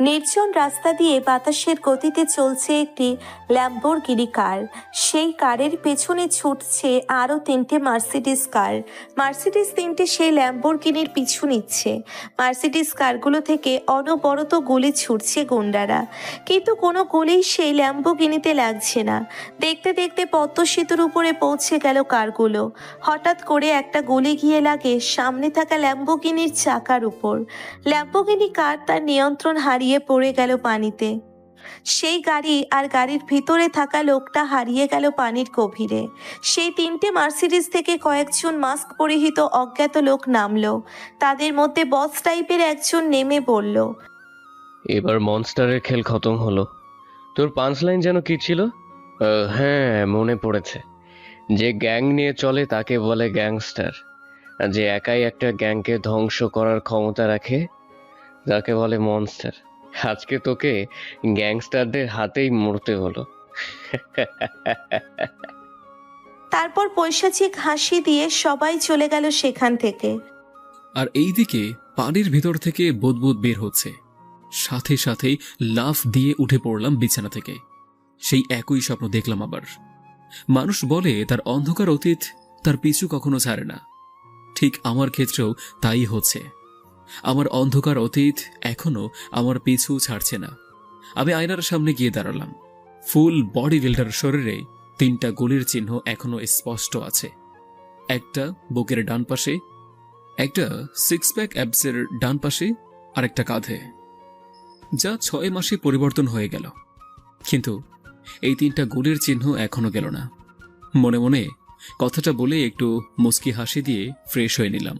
নির্জন রাস্তা দিয়ে বাতাসের গতিতে চলছে একটি ল্যাম্বোরগিনি কার। সেই কারের পেছনে ছুটছে আরও তিনটে মার্সিডিজ কার। মার্সিডিজ তিনটে সেই ল্যাম্বোরগিনির পিছু নিচ্ছে। মার্সিডিজ কারগুলো থেকে অনবরত গুলি ছুটছে গুন্ডারা, কিন্তু কোনো গুলিই সেই ল্যাম্বোরগিনিতে লাগছে না। দেখতে দেখতে পদ্ম সেতুর উপরে পৌঁছে গেল কারগুলো। হঠাৎ করে একটা গুলি গিয়ে লাগে সামনে থাকা ল্যাম্বোরগিনির চাকার উপর। ল্যাম্বোরগিনি কার তার নিয়ন্ত্রণ হারিয়ে পড়ে গেল পানিতে। সেই গাড়ি আর গাড়ির ভিতরে থাকা লোকটা হারিয়ে গেল পানির গভীরে। সেই তিনটে মার্সিডিজ থেকে কয়েকজন মাস্ক পরিহিত অজ্ঞাত লোক নামলো। তাদের মধ্যে বস টাইপের একজন নেমে বলল, এবার মনস্টারের খেল খতম হলো। তোর পাঁচ লাইন যেন কি ছিল? হ্যাঁ, মনে পড়েছে। যে গ্যাং নিয়ে চলে তাকে বলে গ্যাংস্টার, আর যে একাই একটা গ্যাংকে ধ্বংস করার ক্ষমতা রাখে তাকে বলে মনস্টার। আজকে তোকে গ্যাংস্টারদের হাতেই মরতে হলো। তারপর পৈশাচিক হাসি দিয়ে সবাই চলে গেল সেখান থেকে। আর এইদিকে পানির ভেতর থেকে বুদবুদ বের হচ্ছে। সাথে সাথেই লাফ দিয়ে উঠে পড়লাম বিছানা থেকে। সেই একই স্বপ্ন দেখলাম আবার। মানুষ বলে তার অন্ধকার অতীত তার পিছু কখনো ছাড়ে না। ঠিক আমার ক্ষেত্রেও তাই হচ্ছে। আমার অন্ধকার অতীত এখনো আমার পিছু ছাড়ছে না। আমি আয়নার সামনে গিয়ে দাঁড়ালাম। ফুল বডি বিল্ডার শরীরে তিনটা গুলির চিহ্ন এখনো স্পষ্ট আছে। একটা বুকের ডান পাশে, একটা সিক্স প্যাক অ্যাবসের ডান পাশে, আর একটা কাঁধে। যা 6 মাসে পরিবর্তন হয়ে গেল, কিন্তু এই তিনটা গুলির চিহ্ন এখনো গেল না। মনে মনে কথাটা বলে একটু মুচকি হাসি দিয়ে ফ্রেশ হয়ে নিলাম।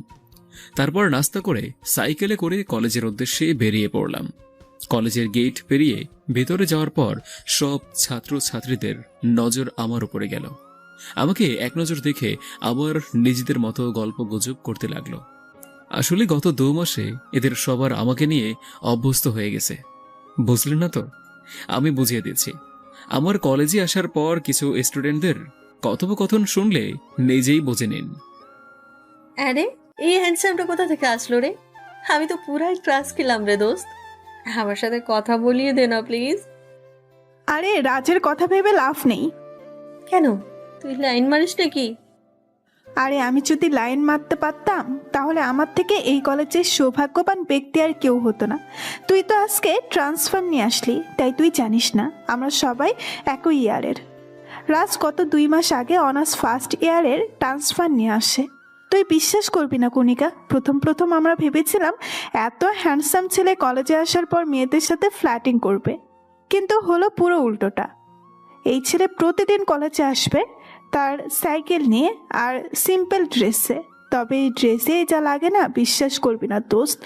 তারপর নাস্তা করে সাইকেলে করে কলেজের উদ্দেশ্যে বেরিয়ে পড়লাম। কলেজের গেট পেরিয়ে ভেতরে যাওয়ার পর সব ছাত্রছাত্রীদের নজর আমার উপরে গেল। আমাকে এক নজর দেখে আবার নিজেদের মতো গল্প গুজব করতে লাগলো। আসলে গত 2 মাসে এদের সবার আমাকে নিয়ে অভ্যস্ত হয়ে গেছে। বুঝলেন না তো? আমি বুঝিয়ে দিচ্ছি। আমার কলেজে আসার পর কিছু স্টুডেন্টদের কথোপকথন শুনলে নিজেই বুঝে নিন। আরে এই হ্যান্ডসামটা কোথা থেকে আসলো রে? আমি তো পুরাই ক্লাস খেলাম রে দোস্ত। আমার সাথে কথা বলিয়ে দে না প্লিজ। আরে রাজের কথা ভেবে লাভ নেই। কেন, তুই লাইন মারিস নাকি? আরে আমি যদি লাইন মারতে পারতাম তাহলে আমার থেকে এই কলেজের সৌভাগ্যবান ব্যক্তি আর কেউ হতো না। তুই তো আজকে ট্রান্সফার নিয়ে আসলি, তাই তুই জানিস না আমরা সবাই একই ইয়ারের। রাজ গত 2 মাস আগে অনার্স ফার্স্ট ইয়ারের ট্রান্সফার নিয়ে আসে। তুই বিশ্বাস করবি না কণিকা, প্রথম প্রথম আমরা ভেবেছিলাম এত হ্যান্ডসাম ছেলে কলেজে আসার পর মেয়েদের সাথে ফ্ল্যাটিং করবে, কিন্তু হলো পুরো উল্টোটা। এই ছেলে প্রতিদিন কলেজে আসবে তার সাইকেল নিয়ে আর সিম্পল ড্রেসে। তবে এই ড্রেসে যা লাগে না, বিশ্বাস করবি না দোস্ত,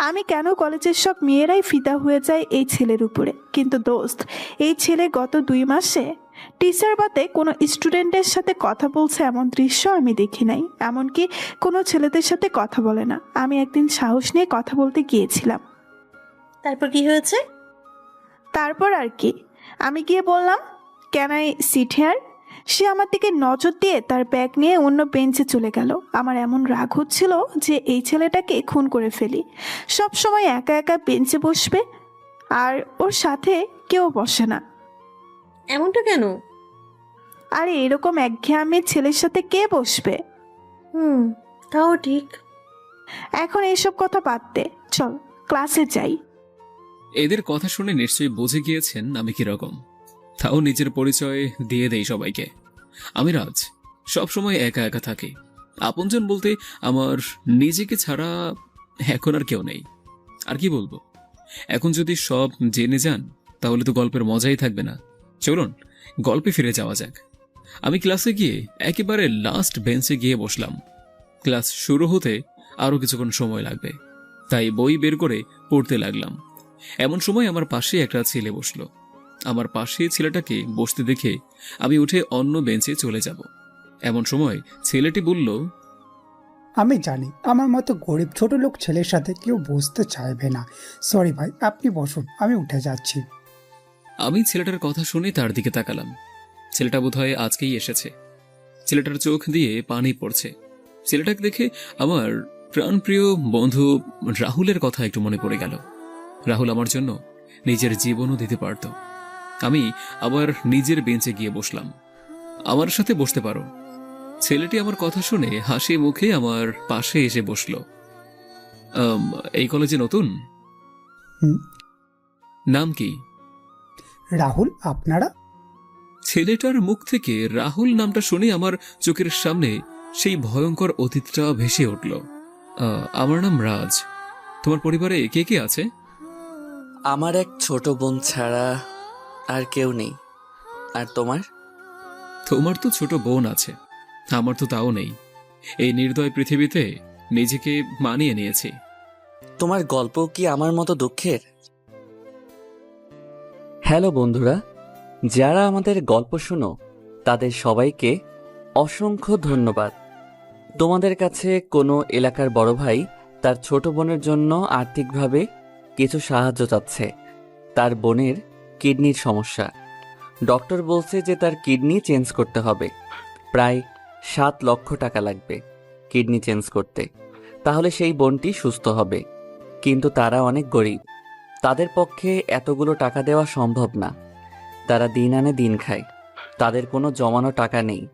আমি কেন কলেজের সব মেয়েরাই ফিদা হয়ে যায় এই ছেলের উপরে। কিন্তু দোস্ত, এই ছেলে গত 2 মাসে টিচার বাদে কোনো স্টুডেন্টের সাথে কথা বলছে এমন দৃশ্য আমি দেখি নাই। এমনকি কোনো ছেলেদের সাথে কথা বলে না। আমি একদিন সাহস নিয়ে কথা বলতে গিয়েছিলাম। তারপর কি হয়েছে? তারপর আর কি, আমি গিয়ে বললাম, ক্যান আই সিট হেয়ার? সে আমার দিকে নজর দিয়ে তার ব্যাগ নিয়ে অন্য বেঞ্চে চলে গেল। আমার এমন রাগ হচ্ছিল যে এই ছেলেটাকে খুন করে ফেলি। সব সময় একা একা বেঞ্চে বসবে আর ওর সাথে কেউ বসে না। এমনটা কেন? আরে এরকম একঘেয়েমি ছেলের সাথে কে বসবে? তাও ঠিক। এখন এইসব কথা বাদ দে, চল ক্লাসে যাই। এদের কথা শুনে নিশ্চয়ই বুঝে গিয়েছেন আমি কিরকম। তাও নিজের পরিচয় দিয়ে দেই সবাইকে। আমি রাজ, সবসময় একা একা থাকি। আপনজন বলতে আমার নিজেকে ছাড়া এখন আর কেউ নেই। আর কি বলবো, এখন যদি সব জেনে যান তাহলে তো গল্পের মজাই থাকবে না। চলুন গল্পে ফিরে যাওয়া যাক। আমি ক্লাসে গিয়ে একেবারে লাস্ট বেঞ্চে গিয়ে বসলাম। ক্লাস শুরু হতে আরো কিছুক্ষণ সময় লাগবে, তাই বই বের করে পড়তে লাগলাম। এমন সময় আমার পাশে একটা ছেলে বসলো। আমার পাশে ছেলেটাকে বসতে দেখে আমি উঠে অন্য বেঞ্চে চলে যাব। এমন সময় ছেলেটি বলল, আমি জানি আমার মতো গরিব ছোট লোক ছেলের সাথে কেউ বসতে চাইবে না। সরি ভাই, আপনি বসুন, আমি উঠে যাচ্ছি। আমি ছেলেটার কথা শুনে তার দিকে তাকালাম। ছেলেটা বোধহয় আজকেই এসেছে। ছেলেটার চোখ দিয়ে পানি পড়ছে। ছেলেটাকে দেখে আমার প্রাণপ্রিয় বন্ধু রাহুলের কথা একটু মনে পড়ে গেল। রাহুল আমার জন্য নিজের জীবনও দিতে পারত। আমি আবার নিজের বেঞ্চে গিয়ে বসলাম। আমার সাথে বসতে পারো। ছেলেটি আমার কথা শুনে হাসি মুখে আমার পাশে এসে বসল। এই কলেজে নতুন? হুম। নাম কি? রাহুল, আপনারা? ছেলেটার মুখ থেকে রাহুল নামটা শুনে আমার চোখের সামনে সেই ভয়ঙ্কর অতীতটা ভেসে উঠল। আমার নাম রাজ। তোমার পরিবারে কে কে আছে? আমার এক ছোট বোন ছাড়া আর কেউ নেই। আর তোমার? তোমার তো ছোট বোন আছে, আমার তো তাও নেই। এই নির্দয় পৃথিবীতে নিজেকে মানিয়ে নিয়েছি। তোমার গল্প কি আমার মতো দুঃখের? হ্যালো বন্ধুরা, যারা আমাদের গল্প শোনো তাদের সবাইকে অসংখ্য ধন্যবাদ। তোমাদের কাছে কোনো এলাকার বড় ভাই তার ছোট বোনের জন্য আর্থিকভাবে কিছু সাহায্য চাচ্ছে। তার বোনের কিডনির সমস্যা। ডক্টর বলছে যে তার কিডনি চেঞ্জ করতে হবে। প্রায় 7 লক্ষ টাকা লাগবে কিডনি চেঞ্জ করতে, তাহলে সেই বোনটি সুস্থ হবে। কিন্তু তারা অনেক গরিব, তাদের পক্ষে এতগুলো টাকা দেওয়া সম্ভব না। তারা দিন আনে দিন খায়, তাদের কোনো জমানো টাকা নেই।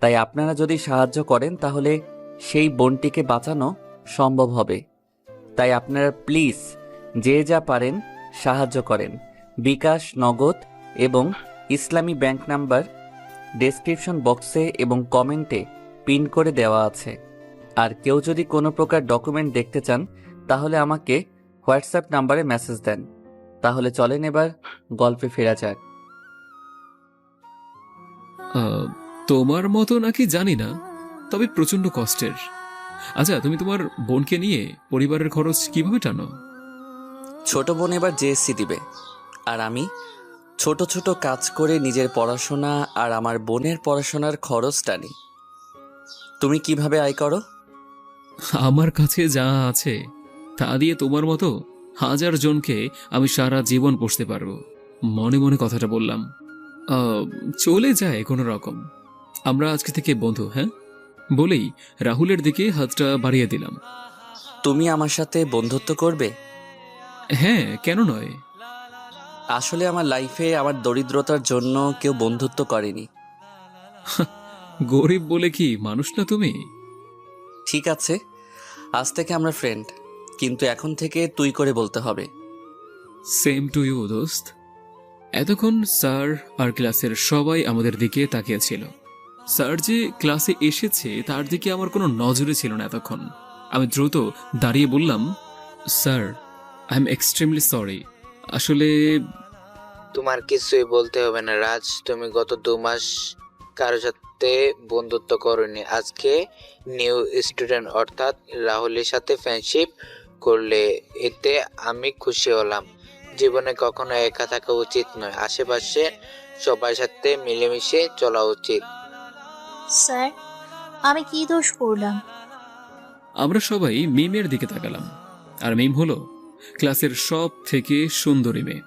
তাই আপনারা যদি সাহায্য করেন তাহলে সেই বোনটিকে বাঁচানো সম্ভব হবে। তাই আপনারা প্লিজ যে যা পারেন সাহায্য করেন। বিকাশ, নগদ এবং ইসলামী ব্যাংক নাম্বার ডেসক্রিপশন বক্সে এবং কমেন্টে পিন করে দেওয়া আছে। আর কেউ যদি কোনো প্রকার ডকুমেন্ট দেখতে চান তাহলে আমাকে হোয়াটসঅ্যাপ নাম্বারে মেসেজ দেন। তাহলে চলেন এবার গল্পে ফেরা যাক। তোমার মতো নাকি জানি না, তবে প্রচন্ড কষ্টের। আচ্ছা, তুমি তোমার বোনকে নিয়ে পরিবারের খরচ কিভাবে টানো? ছোট বোন এবার জেএসসি দিবে, আর আমি ছোট ছোট কাজ করে নিজের পড়াশোনা আর আমার বোনের পড়াশোনার খরচ টানি। তুমি কিভাবে আয় করো? আমার কাছে যা আছে তা দিয়ে তোমার মতো 1000 জনকে আমি সারা জীবন পুষতে পারবো। মনে মনে কথাটা বললাম। চলে যায় কোনো রকম। আমরা আজকে থেকে বন্ধু, হ্যাঁ? বলেই রাহুলের দিকে হাতটা বাড়িয়ে দিলাম। তুমি আমার সাথে বন্ধুত্ব করবে? হ্যাঁ, কেন নয়। আসলে আমার লাইফে আমার দরিদ্রতার জন্য কেউ বন্ধুত্ব করেনি। গরিব বলে কি মানুষ না তুমি? ঠিক আছে, আজ থেকে আমরা ফ্রেন্ড, কিন্তু এখন থেকে তুই করে বলতে হবে। সেম টু ইউ দোস্ত। এতক্ষণ স্যার আর ক্লাসের সবাই আমাদের দিকে তাকিয়েছিল। স্যার যে ক্লাসে এসেছে তার দিকে আমার কোনো নজরে ছিল না এতক্ষণ। আমি দ্রুত দাঁড়িয়ে বললাম, sir, I am extremely sorry. আসলে তোমার কিছুই বলতে হবে না রাজ, তুমি গত 2 মাস কারো সাথে বন্ধুত্ব করোনি। আজকে নিউ স্টুডেন্ট অর্থাৎ রাহুলের সাথে ফ্রেন্ডশিপ করলে, এতে আমি খুশি হলাম। জীবনে কখনো একা থাকা উচিত নয়, আশেপাশে সবার সাথে মিলেমিশে চলা উচিত। স্যার, আমি কি দোষ করলাম? আমরা সবাই মিমের দিকে তাকালাম। আর মিম হলো ক্লাসের সব থেকে সুন্দরী মেয়ে।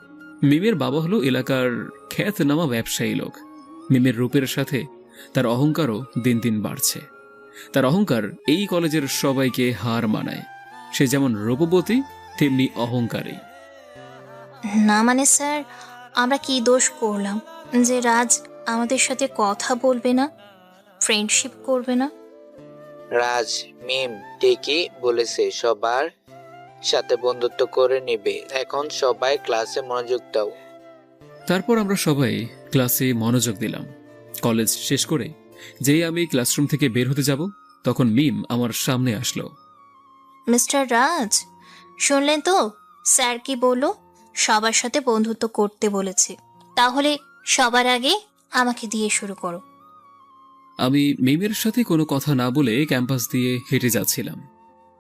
মিমের বাবা হলো এলাকার খ্যাতনামা ব্যবসায়ী লোক। মিমের রূপের সাথে তার অহংকারও দিন দিন বাড়ছে। তার অহংকার এই কলেজের সবাইকে হার মানায়। সে যেমন রূপবতী তেমনি অহংকারী। না মানে স্যার, আমরা কি দোষ করলাম যে রাজ আমাদের সাথে কথা বলবে না, ফ্রেন্ডশিপ করবে না? রাজ, মিম ঠিকই বলেছে, সবার সাথে বন্ধুত্ব করে নিবে। এখন সবাই ক্লাসে মনোযোগ দাও। তারপর আমরা সবাই ক্লাসে মনোযোগ দিলাম। কলেজ শেষ করে যেই আমি ক্লাসরুম থেকে বের হতে যাব, তখন মিম আমার সামনে আসলো। মিস্টার রাজ, শুনলেন তো স্যার কি বললো? সবার সাথে বন্ধুত্ব করতে বলেছে। তাহলে সবার আগে আমাকে দিয়ে শুরু করো। আমি মিমের সাথে কোনো কথা না বলে ক্যাম্পাস দিয়ে হেঁটে যাচ্ছিলাম।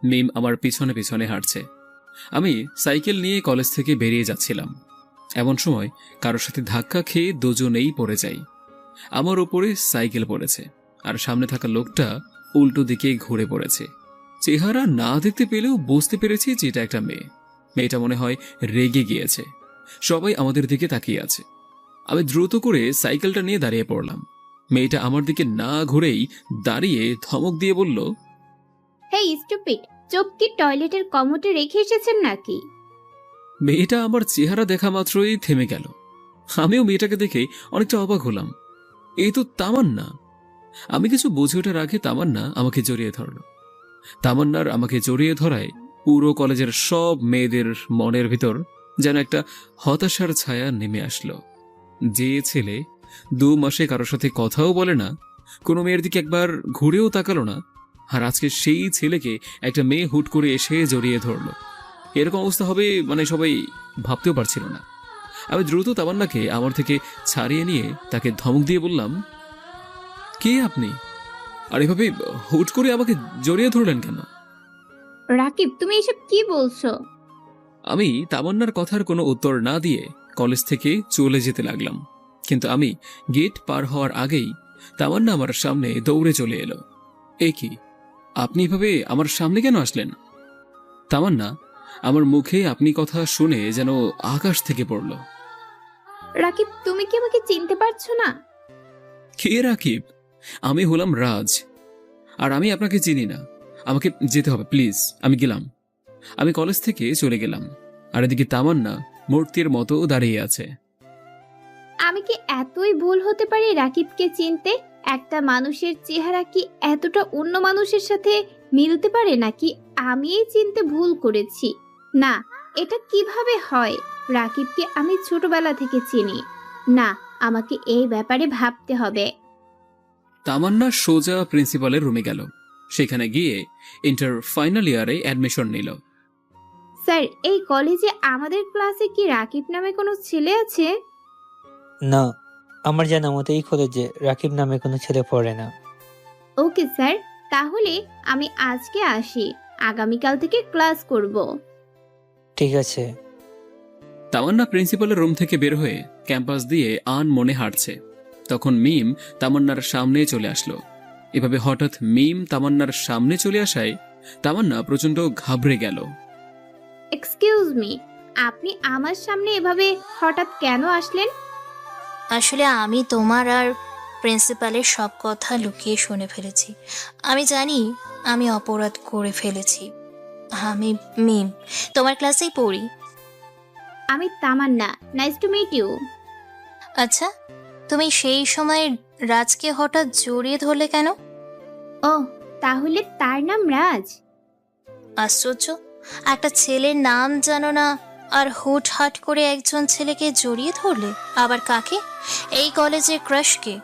মিম আমার পিছনে পিছনে হাঁটছে। আমি সাইকেল নিয়ে কলেজ থেকে বেরিয়ে যাচ্ছিলাম। এমন সময় কারোর সাথে ধাক্কা খেয়ে দুজনেই পড়ে যাই। আমার উপরে সাইকেল পড়েছে, আর সামনে থাকা লোকটা উল্টো দিকে ঘুরে পড়েছে। চেহারা না দেখতে পেলেও বুঝতে পেরেছি যে এটা একটা মেয়ে। মেয়েটা মনে হয় রেগে গিয়েছে। সবাই আমাদের দিকে তাকিয়ে আছে। আমি দ্রুত করে সাইকেলটা নিয়ে দাঁড়িয়ে পড়লাম। মেয়েটা আমার দিকে না ঘুরেই দাঁড়িয়ে ধমক দিয়ে বলল, হেই স্টুপিড, চোখ কি টয়লেটের কমোডে রেখে এসেছেন নাকি? মেয়েটা আমার চেহারা দেখা মাত্রই থেমে গেল। আমিও মেয়েটাকে দেখে অনেকটা অবাক হলাম। এই তো তামান্না। আমি কিছু বুঝে ওঠার আগে তামান্না আমাকে জড়িয়ে ধরল। তামান্নার আমাকে জড়িয়ে ধরায় পুরো কলেজের সব মেয়েদের মনের ভিতর যেন একটা হতাশার ছায়া নেমে আসলো। যে ছেলে 2 মাসে কারোর সাথে কথাও বলে না, কোনো মেয়ের দিকে একবার ঘুরেও তাকালো না, আর আজকে সেই ছেলেকে একটা মেয়ে হুট করে এসে জড়িয়ে ধরল। এরকম অবস্থা হবে মানে সবাই ভাবতেও পারছিল না। আমি দ্রুত তামান্নাকে আমার থেকে ছাড়িয়ে নিয়ে তাকে ধমক দিয়ে বললাম, কে আপনি? আর এভাবে হুট করে আমাকে জড়িয়ে ধরলেন কেন? রাকিব, তুমি এসব কি বলছো? আমি তামান্নার কথার কোনো উত্তর না দিয়ে কলেজ থেকে চলে যেতে লাগলাম, কিন্তু আমি গেট পার হওয়ার আগেই তামান্না আমার সামনে দৌড়ে চলে এলো। এ কি, আপনি এভাবে আমার সামনে কেন আসলেন? তামান্না আমার মুখে আপনি কথা শুনে যেন আকাশ থেকে পড়ল। রাকিব, তুমি কি আমাকে চিনতে পারছো না? কে রাকিব? আমি হলাম রাজ, আর আমি আপনাকে চিনি না। আমাকে যেতে হবে প্লিজ। আমি গেলাম। আমি কলেজ থেকে চলে গেলাম, আর এদিকে তামান্না মূর্তির মতো দাঁড়িয়ে আছে। আমি কি এতই ভুল হতে পারি রাকিবকে চিনতে? একটা মানুষের চেহারা কি এতটা অন্য মানুষের সাথে মিলতে পারে নাকি আমিই চিনতে ভুল করেছি? না, এটা কিভাবে হয়? রাকিবকে আমি ছোটবেলা থেকে চিনি না, আমাকে এই ব্যাপারে ভাবতে হবে। তামান্না সোজা প্রিন্সিপালের রুমে গেল। সেখানে গিয়ে ইন্টার ফাইনাল ইয়ারে অ্যাডমিশন নিল। স্যার, এই কলেজে আমাদের ক্লাসে কি রাকিব নামে কোনো ছেলে আছে? না, আমার জানা মতে এই কলেজে রাকিব নামে কোনো ছেলে পড়ে না। ওকে স্যার, তাহলে আমি আজকে আসি, আগামীকাল থেকে ক্লাস করব। ঠিক আছে। তামান্না প্রিন্সিপালের রুম থেকে বের হয়ে ক্যাম্পাস দিয়ে আন মনে হাঁটছে। তখন মিম তামান্নার সামনে চলে আসলো। এভাবে হঠাৎ মিম তামান্নার সামনে চলে আসায় তামান্না প্রচন্ড ঘাবড়ে গেল। এক্সকিউজ মি, আপনি আমার সামনে এভাবে হঠাৎ কেন আসলেন? আসলে আমি তোমার আর প্রিন্সিপালের সব কথা লুকিয়ে শুনে ফেলেছি। আমি জানি আমি অপরাধ করে ফেলেছি। আমি মিম, তোমার ক্লাসেই পড়ি। আমি তামান্না, নাইস টু মিট ইউ। আচ্ছা, তুমি সেই সময় রাজকে হঠাৎ জড়িয়ে ধরলে কেন? ও, তাহলে তার নাম রাজ? আশ্চর্য, একটা ছেলের নাম জানো না আর হুটহাট করে একজন ছেলেকে জড়িয়ে ধরলে। আবার কাকে? এই কলেজের ক্রাশকে?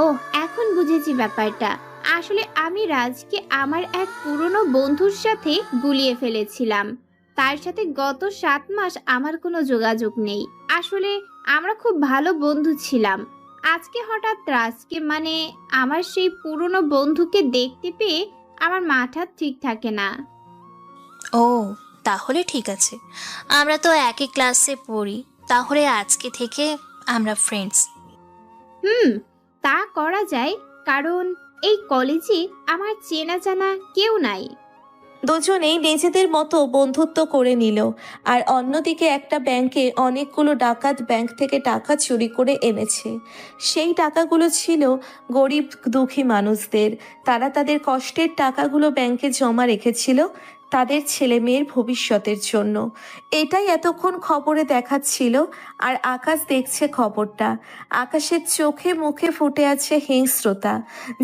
ও, এখন বুঝেছি ব্যাপারটা। আসলে আমি রাজকে আমার এক পুরনো বন্ধুর সাথে গুলিয়ে ফেলেছিলাম। তার সাথে গত 7 মাস আমার কোনো যোগাযোগ নেই। আসলে আমরা খুব ভালো বন্ধু ছিলাম। আজকে হঠাৎ রাজকে মানে আমার সেই পুরনো বন্ধুকে দেখতে পেয়ে আমার মাথা ঠিক থাকে না। ও, তাহলে ঠিক আছে, আমরা তো একই ক্লাসে পড়ি। তাহলে আজকে থেকে আমরা ফ্রেন্ডস। তা করা যায়, কারণ এই কলেজে আমার চেনা জানা কেউ নাই। দুজনেই নিজেদের মতো বন্ধুত্ব করে নিল। আর অন্যদিকে একটা ব্যাংকে অনেকগুলো ডাকাত ব্যাংক থেকে টাকা চুরি করে এনেছে। সেই টাকাগুলো ছিল গরিব দুঃখী মানুষদের। তারা তাদের কষ্টের টাকাগুলো ব্যাংকে জমা রেখেছিল তাদের ছেলে মেয়ের ভবিষ্যতের জন্য। এটাই এতক্ষণ খবরে দেখাচ্ছিল। আর আকাশ দেখছে খবরটা। আকাশের চোখে মুখে ফুটে আছে হিংস্রতা,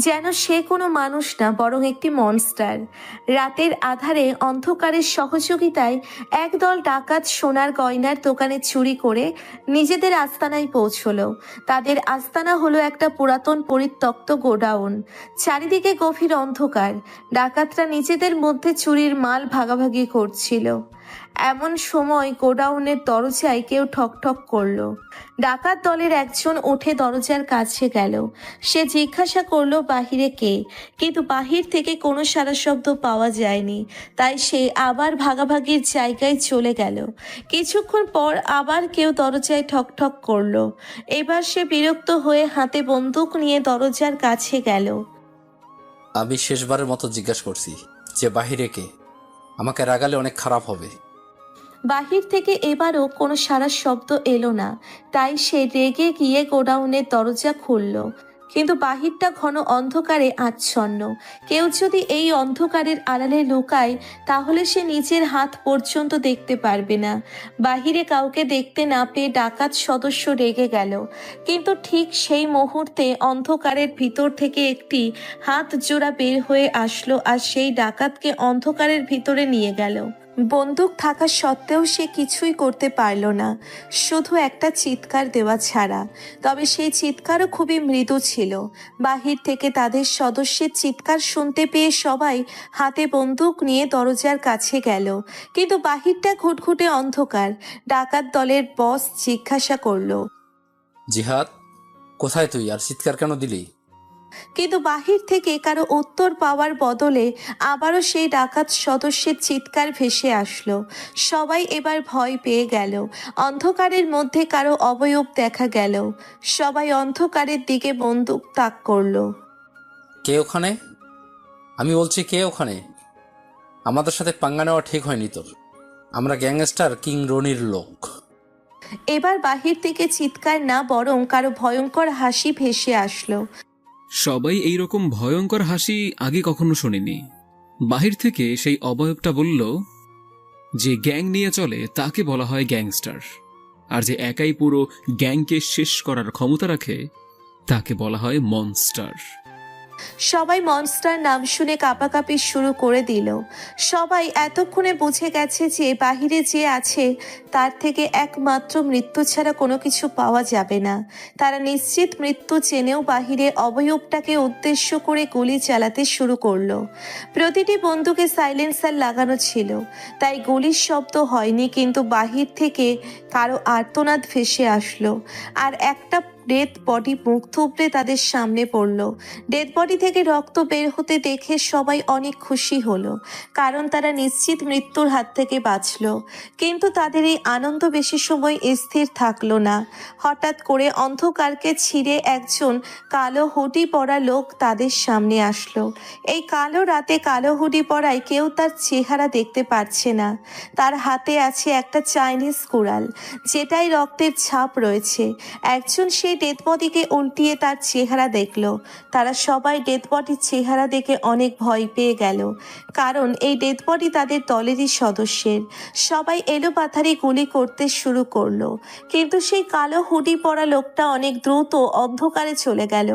যেন সে কোনো মানুষ না, বরং একটি মনস্টার। রাতের আধারে অন্ধকারের সহযোগিতায় একদল ডাকাত সোনার গয়নার দোকানে চুরি করে নিজেদের আস্তানায় পৌঁছলো। তাদের আস্তানা হলো একটা পুরাতন পরিত্যক্ত গোডাউন। চারিদিকে গভীর অন্ধকার। ডাকাতরা নিজেদের মধ্যে চুরির মাল ভাগাভাগি করছিল। এমন সময় গোডাউনের দরজায় কেউ ঠকঠক করলো। ডাকাত দলের একজন উঠে দরজার কাছে গেল। সে জিজ্ঞাসা করলো বাহিরে কে, কিন্তু বাহির থেকে কোনো সাড়া শব্দ পাওয়া যায়নি। তাই সে আবার ভাগাভাগির জায়গায় চলে গেল। কিছুক্ষণ পর আবার কেউ দরজায় ঠকঠক করলো। এবার সে বিরক্ত হয়ে হাতে বন্দুক নিয়ে দরজার কাছে গেল। আমি শেষবারের মতো জিজ্ঞাসা করছি যে বাহিরে কে, আমাকে রাগালে অনেক খারাপ হবে। বাহির থেকে এবারও কোনো সারা শব্দ এলো না। তাই সে রেগে গিয়ে গোডাউনের দরজা খুলল। কিন্তু বাহিরটা ঘন অন্ধকারে আচ্ছন্ন। কেউ যদি এই অন্ধকারের আড়ালে লুকায় তাহলে সে নিজের হাত পর্যন্ত দেখতে পারবে না। বাহিরে কাউকে দেখতে না পেয়ে ডাকাত সদস্য রেগে গেল, কিন্তু ঠিক সেই মুহূর্তে অন্ধকারের ভিতর থেকে একটি হাত জোড়া বের হয়ে আসলো আর সেই ডাকাতকে অন্ধকারের ভিতরে নিয়ে গেল। বন্দুক থাকা সত্ত্বেও সে কিছুই করতে পারল না, শুধু একটা চিৎকার দেওয়া ছাড়া। তবে সেই চিৎকারও খুবই মৃদু ছিল। বাহির থেকে তাদের সদস্যের চিৎকার শুনতে পেয়ে সবাই হাতে বন্দুক নিয়ে দরজার কাছে গেল, কিন্তু বাহিরটা ঘুটঘুটে অন্ধকার। ডাকাত দলের বস জিজ্ঞাসা করলো, জিহাদ, কোথায় তুই আর চিৎকার কেন দিলি? কিন্তু বাহির থেকে কারো উত্তর পাওয়ার বদলে আবারও সেই ডাকাত সদস্যের চিৎকার ভেসে আসলো। সবাই এবার ভয় পেয়ে গেল। অন্ধকারের মধ্যে কারো অবয়ব দেখা গেল। সবাই অন্ধকারের দিকে বন্দুক তাক করলো। কে ওখানে? আমি বলছি, কে ওখানে? আমাদের সাথে পাঙ্গা নেওয়া ঠিক হয়নি তোর। আমরা গ্যাংস্টার কিং রনির লোক। এবার বাহির থেকে চিৎকার না, বরং কারো ভয়ঙ্কর হাসি ভেসে আসলো। সবাই এইরকম ভয়ঙ্কর হাসি আগে কখনো শোনেনি। বাহির থেকে সেই অবয়বটা বলল, যে গ্যাং নিয়ে চলে তাকে বলা হয় গ্যাংস্টার, আর যে একাই পুরো গ্যাংকে শেষ করার ক্ষমতা রাখে তাকে বলা হয় মনস্টার। সবাই মনস্টার নাম শুনে কাঁপাকাঁপি শুরু করে দিল। সবাই এতক্ষণে বুঝে গেছে যে বাহিরে যে আছে তার থেকে একমাত্র মৃত্যু ছাড়া কোনো কিছু পাওয়া যাবে না। তারা নিশ্চিত মৃত্যু জেনেও বাহিরে অবয়বটাকে উদ্দেশ্য করে গুলি চালাতে শুরু করলো। প্রতিটি বন্দুকে সাইলেন্সার লাগানো ছিল, তাই গুলির শব্দ হয়নি, কিন্তু বাহির থেকে কারো আর্তনাদ ভেসে আসলো। আর একটা ডেড বডি মুখ থুবড়ে তাদের সামনে পড়ল। ডেড বডি থেকে রক্ত বের হতে দেখে সবাই অনেক খুশি হলো, কারণ তারা নিশ্চিত মৃত্যুর হাত থেকে বাঁচল। কিন্তু তাদের এই আনন্দ বেশি সময় স্থির থাকলো না। হঠাৎ করে অন্ধকারকে ছিঁড়ে একজন কালো হুডি পরা লোক তাদের সামনে আসলো। এই কালো রাতে কালো হুডি পরায় কেউ তার চেহারা দেখতে পারছে না। তার হাতে আছে একটা চাইনিজ কুড়াল, যেটাই রক্তের ছাপ রয়েছে। একজন সেই ডেড বডিকে উল্টিয়ে তার চেহারা দেখলো। তারা সবাই ডেড বডির চেহারা দেখে অনেক ভয় পেয়ে গেল, কারণ এই ডেড বডি তাদের দলেরই সদস্যের। সবাই এলোপাথারি গুলি করতে শুরু করলো, কিন্তু সেই কালো হুডি পরা লোকটা অনেক দ্রুত অন্ধকারে চলে গেল।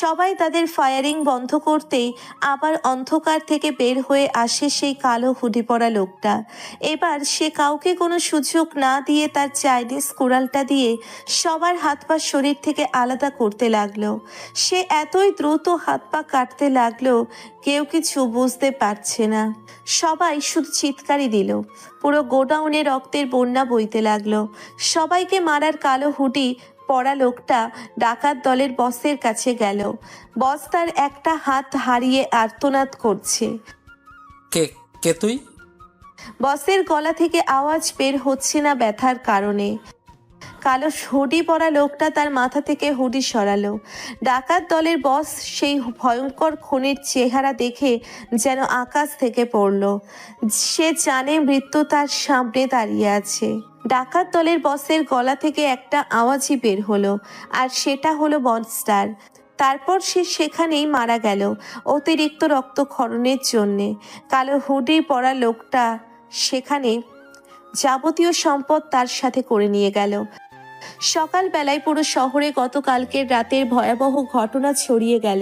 সবাই তাদের ফায়ারিং বন্ধ করতেই আবার অন্ধকার থেকে বের হয়ে আসে সেই কালো হুডি পরা লোকটা। এবার সে কাউকে কোনো সুযোগ না দিয়ে তার চাইনিজ কুড়ালটা দিয়ে সবার হাত পা শরীর থেকে আলাদা করতে লাগলো। সে এতই দ্রুত হাত পা কাটতে লাগলো, কেউ কিছু বুঝতে পারছে না। সবাই শুধু চিৎকারই দিল। পুরো গোডাউনে রক্তের বন্যা বইতে লাগলো। সবাইকে মারার কালো হুডি পড়া লোকটা ডাকাত দলের বসের কাছে গেল। বস তার একটা হাত হারিয়ে আর্তনাদ করছে। কে কে তুই? বসের গলা থেকে আওয়াজ বের হচ্ছে না ব্যথার কারণে। কালো হুডি পরা লোকটা তার মাথা থেকে হুডি সরালো। ডাকাত দলের বস সেই ভয়ঙ্কর খুনির চেহারা দেখে যেন আকাশ থেকে পড়ল। সে জানে মৃত্যু তার সামনে দাঁড়িয়ে আছে। ডাকাত দলের বসের গলা থেকে একটা আওয়াজই বের হলো, আর সেটা হলো মনস্টার। তারপর সে সেখানেই মারা গেল অতিরিক্ত রক্তক্ষরণের জন্যে। কালো হুডি পরা লোকটা সেখানে যাবতীয় সম্পদ তার সাথে করে নিয়ে গেল। সকালবেলায় পুরো শহরে গতকালকের রাতের ভয়াবহ ঘটনা ছড়িয়ে গেল।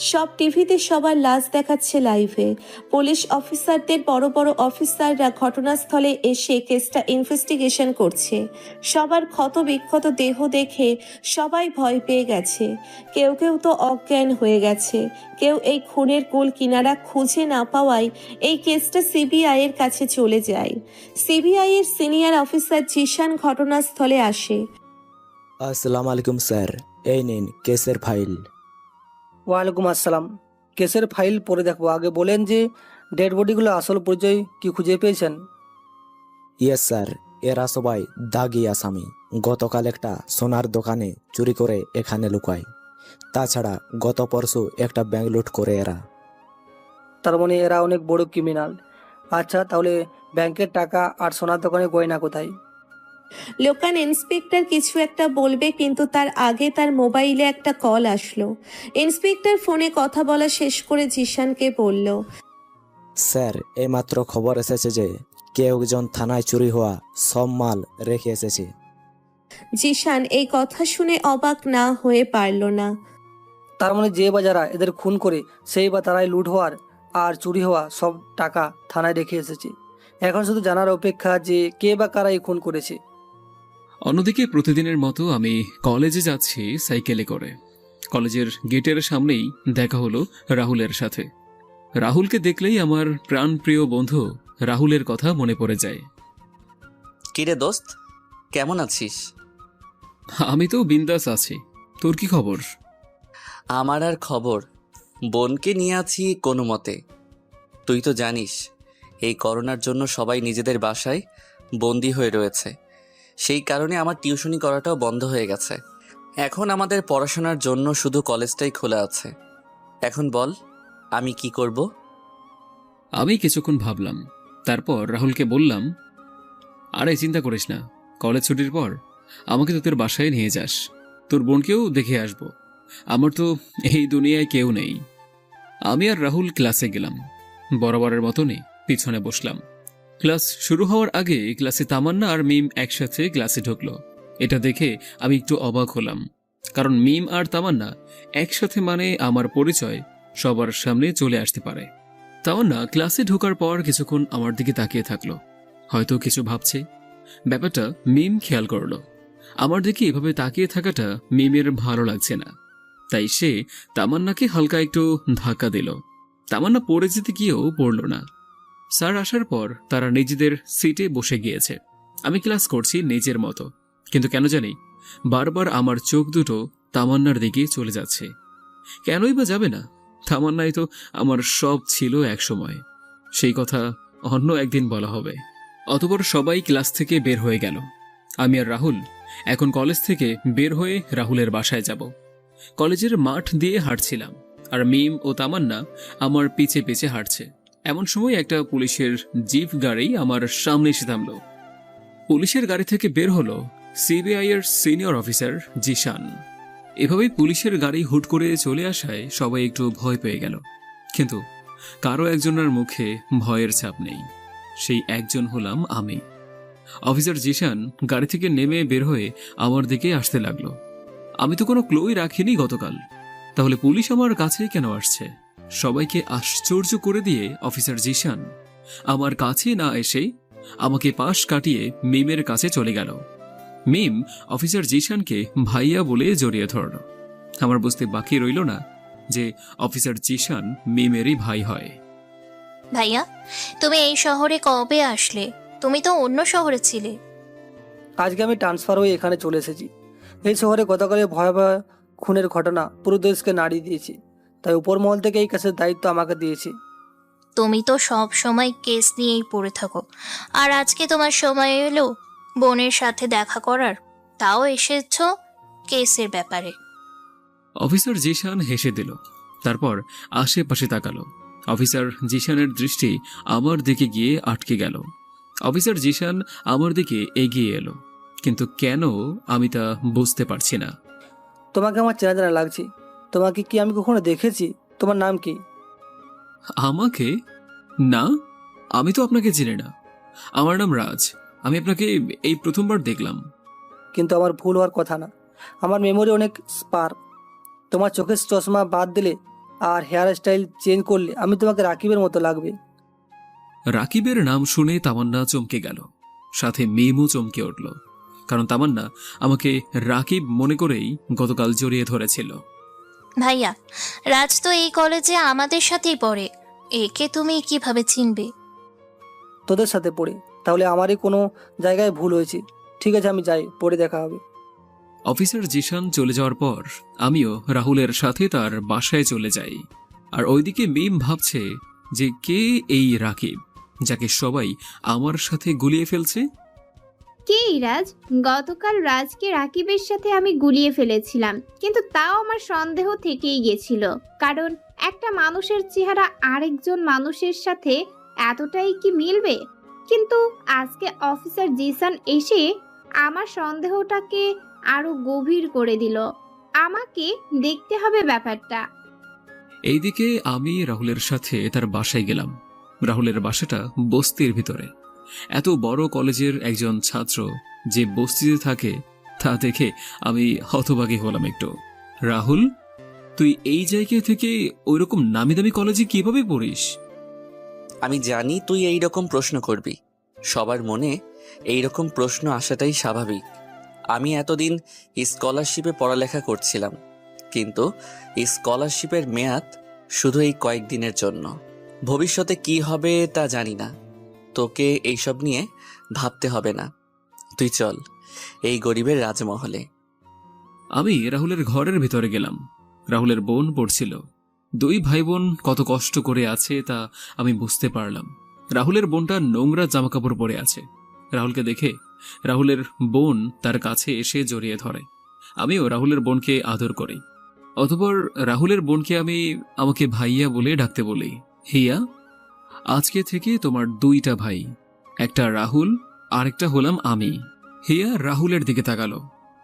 সব টিভিতে সবার লাশ দেখাচ্ছে লাইভে। পুলিশ অফিসারদের বড় বড় অফিসাররা ঘটনাস্থলে এসে কেসটা ইনভেস্টিগেশন করছে। সবার ক্ষত বিক্ষত দেহ দেখে সবাই ভয় পেয়ে গেছে। কেউ কেউ তো অজ্ঞান হয়ে গেছে। কেউ এই খুনের কুল কিনারা খুঁজে না পাওয়ায় এই কেসটা সিবিআই এর কাছে চলে যায়। সিবিআই এর সিনিয়র অফিসার জিশান ঘটনাস্থলে আসে। আসসালামু আলাইকুম স্যার, এই নিন কেসের ফাইল। ওয়ালাইকুম আসসালাম। কেসের ফাইল পরে দেখবো, আগে বলেন যে ডেড বডিগুলো আসল পরিচয় কি খুঁজে পেয়েছেন? ইয়েস স্যার, এরা সবাই দাগি আসামি। গতকাল একটা সোনার দোকানে চুরি করে এখানে লুকায়। তাছাড়া গত পরশু একটা ব্যাংক লুট করে এরা। তার মানে এরা অনেক বড় ক্রিমিনাল। আচ্ছা, তাহলে ব্যাংকের টাকা আর সোনার দোকানে গয়না কোথায়? লোকাল ইন্সপেক্টর কিছু একটা বলবে, কিন্তু তার আগে তার মোবাইলে একটা কল আসলো। ইন্সপেক্টর ফোনে কথা বলা শেষ করে জিশানকে বলল, স্যার এইমাত্র খবর এসেছে যে কেউ একজন থানায় চুরি হওয়া সব মাল রেখে এসেছে। জিশান এই কথা শুনে অবাক না হয়ে পারল না। তার মানে যে বা যারা এদের খুন করে সেই বা তারাই লুট হওয়ার আর চুরি হওয়া সব টাকা থানায় রেখে এসেছে। এখন শুধু জানার অপেক্ষা যে কে বা কারা এই খুন করেছে। অন্যদিকে প্রতিদিনের মতো আমি কলেজে যাচ্ছি সাইকেলে করে। কলেজের গেটের সামনেই দেখা হলো রাহুলের সাথে। রাহুলকে দেখলেই আমার প্রাণপ্রিয় বন্ধু রাহুলের কথা মনে পড়ে যায়। কিরে দোস্ত, কেমন আছিস? আমি তো বিন্দাস আছি, তোর কি খবর? আমার আর খবর, বোনকে নিয়ে আছি কোনো মতে। তুই তো জানিস এই করোনার জন্য সবাই নিজেদের বাসায় বন্দি হয়ে রয়েছে। সেই কারণে আমার টিউশনি করাটাও বন্ধ হয়ে গেছে। এখন আমাদের পড়াশোনার জন্য শুধু কলেজটাই খোলা আছে। এখন বল আমি কি করব? আমি কিছুক্ষণ ভাবলাম, তারপর রাহুলকে বললাম, আরে চিন্তা করিস না, কলেজ ছুটির পর আমাকে তোদের বাসায় নিয়ে যাস, তোর বোনকেও দেখে আসব। আমার তো এই দুনিয়ায় কেউ নেই। আমি আর রাহুল ক্লাসে গেলাম। বরাবরের মতনই পিছনে বসলাম। ক্লাস শুরু হওয়ার আগে ক্লাসে তামান্না আর মিম একসাথে ক্লাসে ঢুকলো। এটা দেখে আমি একটু অবাক হলাম, কারণ মিম আর তামান্না একসাথে মানে আমার পরিচয় সবার সামনে চলে আসতে পারে। তামান্না ক্লাসে ঢোকার পর কিছুক্ষণ আমার দিকে তাকিয়ে থাকলো, হয়তো কিছু ভাবছে। ব্যাপারটা মিম খেয়াল করলো। আমার দিকে এভাবে তাকিয়ে থাকাটা মিমের ভালো লাগছে না, তাই সে তামান্নাকে হালকা একটু ধাক্কা দিল। তামান্না পড়ে যেতে গিয়েও পড়ল না। স্যার আসার পর তারা নিজেদের সিটে বসে গিয়েছে। আমি ক্লাস করছি নিজের মতো, কিন্তু কেন জানি বারবার আমার চোখ দুটো তামান্নার দিকে চলে যাচ্ছে। কেনই বা যাবে না? তামান্নাই তো আমার সব ছিল এক সময়। সেই কথা অন্য একদিন বলা হবে। অতঃপর সবাই ক্লাস থেকে বের হয়ে গেল। আমি আর রাহুল এখন কলেজ থেকে বের হয়ে রাহুলের বাসায় যাব। কলেজের মাঠ দিয়ে হাঁটছিলাম, আর মিম ও তামান্না আমার পিছে পিছে হাঁটছে। এমন সময় একটা পুলিশের জিপ গাড়ি আমার সামনে এসে থামল। পুলিশের গাড়ি থেকে বের হলো সিবিআই এর সিনিয়র অফিসার জিশান। এভাবেই পুলিশের গাড়ি হুট করে চলে আসায় সবাই একটু ভয় পেয়ে গেল, কিন্তু কারো একজনের মুখে ভয়ের ছাপ নেই। সেই একজন হলাম আমি। অফিসার জিশান গাড়ি থেকে নেমে বের হয়ে আমার দিকে আসতে লাগলো। আমি তো কোনো ক্লুই রাখিনি গতকাল, তাহলে পুলিশ আমার কাছে কেন আসছে? সবাইকে আশ্চর্য করে দিয়ে অফিসার জিশান আমার কাছে না এসে আমাকে পাশ কাটিয়ে মিমের কাছে চলে গেল। মিম অফিসার জিশানকে ভাইয়া বলে জড়িয়ে ধরল। আমার বুঝতে বাকি রইল না যে অফিসার জিশান মিমেরই ভাই হয়। ভাইয়া, তুমি এই শহরে কবে আসলে? তুমি তো অন্য শহরে ছিলে। আজকে আমি ট্রান্সফার হয়ে এখানে চলে এসেছি। এই শহরে গতকালে ভয়াবহ খুনের ঘটনা পুরো দেশকে নাড়িয়ে দিয়েছে, তাই উপর মহল থেকে এই কেসের দায়িত্ব আমাকে দিয়েছে। তুমি তো সব সময় কেস নিয়েই পড়ে থাকো, আর আজকে তোমার সময় এলো বোনের সাথে দেখা করার, তাও এসেছ কেসের ব্যাপারে। অফিসার জিশান হেসে দিল, তারপর আশেপাশে তাকালো। অফিসার জিশানের দৃষ্টি আমার দিকে গিয়ে আটকে গেল। অফিসার জিশান আমার দিকে এগিয়ে এলো, কিন্তু কেন আমি তা বুঝতে পারছি না। তোমাকে আমার চেনা চেনা লাগছে। তোমাকে কি আমি কখনো দেখেছি? তোমার নাম কি? আমাকে? না, আমি তো আপনাকে চিনি না। আমার নাম রাজ। আমি আপনাকে এই প্রথমবার দেখলাম। কিন্তু আমার ভুল হওয়ার কথা না। আমার মেমোরি অনেক স্পার। তোমার চোখের চশমা বাদ দিলে আর হেয়ার স্টাইল চেঞ্জ করলে আমি তোমাকে রাকিবের মতো লাগবে। রাকিবের নাম শুনে তামান্না চমকে গেল, সাথে মিমও চমকে উঠল, কারণ তামান্না আমাকে রাকিব মনে করেই গতকাল জড়িয়ে ধরেছিল। ভাইয়া, রাজ তো এই কলেজে আমাদের সাথেই পড়ে, একে তুমি কিভাবে চিনবে? তোদের সাথে পড়ে? তাহলে আমারই কোনো জায়গায় ভুল হয়েছে। ঠিক আছে, আমি যাই, পরে দেখা হবে। অফিসার জিশান চলে যাওয়ার পর আমিও রাহুলের সাথে তার বাসায় চলে যাই। আর ওইদিকে মিম ভাবছে যে কে এই রাকিব, যাকে সবাই আমার সাথে গুলিয়ে ফেলছে। কে রাজ? গতকাল রাজকে রাকিবের সাথে আমি গুলিয়ে ফেলেছিলাম, কিন্তু তাও আমার সন্দেহ থেকেই গেছিল, কারণ একটা মানুষের চেহারা আরেকজন মানুষের সাথে এতটাই কি মিলবে? কিন্তু আজকে অফিসার জিসান এসে আমার সন্দেহটাকে আরো গভীর করে দিল। আমাকে দেখতে হবে ব্যাপারটা। এইদিকে আমি রাহুলের সাথে তার বাসায় গেলাম। রাহুলের বাসাটা বস্তির ভিতরে। এত বড় কলেজের একজন ছাত্র যে বস্তিতে থাকে তা দেখে আমি হতবাগী হলাম একটু। রাহুল, তুই এই জায়গা থেকে ওইরকম নামি দামি কলেজে কিভাবে পড়িস? আমি জানি তুই এই রকম প্রশ্ন করবি। সবার মনে এই রকম প্রশ্ন আসাটাই স্বাভাবিক। আমি এতদিন স্কলারশিপে পড়ালেখা করছিলাম, কিন্তু স্কলারশিপের মেয়াদ শুধু এই কয়েকদিনের জন্য। ভবিষ্যতে কি হবে তা জানি না। তোকে এইসব নিয়ে ভাবতে হবে না। তুই চল এই গরিবের রাজমহলে। আমি রাহুলের ঘরের ভিতরে গেলাম। রাহুলের বোন পড়ছিল। দুই ভাই বোন কত কষ্ট করে আছে তা আমি বুঝতে পারলাম। রাহুলের বোনটা নোংরা জামাকাপড় পরে আছে। রাহুলকে দেখে রাহুলের বোন তার কাছে এসে জড়িয়ে ধরে। আমিও রাহুলের বোনকে আদর করি। অতঃপর রাহুলের বোনকে আমি আমাকে ভাইয়া বলে ডাকতে বলি। হিয়া, আজকে থেকে তোমার দুইটা ভাই, একটা রাহুল আরেকটা হলাম আমি। হিয়া রাহুলের দিকে তাকালো।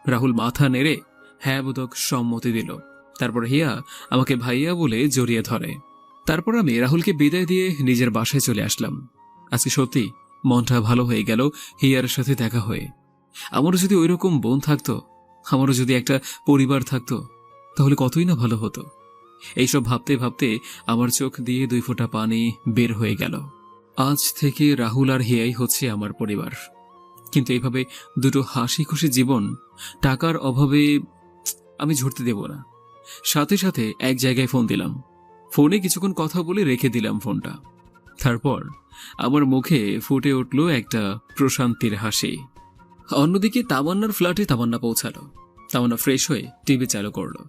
রাহুল মাথা নেড়ে হ্যাঁ বোধক সম্মতি দিল। তারপর হিয়া আমাকে ভাইয়া বলে জড়িয়ে ধরে। তারপর আমি রাহুলকে বিদায় দিয়ে নিজের বাসায় চলে আসলাম। আজকে সত্যি মনটা ভালো হয়ে গেল হিয়ার সাথে দেখা হয়ে। আমারও যদি ওইরকম বোন থাকতো, আমারও যদি একটা পরিবার থাকতো, তাহলে কতই না ভালো হতো। এইসব ভাবতে ভাবতে আমার চোখ দিয়ে 2 ফোঁটা পানি বের হয়ে গেল। আজ থেকে রাহুল আর হিয়াই হচ্ছে আমার পরিবার। কিন্তু এইভাবে দুটো হাসি খুশি জীবন টাকার অভাবে আমি ঝরতে দেব না। সাথে সাথে এক জায়গায় ফোন দিলাম। ফোনে কিছুক্ষণ কথা বলে রেখে দিলাম ফোনটা। তারপর আমার মুখে ফুটে উঠল একটা প্রশান্তির হাসি। অন্যদিকে তামান্নার ফ্ল্যাটে তামান্না পৌঁছালো। তামান্না ফ্রেশ হয়ে টিভি চালু করলো।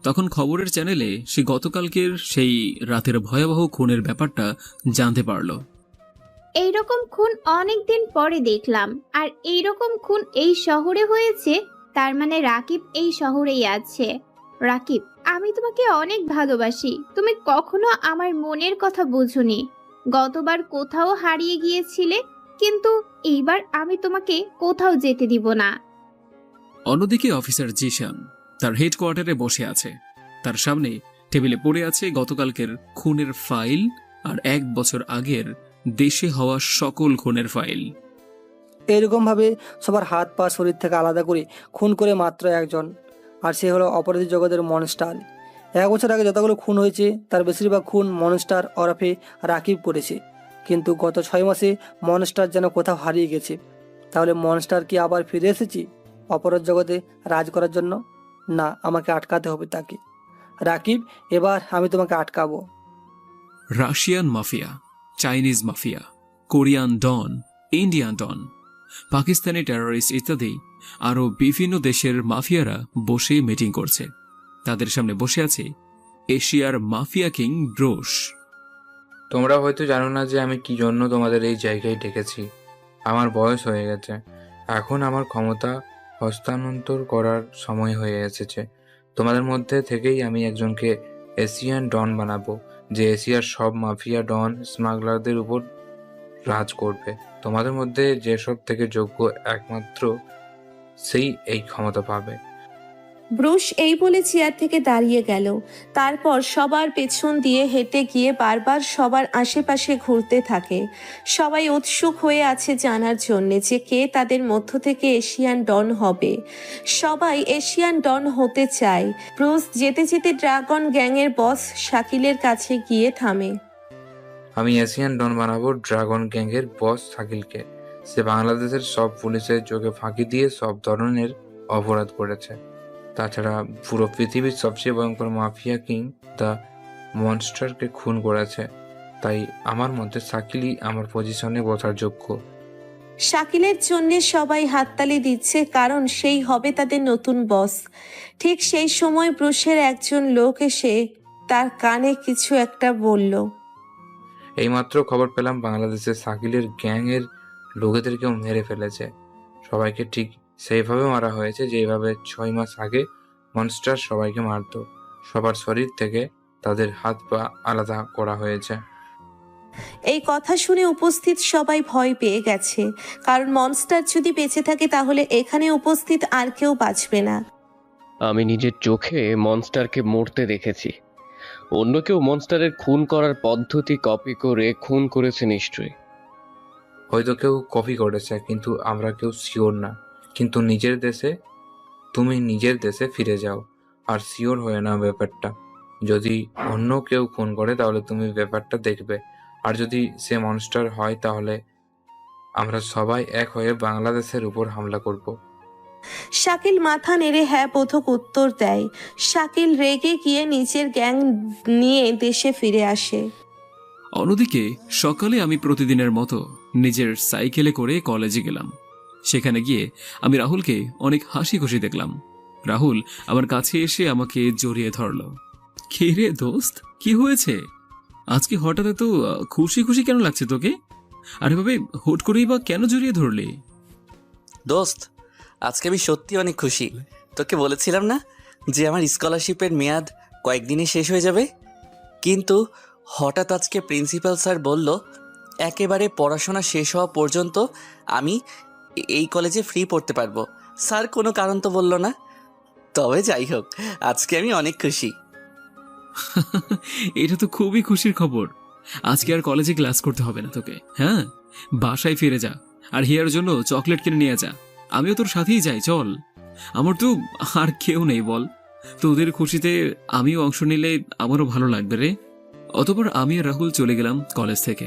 তখন খবরের চ্যানেলে সে গতকালকের সেই রাতের ভয়াবহ খুনের ব্যাপারটা জানতে পারল। এইরকম খুন অনেকদিন পরে দেখলাম। আর এইরকম খুন এই শহরে হয়েছে, তার মানে রাকিব এই শহরেই আছে। রাকিব, আমি তোমাকে অনেক ভালোবাসি। তুমি কখনো আমার মনের কথা বোঝোনি। গতবার কোথাও হারিয়ে গিয়েছিলে, কিন্তু এইবার আমি তোমাকে কোথাও যেতে দিব না। অন্যদিকে অফিসার জিশান তার হেডকোয়ার্টারে বসে আছে। তার সামনে টেবিলে পড়ে আছে গতকালকের খুনের ফাইল আর 1 বছর আগের দেশে হওয়া সকল খুনের ফাইল। এরকমভাবে সবার হাত পা শরীর থেকে আলাদা করে খুন করে মাত্র একজন, আর সে হলো অপরাধী জগতের মনস্টার। 1 বছর আগে যতগুলো খুন হয়েছে তার বেশিরভাগ খুন মনস্টার ওরফে রাকিব করেছে। কিন্তু গত 6 মাসে মনস্টার যেন কোথাও হারিয়ে গেছে। তাহলে মনস্টার কি আবার ফিরে এসেছি অপরাধ জগতে রাজ করার জন্য? না, আমাকে আটকাতে হবে তাকে। রাকিব, এবার আমি তোমাকে আটকাবো। Russian mafia, Chinese mafia, Korean don, Indian don, Pakistani terrorist ইত্যাদি আরও বিভিন্ন দেশের মাফিয়ারা বসে মিটিং করছে। তাদের সামনে বসে আছে এশিয়ার মাফিয়া কিং ব্রোশ। তোমরা হয়তো জানো না যে আমি কি জন্য তোমাদের এই জায়গায় ডেকেছি। আমার বয়স হয়ে গেছে। এখন আমার ক্ষমতা হস্তান্তর করার সময় হয়ে এসেছে। তোমাদের মধ্যে থেকেই আমি একজনকে এশিয়ান ডন বানাবো, যে এশিয়ার সব মাফিয়া ডন স্মাগলারদের উপর রাজ করবে। তোমাদের মধ্যে যে সব থেকে যোগ্য একমাত্র সেই এই ক্ষমতা পাবে। ব্রুশ এই বলে চেয়ার থেকে দাঁড়িয়ে গেল। তারপর সবার পেছন দিয়ে হেঁটে গিয়ে বারবার সবার আশেপাশে ঘুরতে থাকে। সবাই উৎসুক হয়ে আছে জানার জন্য যে কে তাদের মধ্য থেকে এশিয়ান ডন হবে। সবাই এশিয়ান ডন হতে চায়। ব্রুশ যেতে যেতে ড্রাগন গ্যাংয়ের বস শাকিলের কাছে গিয়ে থামে। আমি এশিয়ান ডন বানাবো ড্রাগন গ্যাংয়ের বস শাকিলকে। সে বাংলাদেশের সব পুলিশের চোখে ফাঁকি দিয়ে সব ধরনের অপরাধ করেছে। তাছাড়া পুরো পৃথিবীর সবচেয়ে ভয়ঙ্কর মাফিয়া কিং দ্য মনস্টারকে খুন করেছে। তাই আমার মধ্যে শাকিলই আমার পজিশনে বসার যোগ্য। শাকিলের জন্য সবাই হাততালি দিচ্ছে, কারণ সেই হবে তাদের নতুন বস। ঠিক সেই সময় ব্রুশের একজন লোক এসে তার কানে কিছু একটা বলল। এইমাত্র খবর পেলাম বাংলাদেশের শাকিলের গ্যাংয়ের লোকেদেরকেও মেরে ফেলেছে। সবাইকে ঠিক সেইভাবে মারা হয়েছে যেভাবে 6 মাস আগে মনস্টার সবাইকে মারত। সবার শরীর থেকে তাদের হাত পা আলাদা করা হয়েছে। এই কথা শুনে উপস্থিত সবাই ভয় পেয়ে গেছে, কারণ মনস্টার যদি বেঁচে থাকে তাহলে এখানে উপস্থিত আর কেউ বাঁচবে না। আমি নিজের চোখে মনস্টারকে মরতে দেখেছি। অন্য কেউ মনস্টারের খুন করার পদ্ধতি কপি করে খুন করেছে নিশ্চয়ই। হয়তো কেউ কপি করেছে, কিন্তু আমরা কেউ শিওর না। কিন্তু তুমি নিজের দেশে ফিরে যাও আর শিওর হয়ে নাও ব্যাপারটা। যদি অন্য কেউ খুন করে তাহলে তুমি ব্যাপারটা দেখবে, আর যদি সে মনস্টার হয় তাহলে আমরা সবাই এক হয়ে বাংলাদেশের উপর হামলা করব। শাকিল মাথা নেড়ে হ্যাঁ বোধক উত্তর দেয়। শাকিল রেগে গিয়ে নিজের গ্যাং নিয়ে দেশে ফিরে আসে। অন্যদিকে সকালে আমি প্রতিদিনের মতো নিজের সাইকেলে করে কলেজে গেলাম। সেখানে গিয়ে আমি রাহুলকে অনেক হাসি খুশি দেখলাম। রাহুল আমার কাছে এসে আমাকে জড়িয়ে ধরল। কে রে দোস্ত, কি হয়েছে? আজকে হঠাৎ এত খুশি খুশি কেন লাগছে তোকে? আর এভাবে হুট করেই বা কেন জড়িয়ে ধরলি? দোস্ত, আজকে আমি সত্যি অনেক খুশি। তোকে বলেছিলাম না যে আমার স্কলারশিপের মেয়াদ কয়েকদিনে শেষ হয়ে যাবে, কিন্তু হঠাৎ আজকে প্রিন্সিপাল স্যার বলল একেবারে পড়াশোনা শেষ হওয়া পর্যন্ত আমি এই কলেজে ফ্রি পড়তে পারবো। স্যার কোনো কারণ তো বলল না। তবে যাই হোক, আজকে আমি অনেক খুশি। এটা তো খুবই খুশির খবর। আজকে আর কলেজে ক্লাস করতে হবে না তোকে। হ্যাঁ, বাসায় ফিরে যা আর হিয়ার জন্য চকলেট কিনে নিয়ে যা। আমিও তোর সাথেই যাই, চল। আমার তো আর কেউ নেই বল, তোদের খুশিতে আমিও অংশ নিলে আমারও ভালো লাগবে রে। অতঃপর আমি আর রাহুল চলে গেলাম কলেজ থেকে।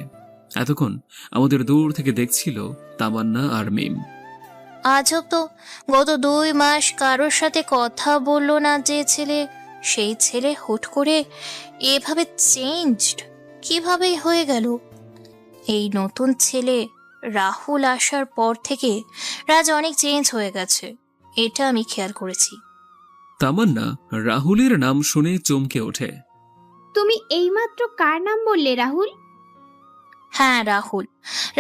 এতক্ষণ আমাদের দূর থেকে দেখছিল তামান্না আর মিম। আজব তো, গত 2 মাস কারোর সাথে কথা বললো না যে ছেলে, সেই ছেলে হুট করে এভাবে চেঞ্জড কিভাবে হয়ে গেল? এই নতুন ছেলে রাহুল আসার পর থেকে রাজ অনেক চেঞ্জ হয়ে গেছে, এটা আমি খেয়াল করেছি। তামান্না রাহুলের নাম শুনে চমকে ওঠে। তুমি এইমাত্র কার নাম বললে রাহুল? হ্যাঁ, রাহুল।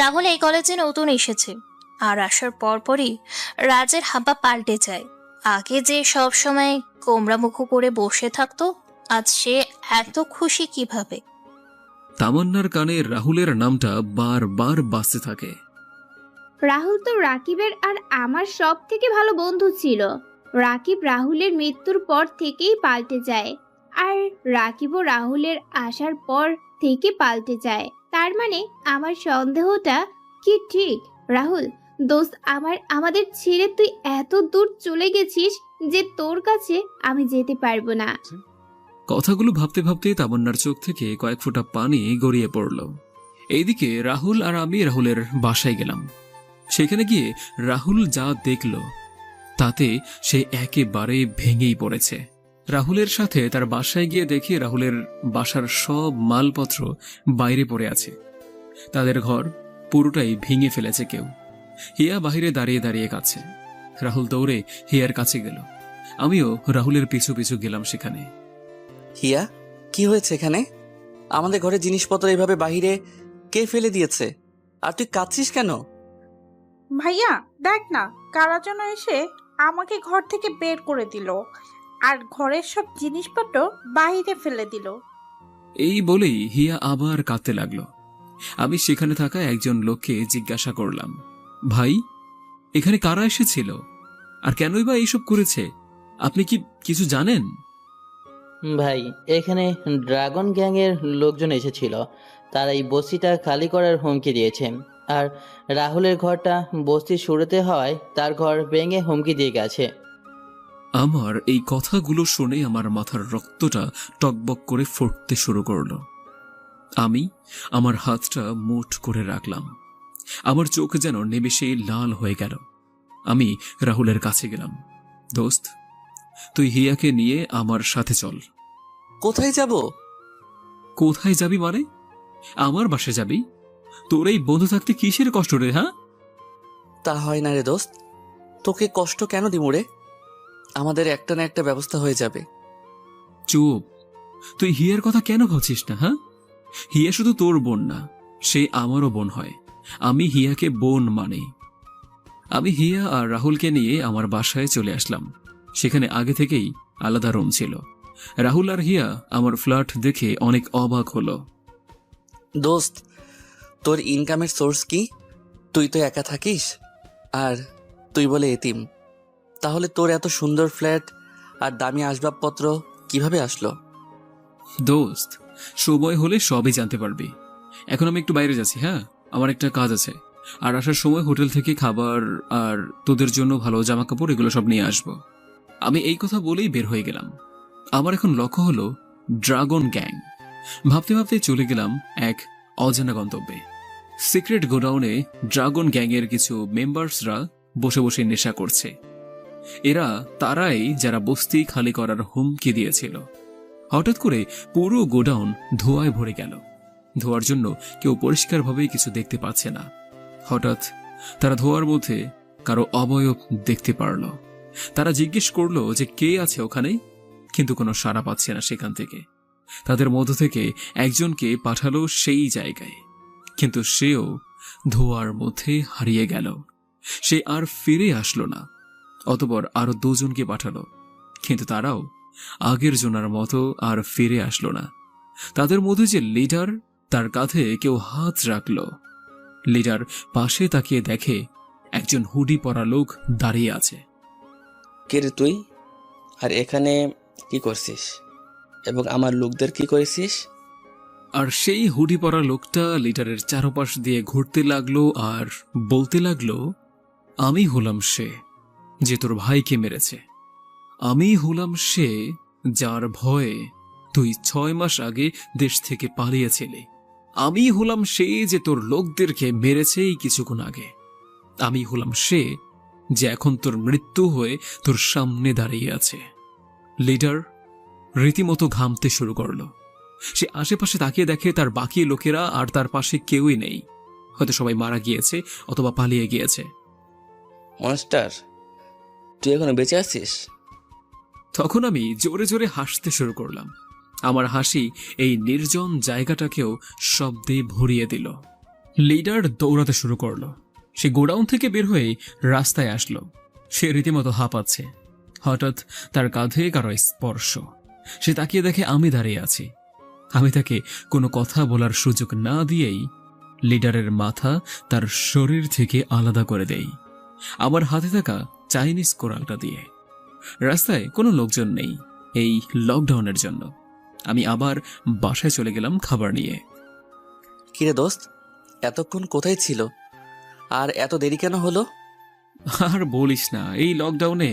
রাহুল এই কলেজে নতুন এসেছে, আর আসার পরপরই রাজের হাবা পাল্টে যায়। আগে যে সব সময় কোমরা মুখ করে বসে থাকতো, আজ সে এত খুশি কিভাবে? তামান্নার কানে রাহুলের নামটা বারবার বাজতে থাকে। রাহুল তো রাকিবের আর আমার সব থেকে ভালো বন্ধু ছিল। রাকিব রাহুলের মৃত্যুর পর থেকেই পাল্টে যায়, আর রাকিবও রাহুলের আসার পর থেকে পাল্টে যায়। তার মানে আমার সন্দেহটা কি ঠিক? রাহুল দোস্ত, আমাদের ছেড়ে তুই এত দূর চলে গেছিস যে তোর কাছে আমি যেতে পারবো না। কথাগুলো ভাবতে ভাবতে তামান্নার চোখ থেকে কয়েক ফোঁটা পানি গড়িয়ে পড়ল। এইদিকে রাহুল আর আমি রাহুলের বাসায় গেলাম। সেখানে গিয়ে রাহুল যা দেখল তাতে সে একেবারে ভেঙেই পড়েছে। রাহুলের সাথে তার বাসায় গিয়ে দেখি রাহুলের বাসার সব মালপত্র বাইরে পড়ে আছে। তাদের ঘর পুরোটাই ভেঙে ফেলেছে কেউ। হিয়া বাহিরে দাঁড়িয়ে দাঁড়িয়ে কাছে। রাহুল দৌড়ে হিয়ার কাছে গেল। আমিও রাহুলের পিছু পিছু গেলাম সেখানে। হিয়া, কি হয়েছে এখানে? আমাদের ঘরের জিনিসপত্র এভাবে বাহিরে কে ফেলে দিয়েছে? আর তুই কাঁদছিস কেন? ভাইয়া দেখ না, কারা যেন এসে আমাকে ঘর থেকে বের করে দিল আর ঘরের সব জিনিসপত্র বাইরে ফেলে দিল। এই বলেই হিয়া আবার কাঁদতে লাগলো। আমি সেখানে থাকা একজন লোককে জিজ্ঞাসা করলাম, ভাই, এখানে কারা এসেছিল আর কেনই বা এইসব করেছে? আপনি কি কিছু জানেন? ভাই, এখানে ড্রাগন গ্যাংয়ের লোকজন এসেছিল। তারা এই বস্তিটা খালি করার হুমকি দিয়েছে। আর রাহুলের ঘরটা বস্তির শুরুতে হওয়ায় তার ঘর ভেঙে হুমকি দিয়ে গেছে। আমার এই কথাগুলো শুনে আমার মাথার রক্তটা টকবক করে ফুটতে শুরু করলো। আমি আমার হাতটা মুঠ করে রাখলাম। আমার চোখ যেন নিমেষেই লাল হয়ে গেল। আমি রাহুলের কাছে গেলাম। দোস্ত, তুই হিয়াকে নিয়ে আমার সাথে চল। কোথায় যাব? কোথায় যাবি মানে? আমার বাসায় যাবি? তোর এই বন্ধু থাকতে কিসের কষ্ট রে? হ্যাঁ, তা হয় না রে দোস্ত, তোকে কষ্ট কেন দিমু রে? আমাদের একটা না একটা ব্যবস্থা হয়ে যাবে। চুপ। তুই হিয়ার কথা কেন ভাবছিস না? হ্যাঁ, হিয়া শুধু তোর বোন না, সে আমারও বোন হয়। আমি হিয়াকে বোন মানি। আমি হিয়া আর রাহুলকে নিয়ে আমার বাসায় চলে আসলাম। সেখানে আগে থেকেই আলাদা রুম ছিল। রাহুল আর হিয়া আমার ফ্ল্যাট দেখে অনেক অবাক হলো। দোস্ত, তোর ইনকামের সোর্স কি? তুই তো একা থাকিস, আর তুই বলে এতিম। তাহলে তোর এত সুন্দর ফ্ল্যাট আর দামি আসবাবপত্র কিভাবে আসলো? দোস্ত, সময় হলে সবই জানতে পারবি। এখন আমি একটু বাইরে যাচ্ছি, হ্যাঁ, আমার একটা কাজ আছে। আর আসার সময় হোটেল থেকে খাবার আর তোদের জন্য ভালো জামা কাপড় এগুলো সব নিয়ে আসবো। আমি এই কথা বলেই বের হয়ে গেলাম। আমার এখন লক্ষ্য হলো ড্রাগন গ্যাং। ভাবতে ভাবতে চলে গেলাম এক অজানা গন্তব্যে। সিক্রেট গোডাউনে ড্রাগন গ্যাংয়ের কিছু মেম্বার্সরা বসে বসে নেশা করছে। এরা তারাই যারা বস্তি খালি করার হুমকি দিয়েছিল। হঠাৎ করে পুরো গোডাউন ধোঁয়ায় ভরে গেল। ধোঁয়ার জন্য কেউ পরিষ্কারভাবে কিছু দেখতে পাচ্ছে না। হঠাৎ তারা ধোঁয়ার মধ্যে কারো অবয়ব দেখতে পারল। তারা জিজ্ঞেস করলো যে কে আছে ওখানে, কিন্তু কোনো সাড়া পাচ্ছে না সেখান থেকে। তাদের মধ্য থেকে একজনকে পাঠালো সেই জায়গায়, কিন্তু সেও ধোঁয়ার মধ্যে হারিয়ে গেল। সে আর ফিরে আসলো না। অতঃপর আরো দুজনকে পাঠালো, কিন্তু তারাও আগের জনার মতো আর ফিরে আসলো না। তাদের মধ্যে যে লিডার, তার কাঁধে কেউ হাত রাখল। লিডার পাশে তাকিয়ে দেখে একজন হুডি পরা লোক দাঁড়িয়ে আছে। কে রে তুই? আর এখানে কি করছিস? এবং আমার লোকদের কি করেছিস? আর সেই হুডি পরা লোকটা লিডারের চারপাশ দিয়ে ঘুরতে লাগলো আর বলতে লাগলো, আমি হলাম সে যে তোর ভাইকে মেরেছে। আমি হলাম সে যার ভয়ে তুই 6 মাস আগে দেশ থেকে পালিয়েছিলি। আমি হলাম সে যে তোর লোকদেরকে মেরেছে এই কিছুক্ষণ আগে। আমি হলাম সে যে এখন তোর মৃত্যু হয়ে তোর সামনে দাঁড়িয়ে আছে। লিডার রীতিমতো ঘামতে শুরু করলো। সে আশেপাশে তাকিয়ে দেখে তার বাকি লোকেরা আর তার পাশে কেউই নেই। হয়তো সবাই মারা গিয়েছে অথবা পালিয়ে গিয়েছে। মনস্টার, তুই এখনো বেঁচে আছিস? তখন আমি জোরে জোরে হাসতে শুরু করলাম। আমার হাসি এই নির্জন জায়গাটাকেও শব্দে ভরিয়ে দিল। লিডার দৌড়াতে শুরু করলো। সে গোডাউন থেকে বের হয়ে রাস্তায় আসলো। সে রীতিমতো হাঁপাচ্ছে। হঠাৎ তার কাঁধে কারো স্পর্শ। সে তাকিয়ে দেখে আমি দাঁড়িয়ে আছি। আমি তাকে কোনো কথা বলার সুযোগ না দিয়েই লিডারের মাথা তার শরীর থেকে আলাদা করে দেই আমার হাতে থাকা চাইনিজ কোরালটা দিয়ে। রাস্তায় কোনো লোকজন নেই এই লকডাউনের জন্য। আমি আবার বাসায় চলে গেলাম খাবার নিয়ে। কিরে দোস্ত, এতক্ষণ কোথায় ছিল আর এত দেরি কেন হলো? আর বলিস না, এই লকডাউনে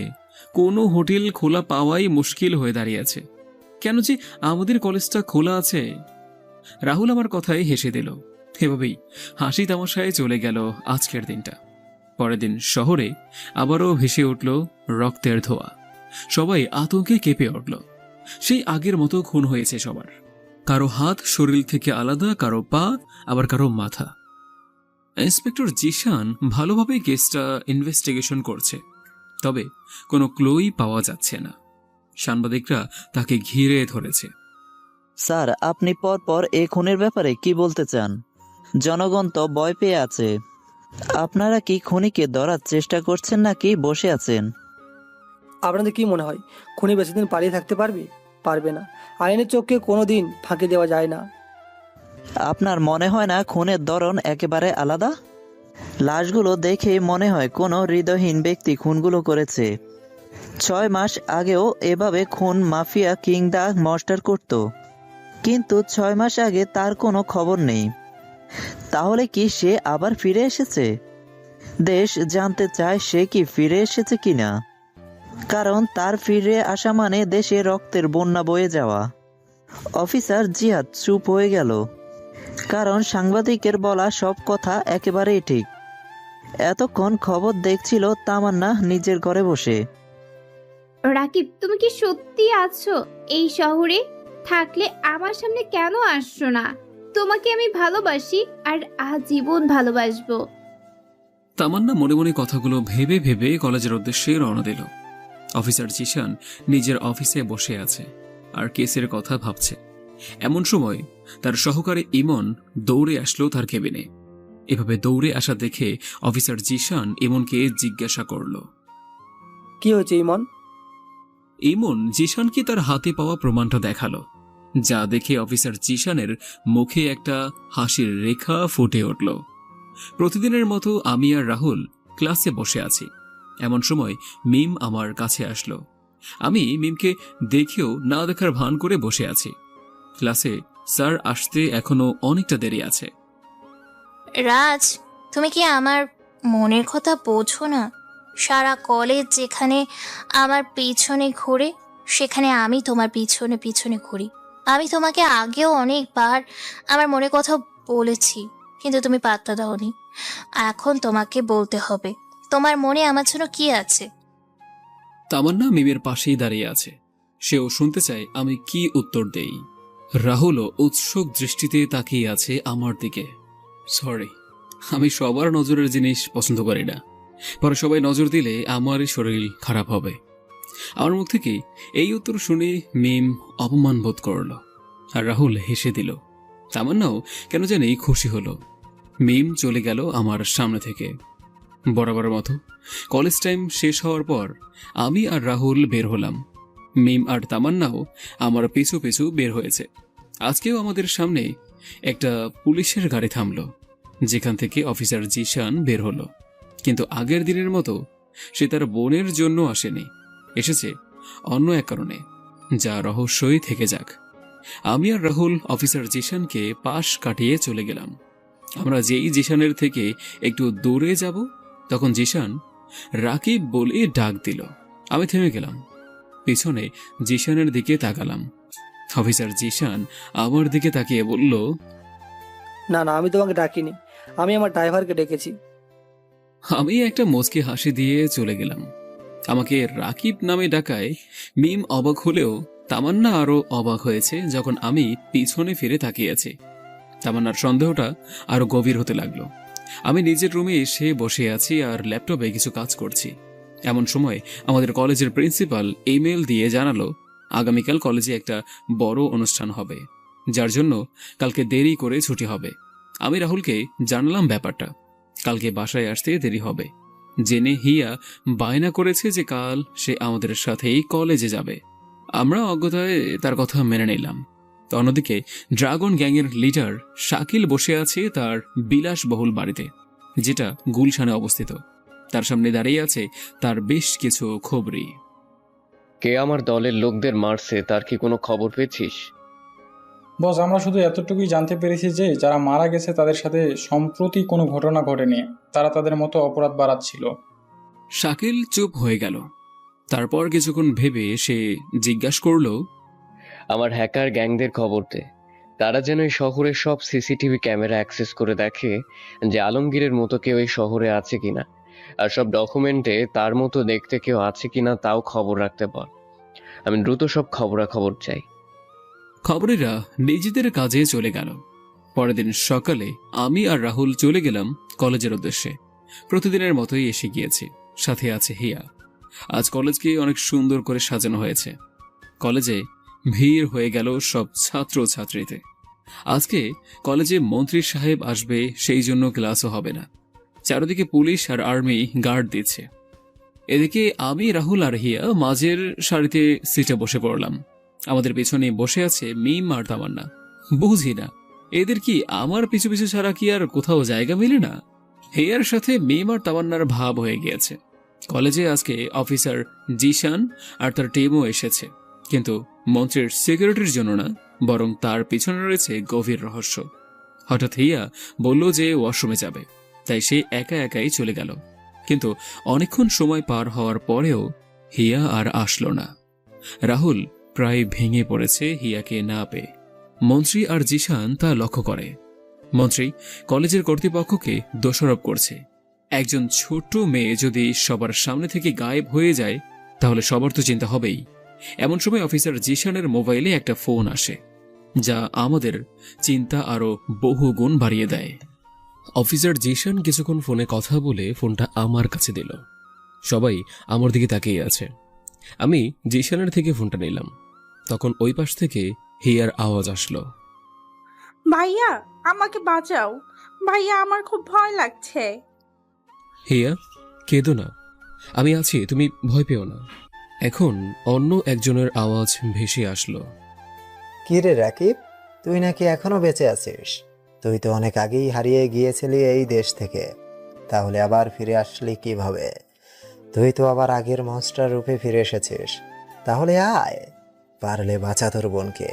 কোনো হোটেল খোলা পাওয়াই মুশকিল হয়ে দাঁড়িয়েছে। কেন যে আমাদের কলেজটা খোলা আছে। রাহুল আমার কথায় হেসে দিল। এভাবেই হাসি তামাশায় চলে গেল আজকের দিনটা। পরের দিন শহরে আবারও ভেসে উঠল রক্তের ধোঁয়া। সবাই আতঙ্কে কেঁপে উঠল। সেই আগের মতো খুন হয়েছে সবার। কারো হাত শরীর থেকে আলাদা, কারো পা, আবার কারো মাথা। ইন্সপেক্টর জিশান ভালোভাবে কেসটা ইনভেস্টিগেশন করছে, তবে কোনো ক্লুই পাওয়া যাচ্ছে না। সাংবাদিকরা তাকে ঘিরে ধরেছে। স্যার, আপনি পরপর এই খুনের ব্যাপারে কি বলতে চান? জনগণ তো ভয় পেয়ে আছে। আপনারা কি খুনিকে ধরার চেষ্টা করছেন নাকি বসে আছেন? আপনাদের কি মনে হয় খুনি বেশি দিন পালিয়ে থাকতে পারবে? পারবে না। আইনের চোখকে কোনোদিন ফাঁকি দেওয়া যায় না। আপনার মনে হয় না খুনের ধরন একেবারে আলাদা? লাশগুলো দেখে মনে হয় কোনো হৃদয়হীন ব্যক্তি খুনগুলো করেছে। 6 মাস আগেও এভাবে খুন মাফিয়া কিং দা মস্টার করত, কিন্তু 6 মাস আগে তার কোনো খবর নেই। তাহলে কি সে আবার ফিরে এসেছে? দেশ জানতে চায় সে কি ফিরে এসেছে কিনা, কারণ তার ফিরে আসা মানে দেশে রক্তের বন্যা বয়ে যাওয়া। অফিসার জিহাদ চুপ হয়ে গেল, কারণ সাংবাদিকের বলা সব কথা একেবারেই ঠিক। এতক্ষণ খবর দেখছিল তামান্না নিজের ঘরে বসে। রাকিব, তুমি কি সত্যি আছো এই শহরে? থাকলে আমার সামনে কেন আসছো না? তোমাকে আমি ভালোবাসি আর আজীবন ভালোবাসবো। তামান্না মনে মনে কথাগুলো ভেবে ভেবে কলেজের উদ্দেশ্যে রওনা দিল। অফিসার জিশান নিজের অফিসে বসে আছে আর কেসের কথা ভাবছে। এমন সময় তার সহকারী ইমন দৌড়ে আসলো তার কেবিনে। এভাবে দৌড়ে আসা দেখে অফিসার জিশান ইমনকে জিজ্ঞাসা করল, কি হয়েছে ইমন? ইমন জিশানকে তার হাতে পাওয়া প্রমাণটা দেখালো। যা দেখে অফিসার জিশানের মুখে একটা হাসির রেখা ফুটে উঠল। প্রতিদিনের মতো আমি আর রাহুল ক্লাসে বসে আছি। এমন সময় মিম আমার কাছে আসলো। আমি মিমকে দেখেও না দেখার ভান করে বসে আছি। ক্লাসে স্যার আসতে এখনো অনেকটা দেরি আছে। রাজ, তুমি কি আমার মনের কথা বোঝো না? সারা কলেজ যেখানে আমার পিছনে ঘুরে, সেখানে আমি তোমার পিছনে পিছনে ঘুরি। আমি তোমাকে আগেও অনেকবার আমার মনের কথা বলেছি, কিন্তু তুমি পাত্তা দাওনি। এখন তোমাকে বলতে হবে, তোমার মনে আমার জন্য কি আছে। তামান্না মিমের পাশেই দাঁড়িয়ে আছে। সেও শুনতে চায় আমি কি উত্তর দেই। রাহুলও উৎসুক দৃষ্টিতে তাকিয়ে আছে আমার দিকে। সরি, আমি সবার নজরের জিনিস পছন্দ করি না। পরে সবাই নজর দিলে আমারই শরীর খারাপ হবে। আমার মুখ থেকে এই উত্তর শুনে মিম অপমান বোধ করল, আর রাহুল হেসে দিল। তামান্নাও কেন জানি খুশি হলো। মিম চলে গেল আমার সামনে থেকে। বরাবরের মতো কলেজ টাইম শেষ হওয়ার পর আমি আর রাহুল বের হলাম। মিম আর তামান্নাও আমার পিছু পিছু বের হয়েছে। আজকেও আমাদের সামনে একটা পুলিশের গাড়ি থামলো, যেখান থেকে অফিসার জিশান বের হলো। কিন্তু আগের দিনের মতো সে তার বোনের জন্য আসেনি, এসেছে অন্য এক কারণে, যা রহস্যই থেকে যাক। আমি আর রাহুল অফিসার জিশানকে পাশ কাটিয়ে চলে গেলাম। আমরা যেই জিশানের থেকে একটু দূরে যাব, তখন জিশান রাকিব বলে ডাক দিল। আমি থেমে গেলাম, পিছনে জিশানের দিকে তাকালাম। অফিসার জিশান আমার দিকে তাকিয়ে বলল, না না, আমি তোমাকে ডাকিনি, আমি আমার ড্রাইভারকে ডেকেছি। আমি একটা মুচকি হাসি দিয়ে চলে গেলাম। আমাকে রাকিব নামে ডাকায় মিম অবাক হলেও তামান্না আরো অবাক হয়েছে যখন আমি পিছনে ফিরে তাকিয়ে আছি। তামান্নার সন্দেহটা আরো গভীর হতে লাগলো। আমি নিজের রুমে এসে বসে আছি আর ল্যাপটপে কিছু কাজ করছি। এমন সময় আমাদের কলেজের প্রিন্সিপাল ইমেল দিয়ে জানালো আগামীকাল কলেজে একটা বড় অনুষ্ঠান হবে, যার জন্য কালকে দেরি করে ছুটি হবে। আমি রাহুলকে জানালাম ব্যাপারটা, কালকে বাসায় আসতে দেরি হবে। জেনে হিয়া বায়না করেছে যে কাল সে আমাদের সাথেই কলেজে যাবে। আমরা অজ্ঞতায় তার কথা মেনে নিলাম। অন্যদিকে ড্রাগন গ্যাংয়ের লিডার শাকিল বসে আছে তার বিলাসবহুল বাড়িতে, যেটা গুলশানে অবস্থিত। তার সামনে দাঁড়িয়ে আছে তার বেশ কিছু খবরি। কে আমার দলের লোকদের মারছে তার কি কোনো খবর পেয়েছিস? বস, আমরা শুধু এতটুকুই জানতে পেরেছি যে যারা মারা গেছে তাদের সাথে সম্প্রতি কোনো ঘটনা ঘটেনি, তারা তাদের মতো অপরাধ বাড়াচ্ছিল। শাকিল চুপ হয়ে গেল। তারপর কিছুক্ষণ ভেবে সে জিজ্ঞাসা করল, আমার হ্যাকার গ্যাংদের খবর দে। তারা যেন এই শহরের সব সিসিটিভি ক্যামেরা অ্যাক্সেস করে দেখে যে আলমগীরের মতো কেউ এই শহরে আছে কিনা, আর সব ডকুমেন্টে তার মতো দেখতে কেউ আছে কিনা তাও খবর রাখতে বল। আমি দ্রুত সব খবরাখবর চাই। খবরেরা নিজেদের কাজে চলে গেল। পরের দিন সকালে আমি আর রাহুল চলে গেলাম কলেজের উদ্দেশ্যে। প্রতিদিনের মতোই এসে গিয়েছি, সাথে আছে হিয়া। আজ কলেজকে অনেক সুন্দর করে সাজানো হয়েছে। কলেজে ভিড় হয়ে গেল সব ছাত্র ছাত্রীতে। আজকে কলেজে মন্ত্রী সাহেব আসবে, সেই জন্য ক্লাসও হবে না। চারদিকে পুলিশ আর আর্মি গার্ড দিচ্ছে। এদিকে আমি, রাহুল আর হিয়া মাঝের সারিতে সিটে বসে পড়লাম। আমাদের পেছনে বসে আছে মিম আর তামান্না। বুঝি না এদের কি আমার পিছু পিছু ছাড়া কি আর কোথাও জায়গা মেলে না? হিয়ার সাথে মিম আর তামান্নার ভাব হয়ে গিয়েছে। কলেজে আজকে অফিসার জিশান আর তার টিমও এসেছে, কিন্তু মন্ত্রীর সিকিউরিটির জন্য না, বরং তার পিছনে রয়েছে গভীর রহস্য। হঠাৎ হিয়া বলল যে ওয়াশরুমে যাবে, তাই সে একা একাই চলে গেল। কিন্তু অনেকক্ষণ সময় পার হওয়ার পরেও হিয়া আর আসলো না। রাহুল প্রায় ভেঙে পড়েছে হিয়াকে না পেয়ে। মন্ত্রী আর জিশান তা লক্ষ্য করে। মন্ত্রী কলেজের কর্তৃপক্ষকে দোষারোপ করছে। একজন ছোট মেয়ে যদি সবার সামনে থেকে গায়েব হয়ে যায়, তাহলে সবার তো চিন্তা হবেই। এমন সময় অফিসার জিশানের মোবাইলে একটা ফোন আসে, যা আমাদের চিন্তা আরো বহুগুণ বাড়িয়ে দেয়। অফিসার জিশান কিছুক্ষণ ফোনে কথা বলে ফোনটা আমার কাছে দিল। সবাই আমার দিকে তাকিয়ে আছে। আমি জিশানের থেকে ফোনটা নিলাম। তখন ওই পাশ থেকে হিয়ার আওয়াজ আসলো, ভাইয়া আমাকে বাঁচাও, ভাইয়া আমার খুব ভয় লাগছে। হিয়া, কেঁদো না, আমি আছি, তুমি ভয় পেও না। এখন অন্য একজনের আওয়াজ ভেসে আসলো, কি রে রাকিব, তুই নাকি এখনো বেঁচে আছিস? তুই তো অনেক আগেই হারিয়ে গিয়েছিলি এই দেশ থেকে, তাহলে আবার ফিরে আসলি কিভাবে? তুই তো আবার আগের মনস্টার রূপে ফিরে এসেছিস, তাহলে আয়, পারলে বাঁচা তোর বোনকে।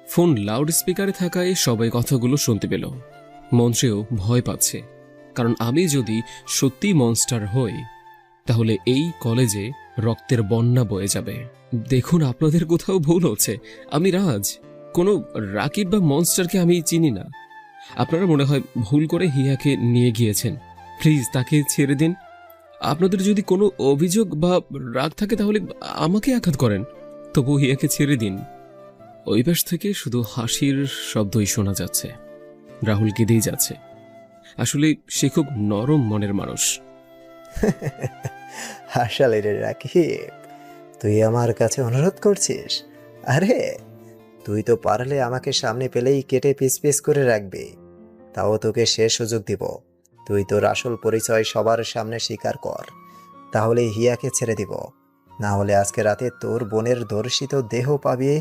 ফোন লাউড স্পিকারে থাকায় সবাই কথাগুলো শুনতে পেল। মঞ্চেও ভয় পাচ্ছে, কারণ আমি যদি সত্যি মনস্টার হই তাহলে এই কলেজে রক্তের বন্যা বয়ে যাবে। দেখুন, আপনাদের কোথাও ভুল হচ্ছে। আমি রাজ, কোনো রাকিব বা মনস্টারকে আমি চিনি না। আপনারা মনে হয় ভুল করে হিয়াকে নিয়ে গিয়েছেন। প্লিজ তাকে ছেড়ে দিন। আপনাদের যদি কোনো অভিযোগ বা রাগ থাকে তাহলে আমাকে আঘাত করেন, তবু হিয়াকে ছেড়ে দিন। ওই পাশ থেকে শুধু হাসির শব্দই শোনা যাচ্ছে। রাহুল কেঁদেই যাচ্ছে। আসলে সে খুব নরম মনের মানুষ। আসলে রে রাকিব, তুই আমার কাছে অনুরোধ করছিস? আরে তুই তো পারলে আমাকে সামনে পেলেই কেটে পিস পিস করে রাখবি, তাও তোকে সে সুযোগ দিব। তুই তোর আসল পরিচয় সবার সামনে স্বীকার কর, তাহলে হিয়াকে ছেড়ে দিব। না হলে আজকে রাতে তোর বোনের দর্শিত দেহ পাবি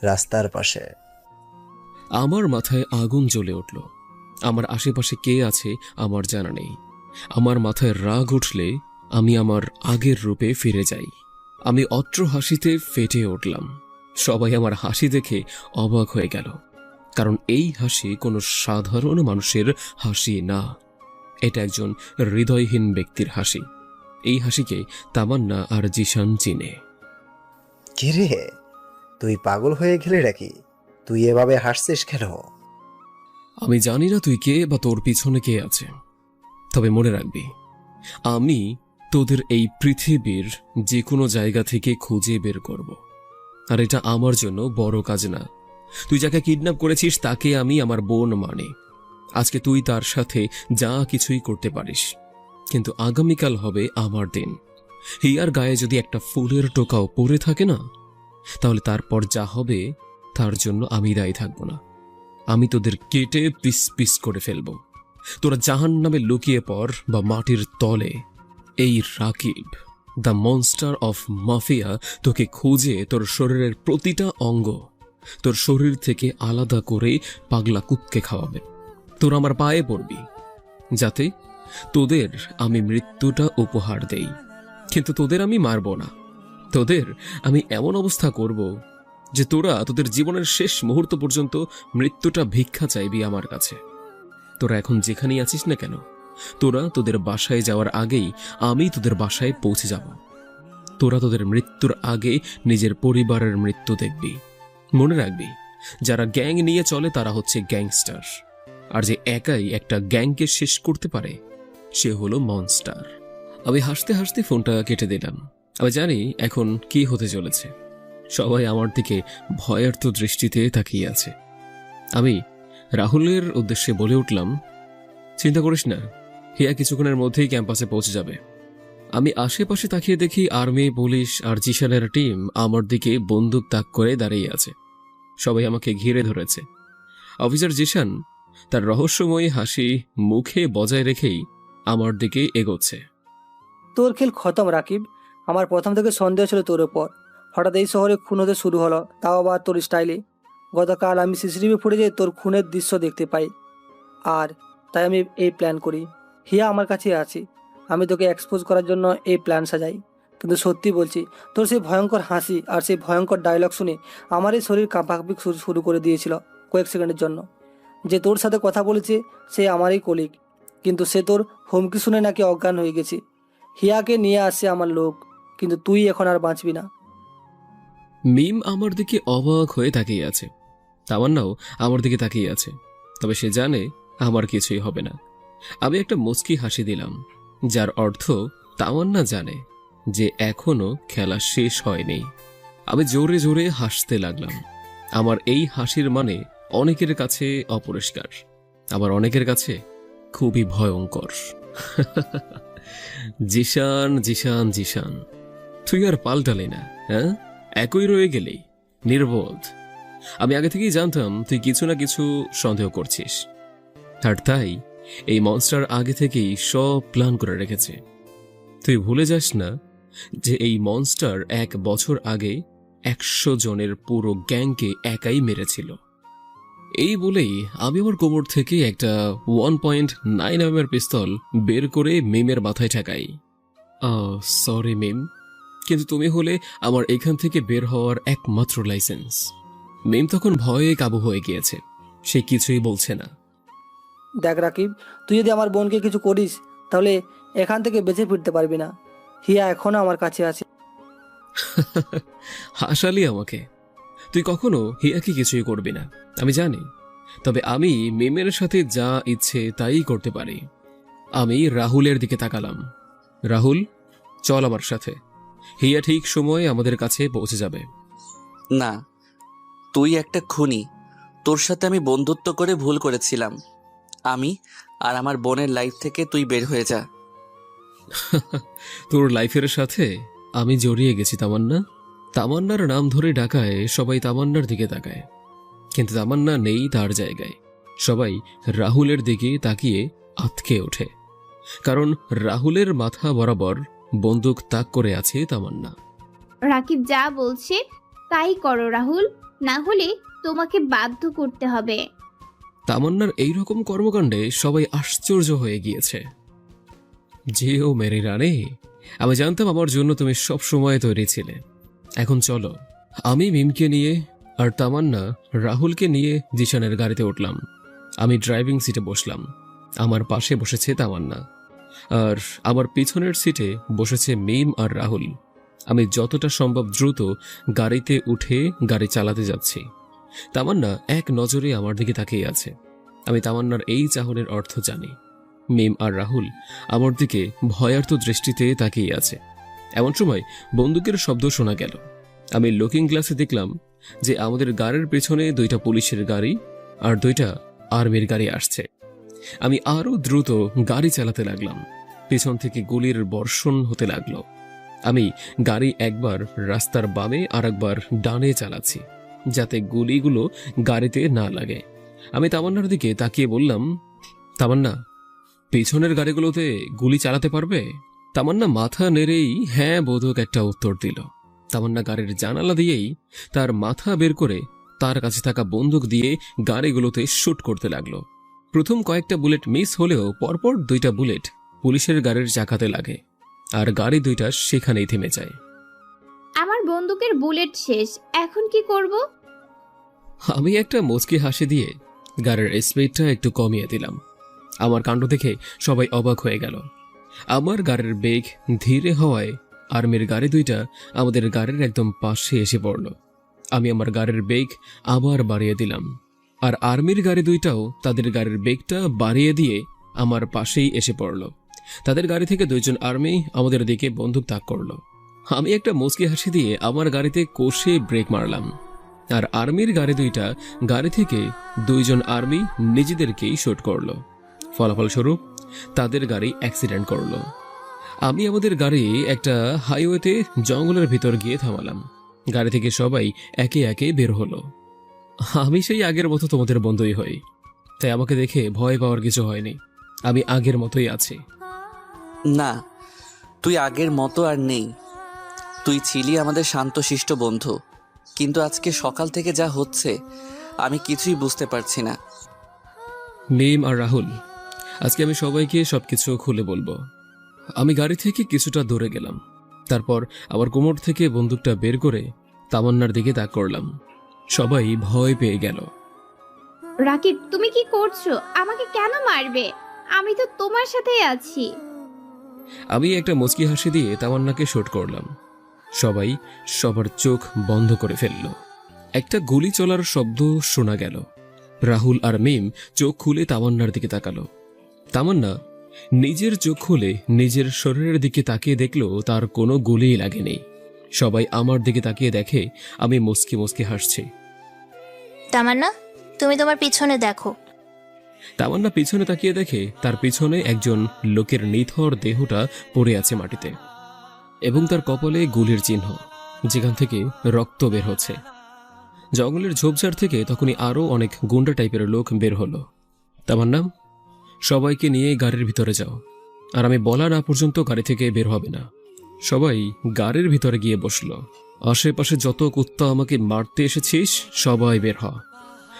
রাস্তার পাশে। আমার মাথায় আগুন জ্বলে উঠল। আমার আশেপাশে কে আছে আমার জানা নেই। আমার মাথায় রাগ উঠলে আমি আমার আগের রূপে ফিরে যাই। আমি অট্র হাসিতে ফেটে উঠলাম। সবাই আমার হাসি দেখে অবাক হয়ে গেল, কারণ এই হাসি কোনো সাধারণ মানুষের হাসি না। এটা একজন হৃদয়হীন ব্যক্তির হাসি। এই হাসিকে তামান্না আর জিশান চিনে। কিরে, তুই পাগল হয়ে গেলি নাকি? তুই এভাবে হাসছিস কেন? আমি জানি না তুই কে বা তোর পিছনে কে আছে, তবে মনে রাখবি, আমি তোদের এই পৃথিবীর যে কোনো জায়গা থেকে খুঁজে বের করব। আর এটা আমার জন্য বড় কাজ না। তুই যাকে কিডন্যাপ করেছিস তাকে আমি আমার বোন মানি। আজকে তুই তার সাথে যা কিছুই করতে পারিস, কিন্তু আগামীকাল হবে আমার দিন। হিয়ার গায়ে যদি একটা ফুলের টোকাও পড়ে থাকে না, তাহলে তারপর যা হবে তার জন্য আমি দায়ী থাকব না। আমি তোদের কেটে পিস পিস করে ফেলব। তোরা জাহান্নামে লুকিয়ে পড় বা মাটির তলে। এই Rakib, the monster of mafia, তোকে খুঁজে তোর শরীরের প্রতিটা অঙ্গ তোর শরীর থেকে আলাদা করে পাগলা কুত্কে খাওয়াবে। তোর আমার পায়ে পড়বি, যাতে তোদের আমি মৃত্যুটা উপহার দেই। কিন্তু তোদের আমি মারব না। তোদের আমি এমন অবস্থা করব যে তোরা তোদের জীবনের শেষ মুহূর্ত পর্যন্ত মৃত্যুটা ভিক্ষা চাইবি আমার কাছে। তোরা এখন যেখানেই আছিস না কেন, তোরা তোদের বাসায় যাওয়ার আগেই আমি তোদের বাসায় পৌঁছে যাব। তোরা তোদের মৃত্যুর আগে নিজের পরিবারের মৃত্যু দেখবি। মনে রাখবি, যারা গ্যাং নিয়ে চলে তারা হচ্ছে গ্যাংস্টার, আর যে একাই একটা গ্যাংকে শেষ করতে পারে সে হলো মনস্টার। আমি হাসতে হাসতে ফোনটা কেটে দিলাম। আমি জানি এখন কি হতে চলেছে। সবাই আমার দিকে ভয়ার্ত দৃষ্টিতে তাকিয়ে আছে। আমি রাহুলের উদ্দেশ্যে বলে উঠলাম, চিন্তা করিস না, হিয়া কিছুক্ষণের মধ্যেই ক্যাম্পাসে পৌঁছে যাবে। আমি আশেপাশে তাকিয়ে দেখি আর্মি, পুলিশ আর জিশানের টিম আমার দিকে বন্দুক তাক করে দাঁড়িয়ে আছে। সবাই আমাকে ঘিরে ধরেছে। অফিসার জিশান তার রহস্যময়ী হাসি মুখে বজায় রেখেই আমার দিকে এগোচ্ছে। তোর খেল খতম রাকিব। আমার প্রথম থেকে সন্দেহ ছিল তোর ওপর। হঠাৎ এই শহরে খুন হতে শুরু হলো, তাও আবার তোর স্টাইলে। গতকাল আমি সিসিটিভি ফুটেজে তোর খুনের দৃশ্য দেখতে পাই, আর তাই আমি এই প্ল্যান করি। হিয়া আমার কাছে আছে, আমি তোকে এক্সপোজ করার জন্য এই প্ল্যান সাজাই। কিন্তু সত্যি বলছি, তোর সেই ভয়ঙ্কর হাসি আর সেই ভয়ঙ্কর ডায়লগ শুনে আমার এই শরীর কাঁপাকাঁপি শুরু করে দিয়েছিল কয়েক সেকেন্ডের জন্য। যে তোর সাথে কথা বলেছে সে আমারই কলিগ, কিন্তু সে তোর হুমকি শুনে নাকি অজ্ঞান হয়ে গেছে। হিয়াকে নিয়ে আসছে আমার লোক, কিন্তু তুই এখন আর বাঁচবি না। মিম আমার দিকে অবাক হয়ে তাকিয়ে আছে। তামান্নাও আমার দিকে তাকিয়ে আছে, তবে সে জানে আমার কিছুই হবে না। আমি একটা মুচকি হাসি দিলাম, যার অর্থ তামান্না জানে যে এখনো খেলা শেষ হয়নি। আমি জোরে জোরে হাসতে লাগলাম। আমার এই হাসির মানে অনেকের কাছে অপরিষ্কার, আবার অনেকের কাছে খুবই ভয়ঙ্কর। জিশান জিশান জিশান, তুই আর পাল্টালি না, হ্যাঁ? একই রয়ে গেলি, নির্বোধ। আমি আগে থেকেই জানতাম তুই কিছু না কিছু সন্দেহ করছিস, আর তাই এই মনস্টার আগে থেকেই সব প্ল্যান করে রেখেছে। তুই ভুলে যাস না যে এই মনস্টার 1 বছর আগে 100 জনের পুরো গ্যাংকে একাই মেরেছিল। এই বলেই আমি আমার কোমর থেকে একটা 1.9 mm পিস্তল বের করে মিমের মাথায় ঠেকাই। সরি মিম, কিন্তু তুমি হলে আমার এখান থেকে বের হওয়ার একমাত্র লাইসেন্স। মিম তখন ভয়ে কাবু হয়ে গিয়েছে, সে কিছুই বলছে না। দেখ রাকিব, তুই যদি আমার বোনকে কিছু করিস তাহলে এখান থেকে বেঁচে ফিরতে পারবি না। হিয়া এখনো আমার কাছে আছে। হাসালি আমাকে। তুই কখনো হিয়াকে কিছুই করবি না, আমি জানি। তবে আমি মিমের সাথে যা ইচ্ছে তাই করতে পারি। আমি রাহুলের দিকে তাকালাম। রাহুল, চল আমার সাথে। হিয়া ঠিক সময়ে আমাদের কাছে পৌঁছে যাবে। না, তুই একটা খুনি। তোর সাথে আমি বন্ধুত্ব করে ভুল করেছিলাম। আমি আর আমার বোনের লাইফ থেকে তুই বের হয়ে যা। তোর লাইফের সাথে আমি জড়িয়ে গেছি তামান্না। তামান্নার নাম ধরে ডাকায় সবাই তামান্নার দিকে তাকায়, কিন্তু তামান্না নেই তার জায়গায়। সবাই রাহুলের দিকে তাকিয়ে আঁতকে ওঠে, কারণ রাহুলের মাথা বরাবর বন্দুক তাক করে আছে তামান্না। রাকিব যা বলছে তাই করো রাহুল, না হলে তোমাকে বাধ্য করতে হবে। তামান্নার এইরকম কর্মকাণ্ডে সবাই আশ্চর্য হয়ে গিয়েছে। যে ও মেরি রানী, আমি জানতাম আমার জন্য তুমি সব সময় তৈরি ছিলে। এখন চলো। আমি মিমকে নিয়ে আর তামান্না রাহুলকে নিয়ে জিশানের গাড়িতে উঠলাম। আমি ড্রাইভিং সিটে বসলাম। আমার পাশে বসেছে তামান্না, আর আমার পিছনের সিটে বসেছে মিম আর রাহুল। আমি যতটা সম্ভব দ্রুত গাড়িতে উঠে গাড়ি চালাতে যাচ্ছি। তামান্না এক নজরে আমার দিকে তাকিয়ে আছে। আমি তামান্নার এই চাহনের অর্থ জানি। মিম আর রাহুল আমার দিকে ভয়ার্ত দৃষ্টিতে তাকিয়ে আছে। এমন সময় বন্দুকের শব্দ শোনা গেল। আমি লুকিং গ্লাসে দেখলাম যে আমাদের গাড়ির পেছনে 2টা পুলিশের গাড়ি আর 2টা আর্মির গাড়ি আসছে। আমি আরো দ্রুত গাড়ি চালাতে লাগলাম। পেছন থেকে গুলির বর্ষণ হতে লাগলো। আমি গাড়ি একবার রাস্তার বামে আর একবার ডানে চালাচ্ছি, যাতে গুলিগুলো গাড়িতে না লাগে। আমি তামান্নার দিকে তাকিয়ে বললাম, তামান্না, পেছনের গাড়িগুলোতে গুলি চালাতে পারবে? তামান্না মাথা নেড়েই হ্যাঁ বোধক একটা উত্তর দিল। তামান্না গাড়ির জানালা দিয়েই তার মাথা বের করে তার কাছে থাকা বন্দুক দিয়ে গাড়িগুলোতে শুট করতে লাগলো। প্রথম কয়েকটা বুলেট মিস হলেও পরপর 2টা বুলেট পুলিশের গাড়ির চাকাতে লাগে, আর গাড়ি 2টা সেখানেই থেমে যায়। আমার বন্দুকের বুলেট শেষ, এখন কি করব? আমি একটা মুচকি হাসি দিয়ে গাড়ির স্পিডটা একটু কমিয়ে দিলাম। আমার কাণ্ড দেখে সবাই অবাক হয়ে গেল। আমার গাড়ির বেগ ধীরে হওয়ায় আর্মির গাড়ি 2টা আমাদের গাড়ির একদম পাশে এসে পড়ল। আমি আমার গাড়ির বেগ আবার বাড়িয়ে দিলাম, আর আর্মির গাড়ি 2টাও তাদের গাড়ির বেগটা বাড়িয়ে দিয়ে আমার পাশেই এসে পড়ল। তাদের গাড়ি থেকে 2 জন আর্মি আমাদের দিকে বন্দুক তাক করল। আমি একটা মুচকি হাসি দিয়ে আমার গাড়িতে কষে ব্রেক মারলাম, আর আর্মির গাড়ি 2টা গাড়ি থেকে 2 জন আর্মি নিজেদেরকেই শুট করল। ফলাফলস্বরূপ তাদের গাড়ি অ্যাক্সিডেন্ট করল। আমি আমাদের গাড়ি একটা হাইওয়েতে জঙ্গলের ভিতর গিয়ে থামালাম। গাড়ি থেকে সবাই একে একে বের হলো। আমি সেই আগের মতো তোমাদের বন্ধুই হই, তাই আমাকে দেখে ভয় পাওয়ার কিছু হয়নি। আমি আগের মতোই আছি। না, তুই আগের মতো আর নেই। তুই ছিলি আমাদের শান্তশিষ্ট বন্ধু, কিন্তু আজকে সকাল থেকে যা হচ্ছে আমি কিছুই বুঝতে পারছি না। মিম আর রাহুল, আজকে আমি সবাইকে সবকিছু খুলে বলবো। আমি গাড়ি থেকে কিছুটা দূরে গেলাম, তারপর আমার কোমর থেকে বন্দুকটা বের করে তামান্নার দিকে তাক করলাম। সবাই ভয় পেয়ে গেল। রাকিব, তুমি কি করছো? আমাকে কেন মারবে? আমি তো তোমার সাথেই আছি। আমি একটা মুচকি হাসি দিয়ে তামান্নাকে শুট করলাম। সবাই সবার চোখ বন্ধ করে ফেলল। একটা গুলি চলার শব্দ শোনা গেল। রাহুল আর মিম চোখ খুলে তামান্নার দিকে তাকালো। তামান্না নিজের চোখ খুলে নিজের শরীরের দিকে তাকিয়ে দেখলো তার কোনো গুলিই লাগেনি। সবাই আমার দিকে তাকিয়ে দেখে আমি মুচকি মুচকি হাসছি। তামান্না, তুমি তোমার পিছনে দেখো। তামান্না পিছনে তাকিয়ে দেখে তার পিছনে একজন লোকের নিথর দেহটা পড়ে আছে মাটিতে, এবং তার কপালে গুলির চিহ্ন, যেখান থেকে রক্ত বের হচ্ছে। জঙ্গলের ঝোপঝাড় থেকে তখনই আরও অনেক গুন্ডা টাইপের লোক বের হলো। তামান্না, সবাইকে নিয়ে গাড়ির ভিতরে যাও, আর আমি বলা না পর্যন্ত গাড়ি থেকে বের হবে না। সবাই গাড়ির ভিতরে গিয়ে বসলো। আশেপাশে যত কুত্তা আমাকে মারতে এসেছিস সবাই বের হ।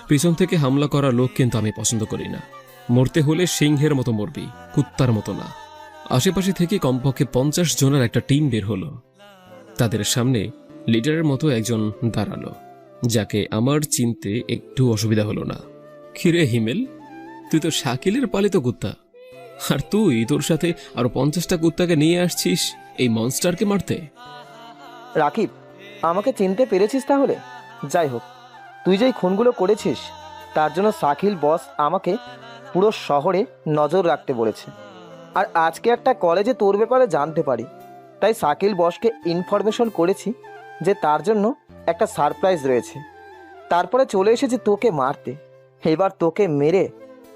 পিছন থেকে হামলা করা লোক কিন্তু আমি পছন্দ করি না। মরতে হলে সিংহের মতো মরবি, কুত্তার মতো না। আশেপাশে থেকে কমপক্ষে 50 জনের একটা টিম বের হলো। তাদের সামনে লিডারের মতো একজন দাঁড়ালো, যাকে আমার চিনতে একটু অসুবিধা হলো না। কিরে হিমেল, তুই তো শাকিলের পালিত কুত্তা, আর তুই তোর সাথে আরো 50টা কুত্তাকে নিয়ে আসছিস এই মনস্টারকে মারতে? রাকিব, আমাকে চিনতে পেরেছিস তাহলে? যাই হোক, তুই যেই খুনগুলো করেছিস তার জন্য শাকিল বস আমাকে পুরো শহরে নজর রাখতে বলেছে। আর আজকে একটা কলেজে তোর ব্যাপারে জানতে পারি, তাই শাকিল বসকে ইনফরমেশন করেছি যে তার জন্য একটা সারপ্রাইজ রয়েছে। তারপরে চলে এসেছি তোকে মারতে। এবার তোকে মেরে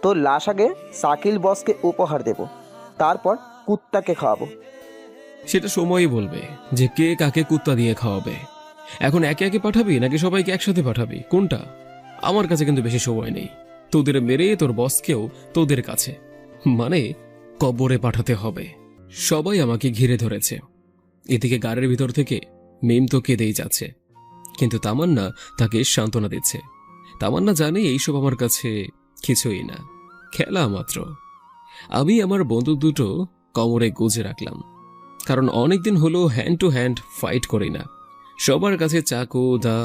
তোর লাশ আগে শাকিল বসকে উপহার দেব, তারপর কুত্তাকে খাওয়াবো। সেটা সময়ই বলবে যে কে কাকে কুত্তা দিয়ে খাওয়াবে। এখন একে একে পাঠাবি নাকি সবাইকে একসাথে পাঠাবি, কোনটা? আমার কাছে কিন্তু বেশি সময় নেই। তোদের মেরে তোর বসকেও তোদের কাছে, মানে কবরে পাঠাতে হবে। সবাই আমাকে ঘিরে ধরেছে। এদিকে গাড়ির ভিতর থেকে মিম তো কেঁদেই যাচ্ছে, কিন্তু তামান্না তাকে সান্ত্বনা দিচ্ছে। তামান্না জানে এইসব আমার কাছে কিছুই না, খেলা মাত্র। আমি আমার বন্দুক দুটো কোমরে গুজে রাখলাম, কারণ অনেকদিন হলো হ্যান্ড টু হ্যান্ড ফাইট করি না। সবার কাছে চাকু, দা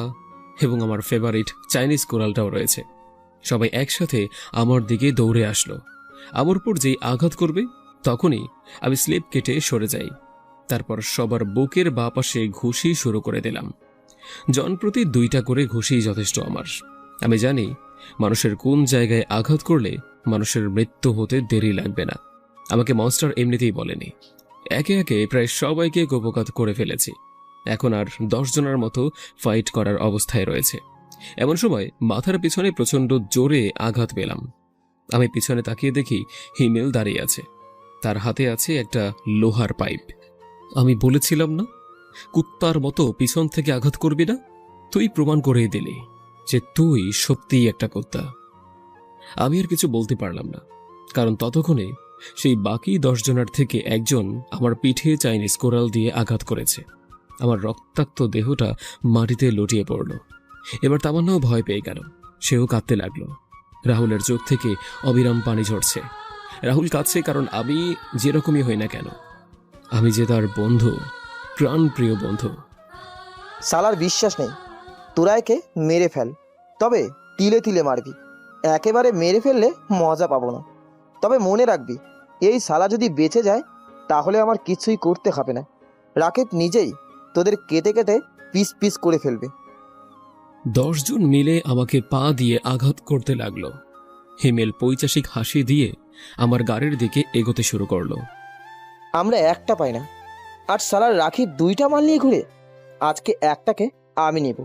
এবং আমার ফেভারিট চাইনিজ কোরালটাও রয়েছে। সবাই একসাথে আমার দিকে দৌড়ে আসলো। আমার উপর যেই আঘাত করবে তখনই আমি স্লিপ কেটে সরে যাই। তারপর সবার বুকের বাঁ পাশে ঘুষি শুরু করে দিলাম। জনপ্রতি 2টা করে ঘুষি যথেষ্ট আমার। আমি জানি মানুষের কোন জায়গায় আঘাত করলে মানুষের মৃত্যু হতে দেরি লাগবে না। আমাকে মনস্টার এমনিতেই বলেনি। একে একে প্রায় সবাইকে কোপকাত করে ফেলেছি। এখন আর 10 জনের মতো ফাইট করার অবস্থায় রয়েছে। এমন সময় মাথার পিছনে প্রচণ্ড জোরে আঘাত পেলাম। আমি পিছনে তাকিয়ে দেখি হিমেল দাঁড়িয়ে আছে। তার হাতে আছে একটা লোহার পাইপ। আমি বলেছিলাম না কুত্তার মতো পিছন থেকে আঘাত করবি না? তুই প্রমাণ করে দিলি যে তুই সত্যিই একটা কুত্তা। আমি আর কিছু বলতে পারলাম না, কারণ ততক্ষণে সেই বাকি 10 জনের থেকে একজন আমার পিঠে চাইনিজ কোরাল দিয়ে আঘাত করেছে। আমার রক্তাক্ত দেহটা মাটিতে লুটিয়ে পড়ল। এবার তামান্নাও ভয় পেয়ে গেল, সেও কাঁদতে লাগলো। রাহুলের চোখ থেকে অবিরাম পানি ঝরছে। রাহুল কাঁদছে কারণ আমি যেরকমই হই না কেন, আমি যে তার বন্ধু, প্রাণপ্রিয় বন্ধু। সালার বিশ্বাস নেই, তোরা একে মেরে ফেল, তবে তিলে তিলে মারবি। একেবারে মেরে ফেললে মজা পাবো না। তবে মনে রাখবি, এই সালা যদি বেঁচে যায় তাহলে আমার কিছুই করতে হবে না। রাকিব নিজেই তোদের কেটে কেটে পিস পিস করে ফেলবে। 10 জন মিলে আমাকে পা দিয়ে আঘাত করতে লাগলো। হিমেল পৈচাসিক হাসি দিয়ে আমার গাড়ির দিকে এগোতে শুরু করলো। আমরা একটা পাই না, আর সালার রাকিব 2টা মাল নিয়ে ঘুরে। আজকে একটাকে আমি নেব,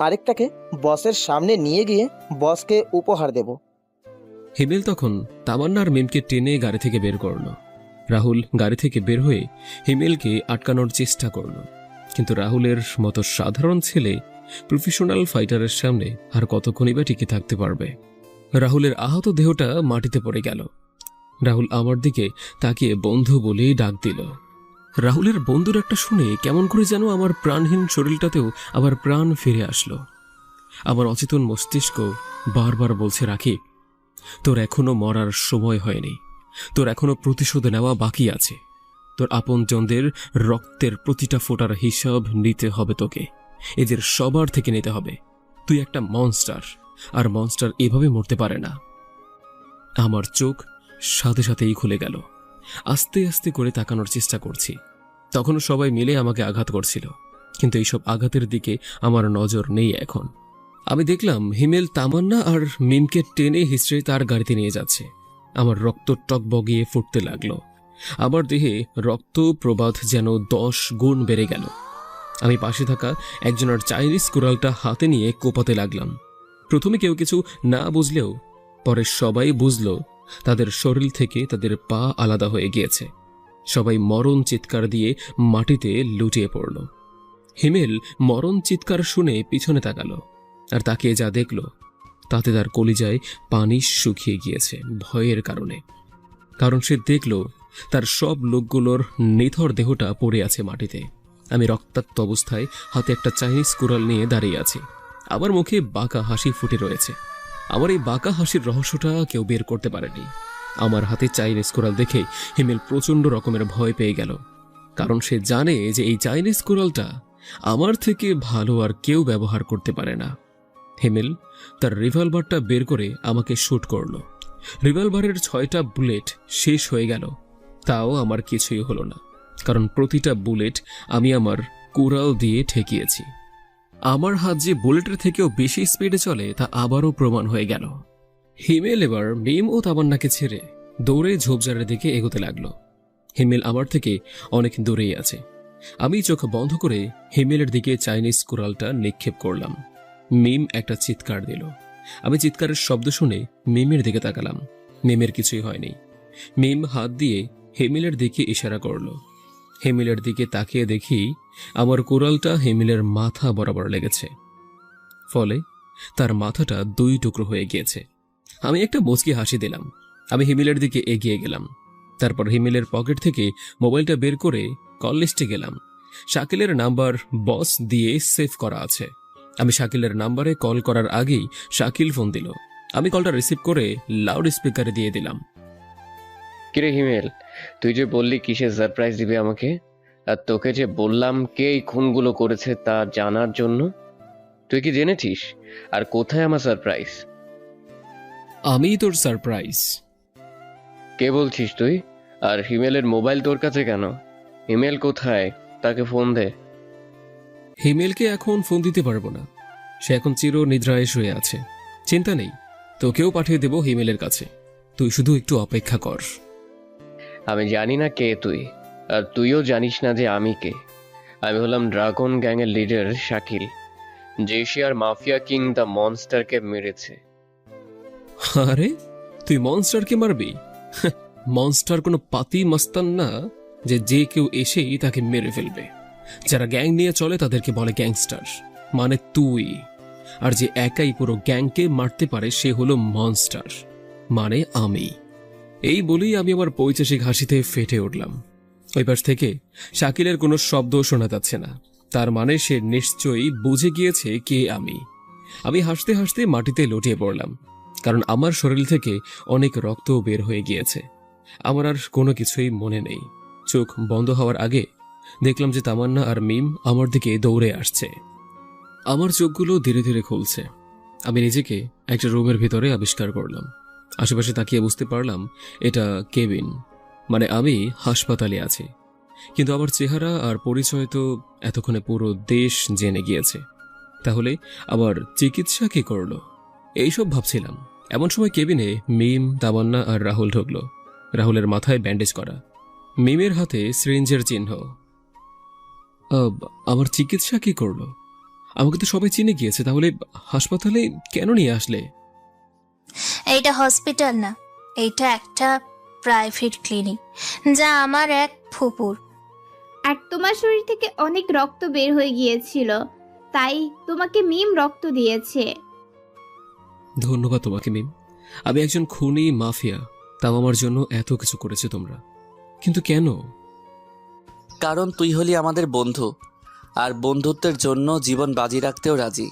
আরেকটাকে বসের সামনে নিয়ে গিয়ে বসকে উপহার দেব। হিমেল তখন তামান্নার মিমকে টেনে গাড়ি থেকে বের করলো। রাহুল গাড়ি থেকে বের হয়ে হিমেলকে আটকানোর চেষ্টা করলো, কিন্তু রাহুলের মতো সাধারণ ছেলে প্রফেশনাল ফাইটারের সামনে আর কতক্ষণই বা টিকে থাকতে পারবে। রাহুলের আহত দেহটা মাটিতে পড়ে গেল। রাহুল আমার দিকে তাকিয়ে বন্ধু বলেই ডাক দিল। রাহুলের বন্ধুর একটা শুনে কেমন করে যেন আমার প্রাণহীন শরীরটাতেও আবার প্রাণ ফিরে আসলো। আমার অচেতন মস্তিষ্ক বারবার বলছে, রাকিব, তোর এখনো মরার সময় হয়নি, তোর এখনো প্রতিশোধ নেওয়া বাকি আছে। তোর আপনজনদের রক্তের প্রতিটা ফোঁটার হিসাব নিতে হবে তোকে, এদের সবার থেকে নিতে হবে। তুই একটা মনস্টার, আর মনস্টার এভাবে মরতে পারে না। আমার চোখ সাথে সাথেই খুলে গেল। আস্তে আস্তে করে তাকানোর চেষ্টা করছি। তখনও সবাই মিলে আমাকে আঘাত করছিল, কিন্তু এইসব আঘাতের দিকে আমার নজর নেই এখন। আমি দেখলাম হিমেল তামান্না আর মিমকে টেনে হিস্ট্রি তার গাড়িতে নিয়ে যাচ্ছে। আমার রক্ত টকবগিয়ে ফুটতে লাগলো। আমার দেহে রক্ত প্রবাদ যেন 10 গুণ বেড়ে গেল। আমি পাশে থাকা একজনের চাইনিজ কোরালটা হাতে নিয়ে কোপাতে লাগলাম। প্রথমে কেউ কিছু না বুঝলেও পরে সবাই বুঝলো তাদের শরীর থেকে তাদের পা আলাদা হয়ে গিয়েছে। সবাই মরণ চিৎকার দিয়ে মাটিতে লুটিয়ে পড়ল। হিমেল মরণ চিৎকার শুনে পিছনে তাকালো, আর তাকিয়ে যা দেখল তাতে তার কলিজায় পানি শুকিয়ে গিয়েছে ভয়ের কারণে। কারণ সে দেখল তার সব লোকগুলোর নিথর দেহটা পড়ে আছে মাটিতে। আমি রক্তাক্ত অবস্থায় হাতে একটা চাইনিজ কুড়াল নিয়ে দাঁড়িয়ে আছি। আমার মুখে বাঁকা হাসি ফুটে রয়েছে। আমার এই বাঁকা হাসির রহস্যটা কেউ বের করতে পারেনি। আমার হাতে চাইনিজ কুড়াল দেখে হিমেল প্রচণ্ড রকমের ভয় পেয়ে গেল, কারণ সে জানে যে এই চাইনিজ কুড়ালটা আমার থেকে ভালো আর কেউ ব্যবহার করতে পারে না। হিমেল তার রিভলভারটা বের করে আমাকে শ্যুট করলো। রিভলভারের 6টা বুলেট শেষ হয়ে গেল, তাও আমার কিছুই হলো না, কারণ প্রতিটা বুলেট আমি আমার কুড়াল দিয়ে ঠেকিয়েছি। আমার হাত যে বুলেটের থেকেও বেশি স্পিডে চলে তা আবারও প্রমাণ হয়ে গেল। হিমেল এবার মিম ও তামান্নাকে ছেড়ে দৌড়ে ঝোপঝাড়ের দিকে এগোতে লাগলো। হিমেল আমার থেকে অনেক দূরেই আছে। আমি চোখ বন্ধ করে হিমেলের দিকে চাইনিজ কুড়ালটা নিক্ষেপ করলাম। মিম একটা চিৎকার দিল। আমি চিৎকারের শব্দ শুনে মিমের দিকে তাকালাম। মিমের কিছুই হয়নি। মিম হাত দিয়ে হিমেলের দিকে ইশারা করল। হিমেলের দিকে তাকিয়ে দেখি আমার কুড়ালটা হিমেলের মাথা বরাবর লেগেছে, ফলে তার মাথাটা 2 টুকরো হয়ে গিয়েছে। আমি একটা মুচকি হাসি দিলাম। আমি হিমেলের দিকে এগিয়ে গেলাম। তারপর হিমেলের পকেট থেকে মোবাইলটা বের করে কল লিস্টে গেলাম। শাকিলের নাম্বার বস দিয়ে সেভ করা আছে। আমি শাকিলের নাম্বারে কল করার আগেই শাকিল ফোন দিল। আমি কলটা রিসিভ করে লাউড স্পিকারে দিয়ে দিলাম। কিরে হিমেল, তুই যে বললি কিসের সারপ্রাইজ দিবে আমাকে, আর তোকে যে বললাম কে এই খুনগুলো করেছে তা জানার জন্য, তুই কি জেনেছিস? আর কোথায় আমার সারপ্রাইজ? আমি তোর সারপ্রাইজ। কে বলছিস তুই? আর হিমেলের মোবাইল তোর কাছে কেন? হিমেল কোথায়? তাকে ফোন দে। হিমেলকে এখন ফোন দিতে পারবো না, সে এখন চির নিদ্রায় শুয়ে আছে। চিন্তা নেই, তোকেও পাঠিয়ে দেব হিমেলের কাছে, তুই শুধু একটু অপেক্ষা কর। আমি জানি না কে তুই, আর তুইও জানিস না যে আমি কে। আমি হলাম ড্রাগন গ্যাংয়ের লিডার শাকিল, যে এশিয়ার মাফিয়া কিং দ্য মনস্টারকে মেরেছে। আরে তুই মনস্টারকে মারবি? মনস্টার কোনো পাতি মস্তান না যে যে কেউ এসেই তাকে মেরে ফেলবে। যারা গ্যাং নিয়ে চলে তাদেরকে বলে গ্যাংস্টার, মানে তুই। আর যে একাই পুরো গ্যাংকে মারতে পারে সে হলো মনস্টার, মানে আমি। এই বলেই আমি আমার পৈচাসিক হাসিতে ফেটে উঠলাম। ওই পাশ থেকে শাকিলের কোনো শব্দ শোনা যাচ্ছে না, তার মানে সে নিশ্চয়ই বুঝে গিয়েছে কে আমি। আমি হাসতে হাসতে মাটিতে লুটিয়ে পড়লাম, কারণ আমার শরীর থেকে অনেক রক্ত বের হয়ে গিয়েছে। আমার আর কোনো কিছুই মনে নেই। চোখ বন্ধ হওয়ার আগে দেখলাম যে তামান্না আর মিম আমার দিকে দৌড়ে আসছে। আমার চোখগুলো ধীরে ধীরে খুলছে। আমি নিজেকে একটা রুমের ভিতরে আবিষ্কার করলাম। আশেপাশে তাকিয়ে বুঝতে পারলাম এটা কেবিন, মানে আমি হাসপাতালে আছি। কিন্তু আমার চেহারা আর পরিচয় তো এতক্ষণে পুরো দেশ জেনে গিয়েছে। তাহলে আবার চিকিৎসা কি করলো এইসব ভাবছিলাম। এমন সময় কেবিনে মিম, তামান্না আর রাহুল ঢুকলো। রাহুলের মাথায় ব্যান্ডেজ করা, মিমের হাতে সিরিঞ্জের চিহ্ন। আমার চিকিৎসা কি করলো? আমাকে তো সবাই চিনে গিয়েছে, তাহলে হাসপাতালে কেন নিয়ে আসলে? এইটা হসপিটাল না, এইটা একটা প্রাইভেট ক্লিনিক, যা আমার এক ফুপুর। আর তোমার শরীর থেকে অনেক রক্ত বের হয়ে গিয়েছিল, তাই তোমাকে মিম রক্ত দিয়েছে। ধন্যবাদ তোমাকে মিম। আমি একজন খুনি মাফিয়া, তাও আমার জন্য এত কিছু করেছে তোমরা, কিন্তু কেন? কারণ তুই হলি আমাদের বন্ধু, আর বন্ধুত্বের জন্য জীবন বাজি রাখতেও রাজি।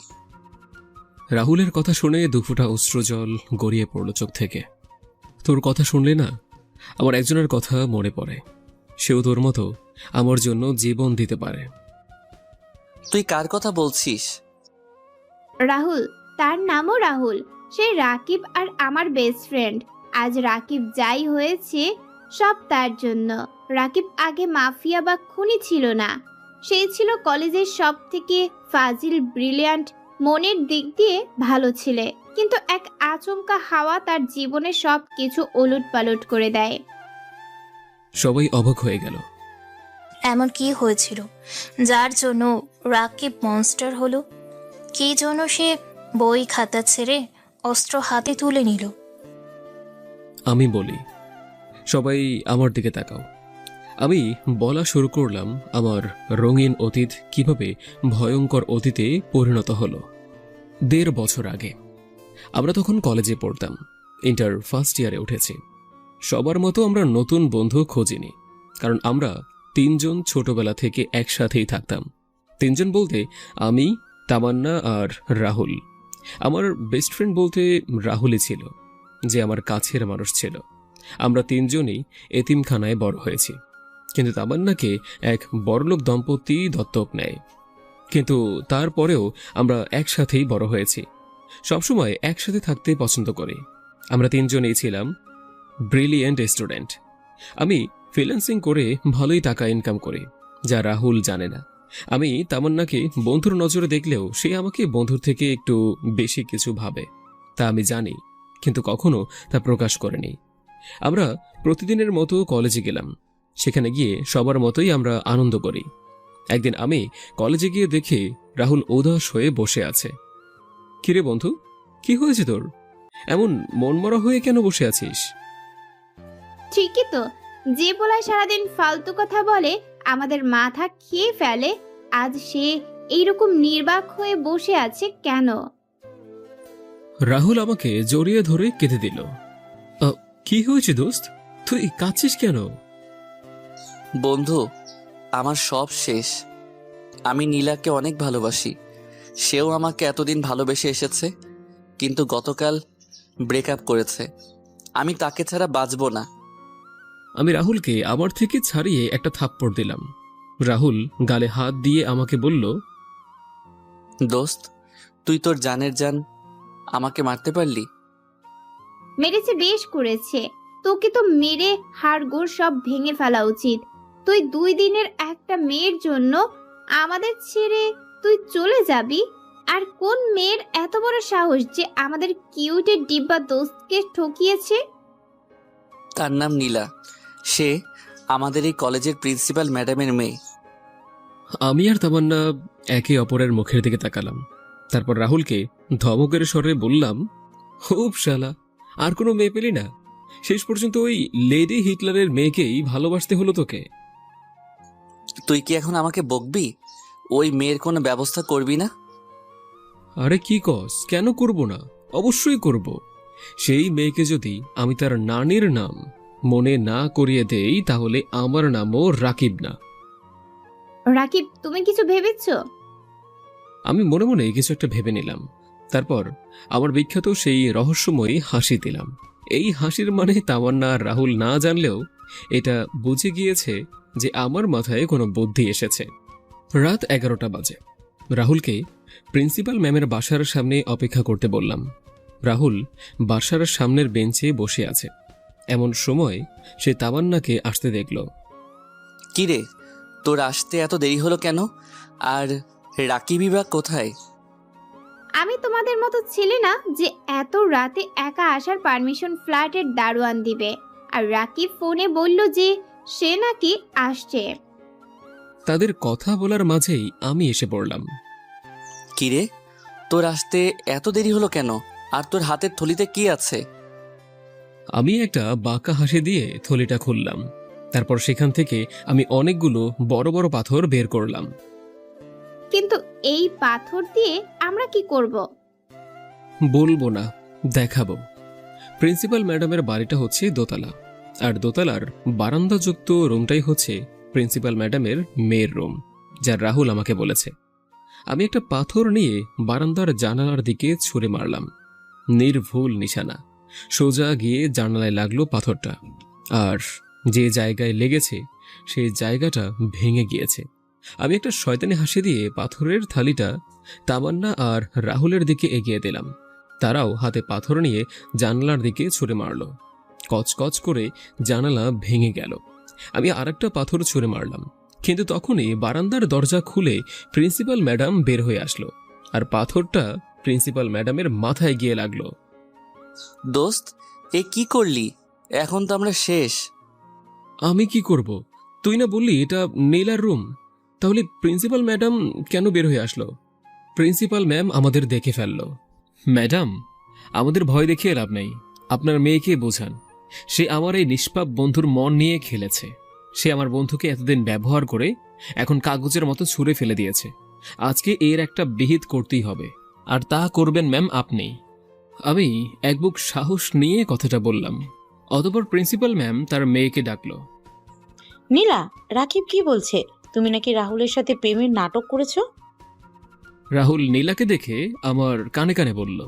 রাহুলের কথা শুনে দুফোঁটা অশ্রুজল গড়িয়ে পড়ল চোখ থেকে। তোর কথা শুনলে না আমার একজনের কথা মনে পড়ে, সেও তোর মতো আমার জন্য জীবন দিতে পারে। তুই কার কথা বলছিস? রাহুল, তার নামও রাহুল। সে রাকিব আর আমার বেস্ট ফ্রেন্ড। আজ রাকিব যাই হয়েছে সব তার জন্য। রাকিব আগে মাফিয়া বা খুনি ছিল না, সে ছিল কলেজের সব থেকে ফাজিল, ব্রিলিয়ান্ট, মনের দিক দিয়ে ভালো ছেলে। কিন্তু এক আচমকা হাওয়া তার জীবনে সব কিছু ওলট পালট করে দেয়। সবাই অবাক হয়ে গেল। এমন কি হয়েছিল যার জন্য রাকিব মনস্টার হলো? কি জন্য সে বই খাতা ছেড়ে অস্ত্র হাতে তুলে নিল? আমি বলি, সবাই আমার দিকে তাকাও। আমি বলা শুরু করলাম আমার রঙিন অতীত কিভাবে ভয়ঙ্কর অতীতে পরিণত হলো। 1.5 বছর আগে আমরা তখন কলেজে পড়তাম, ইন্টার ফার্স্ট ইয়ারে উঠেছি। সবার মতো আমরা নতুন বন্ধু খুঁজিনি, কারণ আমরা তিনজন ছোটবেলা থেকে একসাথেই থাকতাম। তিনজন বলতে আমি, তামান্না আর রাহুল। আমার বেস্ট ফ্রেন্ড বলতে রাহুলই ছিল, যে আমার কাছের মানুষ ছিল। আমরা তিনজনই এতিমখানায় বড় হয়েছি, কিন্তু তামান্নাকে এক বড়লোক দম্পতি দত্তক নেয়। কিন্তু তারপরেও আমরা একসাথেই বড় হয়েছি, সবসময় একসাথে থাকতে পছন্দ করি। আমরা তিনজনেই ছিলাম ব্রিলিয়েন্ট স্টুডেন্ট। আমি ফ্রিল্যান্সিং করে ভালোই টাকা ইনকাম করি, যা রাহুল জানে না। আমি তামান্নাকে বন্ধুর নজরে দেখলেও সে আমাকে বন্ধুর থেকে একটু বেশি কিছু ভাবে, তা আমি জানি, কিন্তু কখনো তা প্রকাশ করেনি। আমরা প্রতিদিনের মতো কলেজে গেলাম। সেখানে গিয়ে সবার মতোই আমরা আনন্দ করি। একদিন আমি কলেজে গিয়ে দেখি রাহুল উদাস হয়ে বসে আছে। কিরে বন্ধু, কি হয়েছে তোর? এমন মনমরা হয়ে কেন বসে আছিস? ঠিকই তো, যে বলায় সারাদিন ফালতু কথা বলে আমাদের মাথা খেয়ে ফেলে, আজ সে এইরকম নির্বাক হয়ে বসে আছে কেন? রাহুল আমাকে জড়িয়ে ধরে কেঁদে দিল। কি হয়েছে দোস্ত, তুই কাঁদছিস কেন? বন্ধু, আমার সব শেষ। আমি নীলাকে অনেক ভালোবাসি, সেও আমাকে এতদিন ভালোবেসে এসেছে, কিন্তু গতকাল ব্রেকআপ করেছে। আমি তাকে ছাড়া বাঁচব না। আমি রাহুলকে আমার থেকে ছাড়িয়ে একটা থাপ্পড় দিলাম। রাহুল গালে হাত দিয়ে আমাকে বলল, দোস্ত, তুই তোর জানের জান আমাকে মারতে পারলি? মেরেছে, বেশ করেছে। তোকে তো মেরে হাড়গোড় সব ভেঙে ফেলা উচিত। তুই 2 দিনের একটা মেয়ের জন্য আমাদের ছেড়ে তুই চলে যাবি? আর কোন মেয়ের এত বড় সাহস যে আমাদের কিউটের ডিব্বা দোস্তকে ঠকিয়েছে? তার নাম নীলা, সে আমাদের এই কলেজের প্রিন্সিপাল ম্যাডামের মেয়ে। আমি আর তামান্না একে অপরের মুখের দিকে তাকালাম। তারপর রাহুলকে ধমকের স্বরে বললাম, খুব শালা, আর কোনো মেয়ে পেলি না? শেষ পর্যন্ত ওই লেডি হিটলারের মেয়েকেই ভালোবাসতে হলো তোকে। তুই কি এখন আমাকে বকবি? ওই মেয়ের কোনো ব্যবস্থা করবি না? আরে কি কস, কেন করব না? অবশ্যই করব। সেই মেয়েকে যদি আমি তার নানির নাম মনে না করিয়ে দেই, তাহলে আমার নামও রাকিব না। রাকিব, তুমি কিছু ভেবেছো? আমি মনে মনে কিছু একটা ভেবে নিলাম। তারপর আমার বিখ্যাত সেই রহস্যময়ী হাসি দিলাম। এই হাসির মানে তামান্না আর রাহুল না জানলেও এটা বুঝে গিয়েছে যে আমার মাথায় কোনো বুদ্ধি এসেছে। রাত 11টা বাজে। রাহুলকে প্রিন্সিপাল ম্যামের বাসার সামনে অপেক্ষা করতে বললাম। রাহুল বাসার সামনের বেঞ্চে বসে আছে। এমন সময় সে তামান্নাকে আসতে দেখল। কিরে, তোর আসতে এত দেরি হলো কেন? আর রাকিবই বা কোথায়? আমি তোমাদের মতো ছেলে না যে এত রাতে একা আসার পারমিশন ফ্ল্যাটের দারোয়ান দিবে। আর রাকিব ফোনে বলল যে সে নাকি আসছে। তাদের কথা বলার মাঝেই আমি এসে পড়লাম। কিরে, তোর আসতে এত দেরি হলো কেন? আর তোর হাতের থলিতে কি আছে? আমি একটা বাঁকা হাসি দিয়ে থলিটা খুললাম। তারপর সেখান থেকে আমি অনেকগুলো বড় বড় পাথর বের করলাম। কিন্তু এই পাথর দিয়ে আমরা কি করব? বলবো না, দেখাবো। প্রিন্সিপাল ম্যাডামের বাড়িটা হচ্ছে দোতলা, আর দোতলার বারান্দাযুক্ত রুমটাই হচ্ছে প্রিন্সিপাল ম্যাডামের মেয়ের রুম, যা রাহুল আমাকে বলেছে। আমি একটা পাথর নিয়ে বারান্দার জানালার দিকে ছুঁড়ে মারলাম। নির্ভুল নিশানা, সোজা গিয়ে জানালায় লাগলো পাথরটা। আর যে জায়গায় লেগেছে সেই জায়গাটা ভেঙে গিয়েছে। আমি একটা শয়তানি হাসি দিয়ে পাথরের থালিটা তামান্না আর রাহুলের দিকে এগিয়ে দিলাম। তারাও হাতে পাথর নিয়ে জানালার দিকে ছুঁড়ে মারল। কচকচ করে জানালা ভেঙে গেল। আমি আরেকটা পাথর ছুঁড়ে মারলাম, কিন্তু তখনই বারান্দার দরজা খুলে প্রিন্সিপাল ম্যাডাম বের হয়ে আসলো, আর পাথরটা প্রিন্সিপাল ম্যাডামের মাথায় গিয়ে লাগলো। দোস্ত, এ কি করলি? এখন তো আমরা শেষ। আমি কি করব? তুই না বললি এটা নীলার রুম, তাহলে প্রিন্সিপাল ম্যাডাম কেন বের হয়ে আসলো? প্রিন্সিপাল ম্যাম আমাদের দেখে ফেলল। ম্যাডাম, আমাদের ভয় দেখিয়ে লাভ নেই, আপনার মেয়েকে বোঝান। সে আমার এই নিষ্পাপ বন্ধুর মন নিয়ে খেলেছে। সে আমার বন্ধুকে এতদিন ব্যবহার করে এখন কাগজের মতো ছুঁড়ে ফেলে দিয়েছে। আজকে এর একটা বিহিত করতেই হবে, আর তা করবেন ম্যাম আপনি। আমি এক বুক সাহস নিয়ে কথাটা বললাম। অতঃপর প্রিন্সিপাল ম্যাম তার মেয়েকে ডাকল। নীলা, রাকিব কি বলছে? তুমি নাকি রাহুলের সাথে প্রেমের নাটক করেছো? রাহুল নীলাকে দেখে আমার কানে কানে বলল,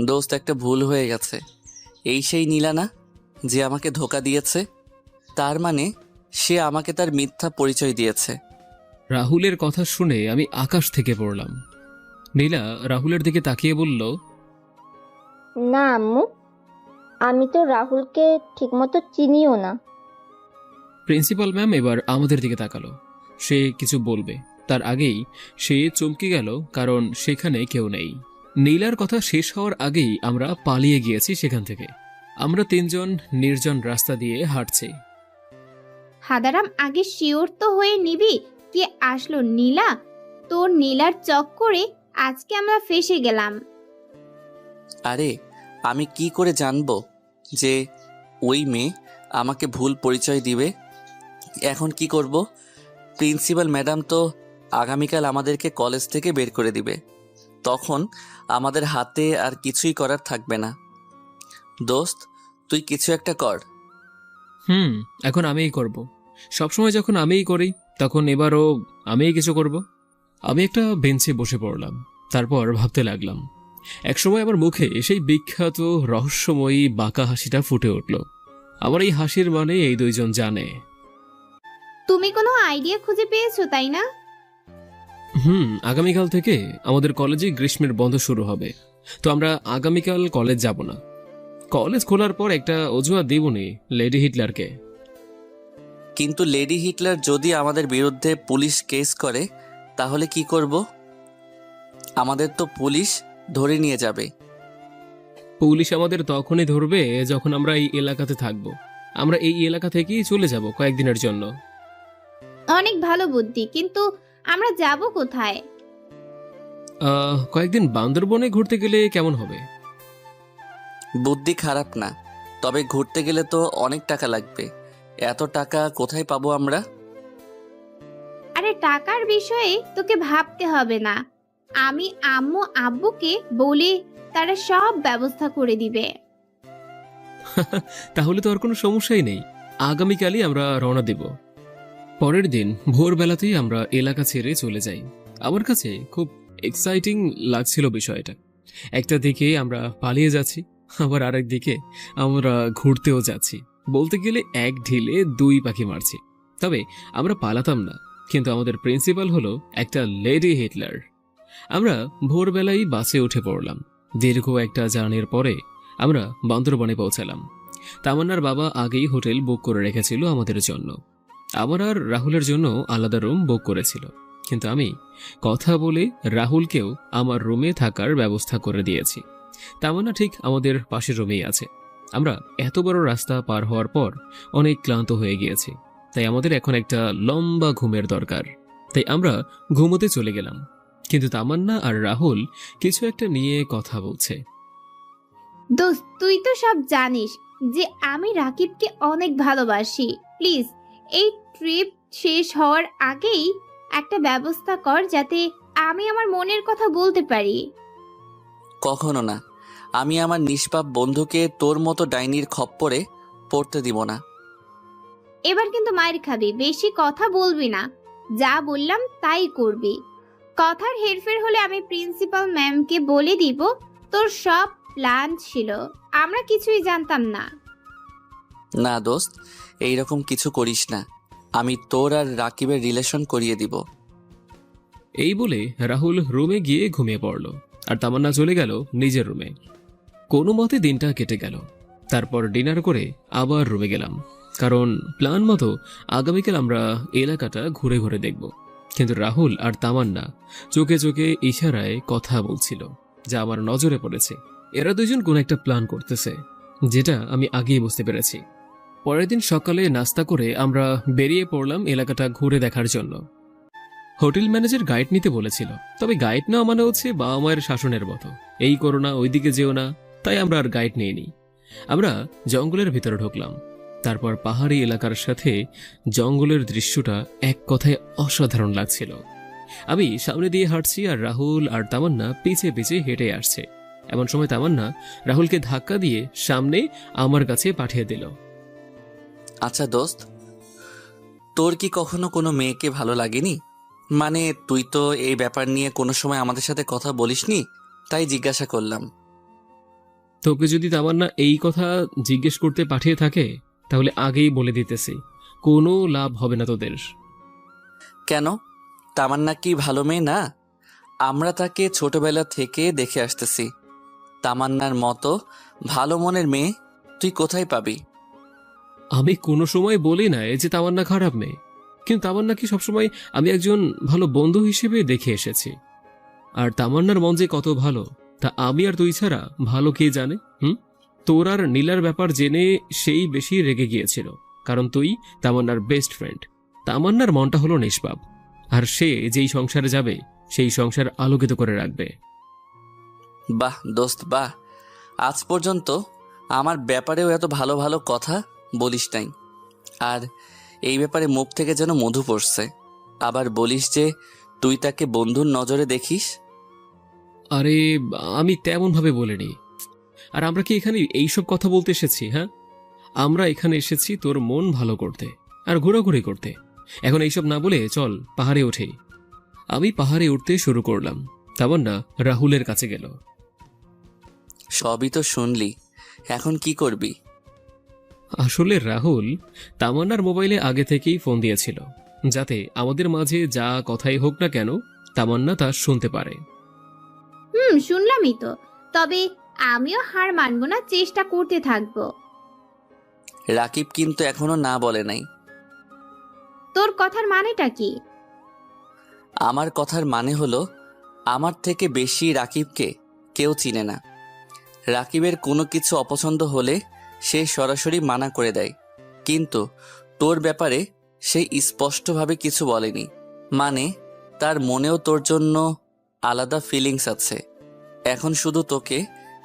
দোস্ত, একটা ভুল হয়ে গেছে। এই সেই নীলা না যে আমাকে ধোকা দিয়েছে? তার মানে সে আমাকে তার মিথ্যা পরিচয় দিয়েছে। রাহুলের কথা শুনে আমি আকাশ থেকে পড়লাম। নীলা রাহুলের দিকে তাকিয়ে বলল, না আম্মু, আমি তো রাহুলকে ঠিকমতো চিনিও না। প্রিন্সিপাল ম্যাম এবার আমাদের দিকে তাকালো। সে কিছু বলবে, তার আগেই সে চমকে গেল, কারণ সেখানে কেউ নেই। নীলার কথা শেষ হওয়ার আগেই আমরা পালিয়ে গিয়েছি সেখান থেকে। আমরা তিনজন নির্জন রাস্তা দিয়ে হাঁটছি। হাদারাম, আগে শিওর তো হয়ে নিবি কে আসলো। নীলা, তোর নীলার চক্করে আজকে আমরা ফেসে গেলাম। আরে আমি কি করে জানবো যে ওই মেয়ে আমাকে ভুল পরিচয় দিবে? এখন কি করব? প্রিন্সিপাল ম্যাডাম তো আগামীকাল আমাদেরকে কলেজ থেকে বের করে দিবে। তখন আমাদের হাতে আর কিছুই করার থাকবে না। দোস্ত, তুই কিছু একটা কর। এখন আমিই করব। সবসময় যখন আমিই করি, তখন এবারও আমিই কিছু করব। আমি একটা বেঞ্চে বসে পড়লাম, তারপর ভাবতে লাগলাম। একসময় আমার মুখে সেই বিখ্যাত রহস্যময়ী বাঁকা হাসিটা ফুটে উঠল। আমার এই হাসির মানে এই দুইজন জানে। তুমি কোনো আইডিয়া খুঁজে পেয়েছো, তাই না? আগামীকাল থেকে আমাদের কলেজে গ্রীষ্মের বন্ধ শুরু হবে, তো আমরা আগামীকাল কলেজ যাব না। কলেজ খোলার পর একটা অজুহাত দেবনি লেডি হিটলারকে। কিন্তু লেডি হিটলার যদি আমাদের বিরুদ্ধে পুলিশ কেস করে, তাহলে কি করব? আমাদের তো পুলিশ ধরে নিয়ে যাবে। পুলিশ আমাদের তখনই ধরবে যখন আমরা এই এলাকাতে থাকব। আমরা এই এলাকা থেকেই চলে যাব কয়েকদিনের জন্য। অনেক ভালো বুদ্ধি, কিন্তু আমরা যাব কোথায়? কয়েকদিন বান্দরবনে ঘুরতে গেলে কেমন হবে? বুদ্ধি খারাপ না, তবে ঘুরতে গেলে তো অনেক টাকা লাগবে। এত টাকা কোথায় পাবো আমরা? আরে টাকার বিষয়ে তোকে ভাবতে হবে না। আমি আম্মু আব্বুকে বলে তারা সব ব্যবস্থা করে দিবে। তাহলে তো আর কোনো সমস্যাই নেই। আগামীকালই আমরা রওনা দেব। পরের দিন ভোরবেলাতেই আমরা এলাকা ছেড়ে চলে যাই। আমার কাছে খুব এক্সাইটিং লাগছিল বিষয়টা। একটা দিকে আমরা পালিয়ে যাচ্ছি, আবার আরেক দিকে আমরা ঘুরতেও যাচ্ছি। বলতে গেলে এক ঢিলে দুই পাখি মারছি। তবে আমরা পালাতাম না, কিন্তু আমাদের প্রিন্সিপাল হলো একটা লেডি হিটলার। আমরা ভোরবেলায় বাসে উঠে পড়লাম। দীর্ঘ একটা জার্নির পরে আমরা বান্দরবনে পৌঁছালাম। তামান্নার বাবা আগেই হোটেল বুক করে রেখেছিল আমাদের জন্য। আমার আর রাহুলের জন্য আলাদা রুম বুক করেছিল, কিন্তু আমি কথা বলে রাহুলকেও আমার রুমে থাকার ব্যবস্থা করে দিয়েছি। তামান্না ঠিক আমাদের পাশের রুমেই আছে। আমরা এত বড় রাস্তা পার হওয়ার পর অনেক ক্লান্ত হয়ে গিয়েছি, তাই আমাদের এখন একটা লম্বা ঘুমের দরকার। তাই আমরা ঘুমোতে চলে গেলাম, কিন্তু তামান্না আর রাহুল কিছু একটা নিয়ে কথা বলছে। দোস্ত, তুই তো সব জানিস যে আমি রাকিবকে অনেক ভালোবাসি। প্লিজ এই ট্রিপ শেষ হওয়ার আগেই একটা ব্যবস্থা কর, যাতে আমি আমার মনের কথা বলতে পারি। কখনো না। আমি আমার নিষ্পাপ বন্ধুকে তোর মতো ডাইনির খপ্পরে পড়তে দিব না। এবার কিন্তু মায়ের খাবি, বেশি কথা বলবি না। যা বললাম তাই করবি। কথার হেরফের হলে আমি প্রিন্সিপাল ম্যামকে বলে দিব তোর সব প্ল্যান ছিল, আমরা কিছুই জানতাম না। না দোস্ত, এইরকম কিছু করিস না। আমি তোর আর রাকিবের রিলেশন করিয়ে দিব। এই বলে রাহুল রুমে গিয়ে ঘুমিয়ে পড়ল, আর তামান্না চলে গেল নিজের রুমে। কোনো মতে দিনটা কেটে গেল। তারপর ডিনার করে আবার রুমে গেলাম, কারণ প্ল্যান মতো আগামীকাল আমরা এলাকাটা ঘুরে ঘুরে দেখব। কিন্তু রাহুল আর তামান্না চোখে চোখে ইশারায় কথা বলছিল, যা আমার নজরে পড়েছে। এরা দুজন কোন একটা প্ল্যান করতেছে, যেটা আমি আগেই বুঝতে পেরেছি। পরের দিন সকালে নাস্তা করে আমরা বেরিয়ে পড়লাম এলাকাটা ঘুরে দেখার জন্য। হোটেল ম্যানেজার গাইড নিতে বলেছিল, তবে গাইড নেওয়া মানে হচ্ছে বাবা মায়ের শাসনের মতো, এই করো না, ওইদিকে যেও না। তাই আমরা আর গাইড নিইনি। আমরা জঙ্গলের ভিতরে ঢুকলাম। তারপর পাহাড়ি এলাকার সাথে জঙ্গলের দৃশ্যটা এক কথায় অসাধারণ লাগছিল। আমি সামনে দিয়ে হাঁটছি আর রাহুল আর তামান্না পিছে পিছে হেঁটে আসছে। এমন সময় তামান্না রাহুলকে ধাক্কা দিয়ে সামনে আমার কাছে পাঠিয়ে দিল। আচ্ছা দোস্ত, তোর কি কখনো কোনো মেয়েকে ভালো লাগেনি? মানে তুই তো এই ব্যাপার নিয়ে কোনো সময় আমাদের সাথে কথা বলিসনি, তাই জিজ্ঞাসা করলাম। তোকে যদি তামান্না এই কথা জিজ্ঞেস করতে পাঠিয়ে থাকে তাহলে আগেই বলে দিতেছি, কোনো লাভ হবে না তোদের। কেন? তামান্না কি ভালো মেয়ে না? আমরা তাকে ছোটবেলা থেকে দেখে আসতেছি। তামান্নার মতো ভালো মনের মেয়ে তুই কোথায় পাবি? আমি কোনো সময় বলি না যে তামান্না খারাপ মেয়ে, কিন্তু তামান্নাকে সবসময় আমি একজন ভালো বন্ধু হিসেবে দেখে এসেছি। আর তামান্নার মন যে কত ভালো তা আমি আর তুই ছাড়া ভালো কে জানে? তোর আর নীলার ব্যাপার জেনে সেই বেশি রেগে গিয়েছিল, কারণ তুই তামান্নার বেস্ট ফ্রেন্ড। তামান্নার মনটা হলো নিষ্পাপ, আর সে যেই সংসারে যাবে সেই সংসার আলোকিত করে রাখবে। বাহ দোস্ত বাহ, আজ পর্যন্ত আমার ব্যাপারেও এত ভালো ভালো কথা বলিস নাই, আর এই ব্যাপারে মুখ থেকে যেন মধু পড়ছে। আবার বলিস যে তুই তাকে বন্ধুর নজরে দেখিস। আরে আমি তেমন ভাবে বলিনি। আর আমরা কি এখানে এইসব কথা বলতে এসেছি? হ্যাঁ, আমরা এখানে এসেছি তোর মন ভালো করতে আর ঘোরাঘুরি করতে। এখন এইসব না বলে চল পাহাড়ে ওঠে। আমি পাহাড়ে উঠতে শুরু করলাম, তামান্না রাহুলের কাছে গেল। সবই তো শুনলি, এখন কি করবি? আসলে রাহুল তামান্নার মোবাইলে আগে থেকেই ফোন দিয়েছিল, যাতে আমাদের মাঝে যা কথাই হোক না কেন তামান্না তা শুনতে পারে। শুনলামই তো, তবে আমিও হার মানবো না, চেষ্টা করতে থাকবো। রাকিব কিন্তু এখনো না বলে নাই। তোর কথার মানেটা কি? আমার কথার মানে হলো আমার থেকে বেশি রাকিবকে কেউ চিনে না। রাকিবের কোনো কিছু অপছন্দ হলে সে সরাসরি মানা করে দেয়, কিন্তু তোর ব্যাপারে সে স্পষ্টভাবে কিছু বলেনি। মানে তার মনেও তোর জন্য আলাদা ফিলিংস আছে। এখন শুধু তোকে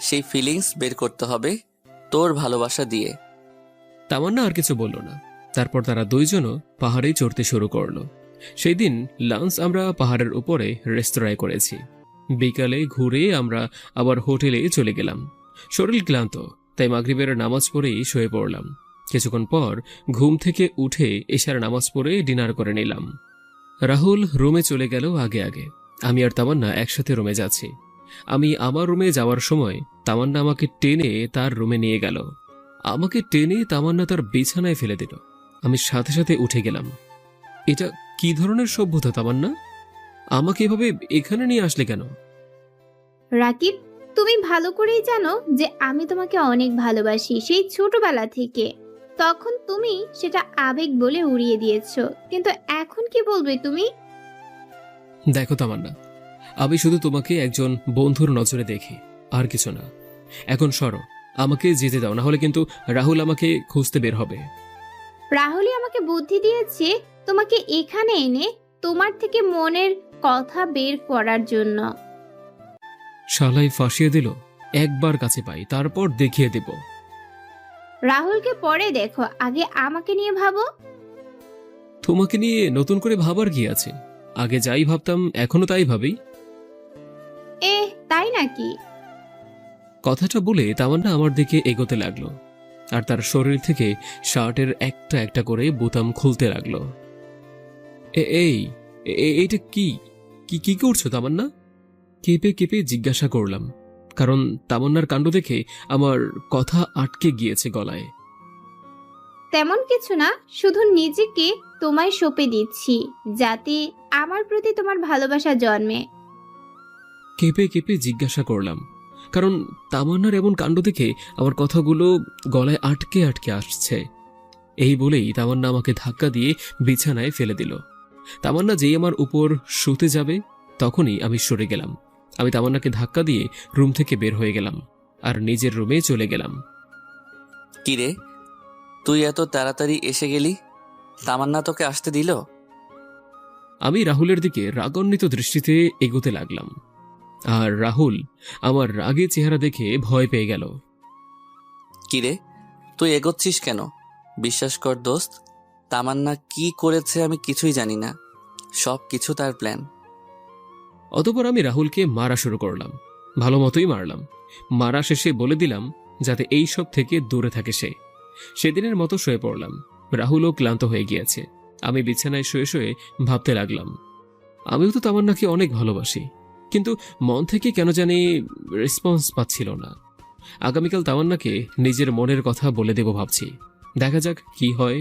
সেই ফিলিংস বের করতে হবে তোর ভালোবাসা দিয়ে। তামান্না আর কিছু বলল না। তারপর তারা দুইজনও পাহাড়ে চড়তে শুরু করলো। সেই দিন লাঞ্চ আমরা পাহাড়ের উপরে রেস্তোরাঁয় করেছি। বিকালে ঘুরে আমরা আবার হোটেলে চলে গেলাম। শরীর ক্লান্ত, তাই মাগরিবের নামাজ পড়েই শুয়ে পড়লাম। কিছুক্ষণ পর ঘুম থেকে উঠে এশার নামাজ পড়ে ডিনার করে নিলাম। রাহুল রুমে চলে গেল আগে আগে। আমি আর তামান্না একসাথে রুমে যাচ্ছি। আমি আমার রুমে যাওয়ার সময় তামান্না আমাকে টেনে তার রুমে নিয়ে গেল। আমাকে টেনে তামান্না তার বিছানায় ফেলে দিল। আমি সাথে সাথে উঠে গেলাম। এটা কি ধরনের সভ্যতা তামান্না? আমাকে এভাবে এখানে নিয়ে আসলে কেন? রাকিব, তুমি ভালো করেই জানো যে আমি তোমাকে অনেক ভালোবাসি, সেই ছোটবেলা থেকে। তখন তুমি সেটা আবেগ বলে উড়িয়ে দিয়েছো, কিন্তু এখন কি বলবে তুমি? দেখো তামান্না, আমি শুধু তোমাকে একজন বন্ধুর নজরে দেখি, আর কিছু না। এখন সরো, আমাকে যেতে দাও, না হলে কিন্তু রাহুল আমাকে খুঁজতে বের হবে। রাহুলই আমাকে বুদ্ধি দিয়েছে তোমাকে এখানে এনে তোমার থেকে মনের কথা বের করার জন্য। শালাই ফাঁসিয়ে দিল। একবার কাছে পাই, তারপর দেখিয়ে দেব। রাহুলকে পরে দেখো, আগে আমাকে নিয়ে ভাবো। তোমাকে নিয়ে নতুন করে ভাবার কি আছে? আগে যাই ভাবতাম এখনো তাই ভাবি। তাই নাকি? কথাটা বলে তামান্না আমার দিকে এগোতে লাগলো, আর তার শরীর থেকে শার্টের একটা একটা করে বোতাম খুলতে লাগলো। এইটা কি কি কি করছো তামান্না? কেঁপে কেঁপে জিজ্ঞাসা করলাম, কারণ তামান্নার কাণ্ড দেখে আমার কথা আটকে গিয়েছে গলায়। তেমন কিছু না, শুধু নিজেকে তোমায় সঁপে দিচ্ছি যাতে আমার প্রতি তোমার ভালোবাসা জন্মে। কেঁপে কেঁপে জিজ্ঞাসা করলাম, কারণ তামান্নার এমন কাণ্ড দেখে আমার কথাগুলো গলায় আটকে আটকে আসছে। এই বলেই তামান্না আমাকে ধাক্কা দিয়ে বিছানায় ফেলে দিল। তামান্না যেই আমার উপর শুতে যাবে তখনই আমি সরে গেলাম। আমি তামান্নাকে ধাক্কা দিয়ে রুম থেকে বের হয়ে গেলাম আর নিজের রুমে চলে গেলাম। কিরে, তুই এত তাড়াতাড়ি এসে গেলি? তামান্না তোকে আসতে দিল? আমি রাহুলের দিকে রাগান্বিত দৃষ্টিতে এগোতে লাগলাম, আর রাহুল আমার রাগে চেহারা দেখে ভয় পেয়ে গেল। কিরে, তুই এগোচ্ছিস কেন? বিশ্বাস কর দোস্ত, তামান্না কি করেছে আমি কিছুই জানি না। সব কিছু তার প্ল্যান। অতঃপর আমি রাহুলকে মারা শুরু করলাম। ভালো মতোই মারলাম। মারা শেষে বলে দিলাম যাতে এই সব থেকে দূরে থাকে সে। সেদিনের মতো শুয়ে পড়লাম। রাহুলও ক্লান্ত হয়ে গিয়েছে। আমি বিছানায় শুয়ে শুয়ে ভাবতে লাগলাম, আমিও তো তামান্নাকে অনেক ভালোবাসি, কিন্তু মন থেকে কেন জানি রেসপন্স পাচ্ছিল না। আগামীকাল তামান্নাকে নিজের মনের কথা বলে দেব ভাবছি, দেখা যাক কি হয়।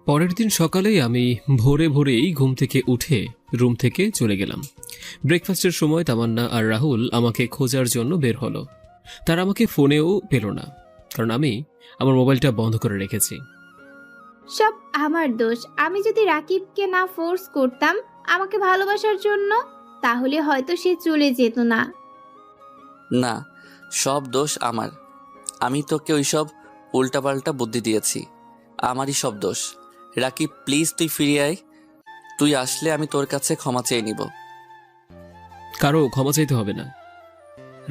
পরের দিন সকালেই আমি ভোরেই ঘুম থেকে উঠে রুম থেকে চলে গেলাম। ব্রেকফাস্টের সময় তামান্না আর রাহুল আমাকে খোঁজার জন্য বের হলো। তারা আমাকে ফোনেও পেল না, কারণ আমি আমার মোবাইলটা বন্ধ করে রেখেছি। সব আমার দোষ। আমি যদি রাকিবকে না ফোর্স করতাম আমাকে ভালোবাসার জন্য, তাহলে হয়তো সে চলে যেত না। না, সব দোষ আমার। আমি তোকে ওইসব উল্টাপাল্টা বুদ্ধি দিয়েছি, আমারই সব দোষ। রাকিব প্লিজ তুই ফিরে আয়, তুই আসলে আমি তোর কাছে ক্ষমা চেয়ে নিব। কারো ক্ষমা চাইতে হবে না।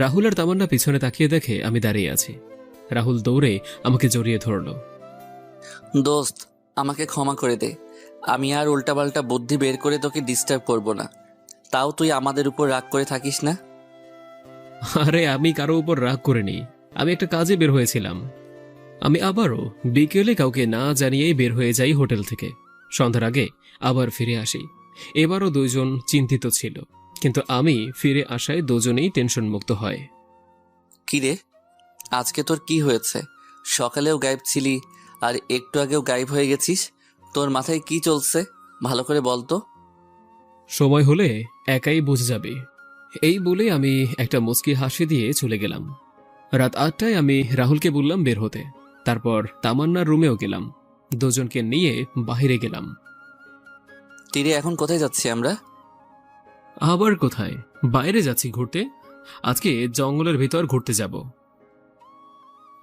রাহুল আর তামান্না পিছনে তাকিয়ে দেখে আমি দাঁড়িয়ে আছি। রাহুল দৌড়ে আমাকে জড়িয়ে ধরল। দোস্ত, আমাকে ক্ষমা করে দে, আমি আর উল্টাপাল্টা বুদ্ধি বের করে তোকে ডিস্টার্ব করব না। তাও তুই আমাদের উপর রাগ করে থাকিস না। আরে আমি কারো উপর রাগ করিনি, আমি একটা কাজে বের হয়েছিলাম। আমি আবারও বিকেলে কাউকে না জানিয়েই বের হয়ে যাই হোটেল থেকে। সন্ধ্যার আগে আবার ফিরে আসি। এবারও দুইজন চিন্তিত ছিল, কিন্তু আমি ফিরে আসায় দুজনেই টেনশন মুক্ত হয়। কিরে, আজকে তোর কি হয়েছে? সকালেও গায়েব ছিলি আর একটু আগেও গায়েব হয়ে গেছিস। তোর মাথায় কি চলছে ভালো করে বল তো। সময় হলে একাই বুঝে যাবে, এই বলে আমি একটা মুচকি হাসি দিয়ে চলে গেলাম। রাত 8টায় আমি রাহুলকে বললাম বের হতে। তারপর তামান্নার রুমেও গেলাম, দুজনকে নিয়ে বাহিরে গেলাম। তীরে এখন কোথায় যাচ্ছি আমরা? আবার কোথায়, বাইরে যাচ্ছি ঘুরতে। আজকে জঙ্গলের ভিতর ঘুরতে যাব।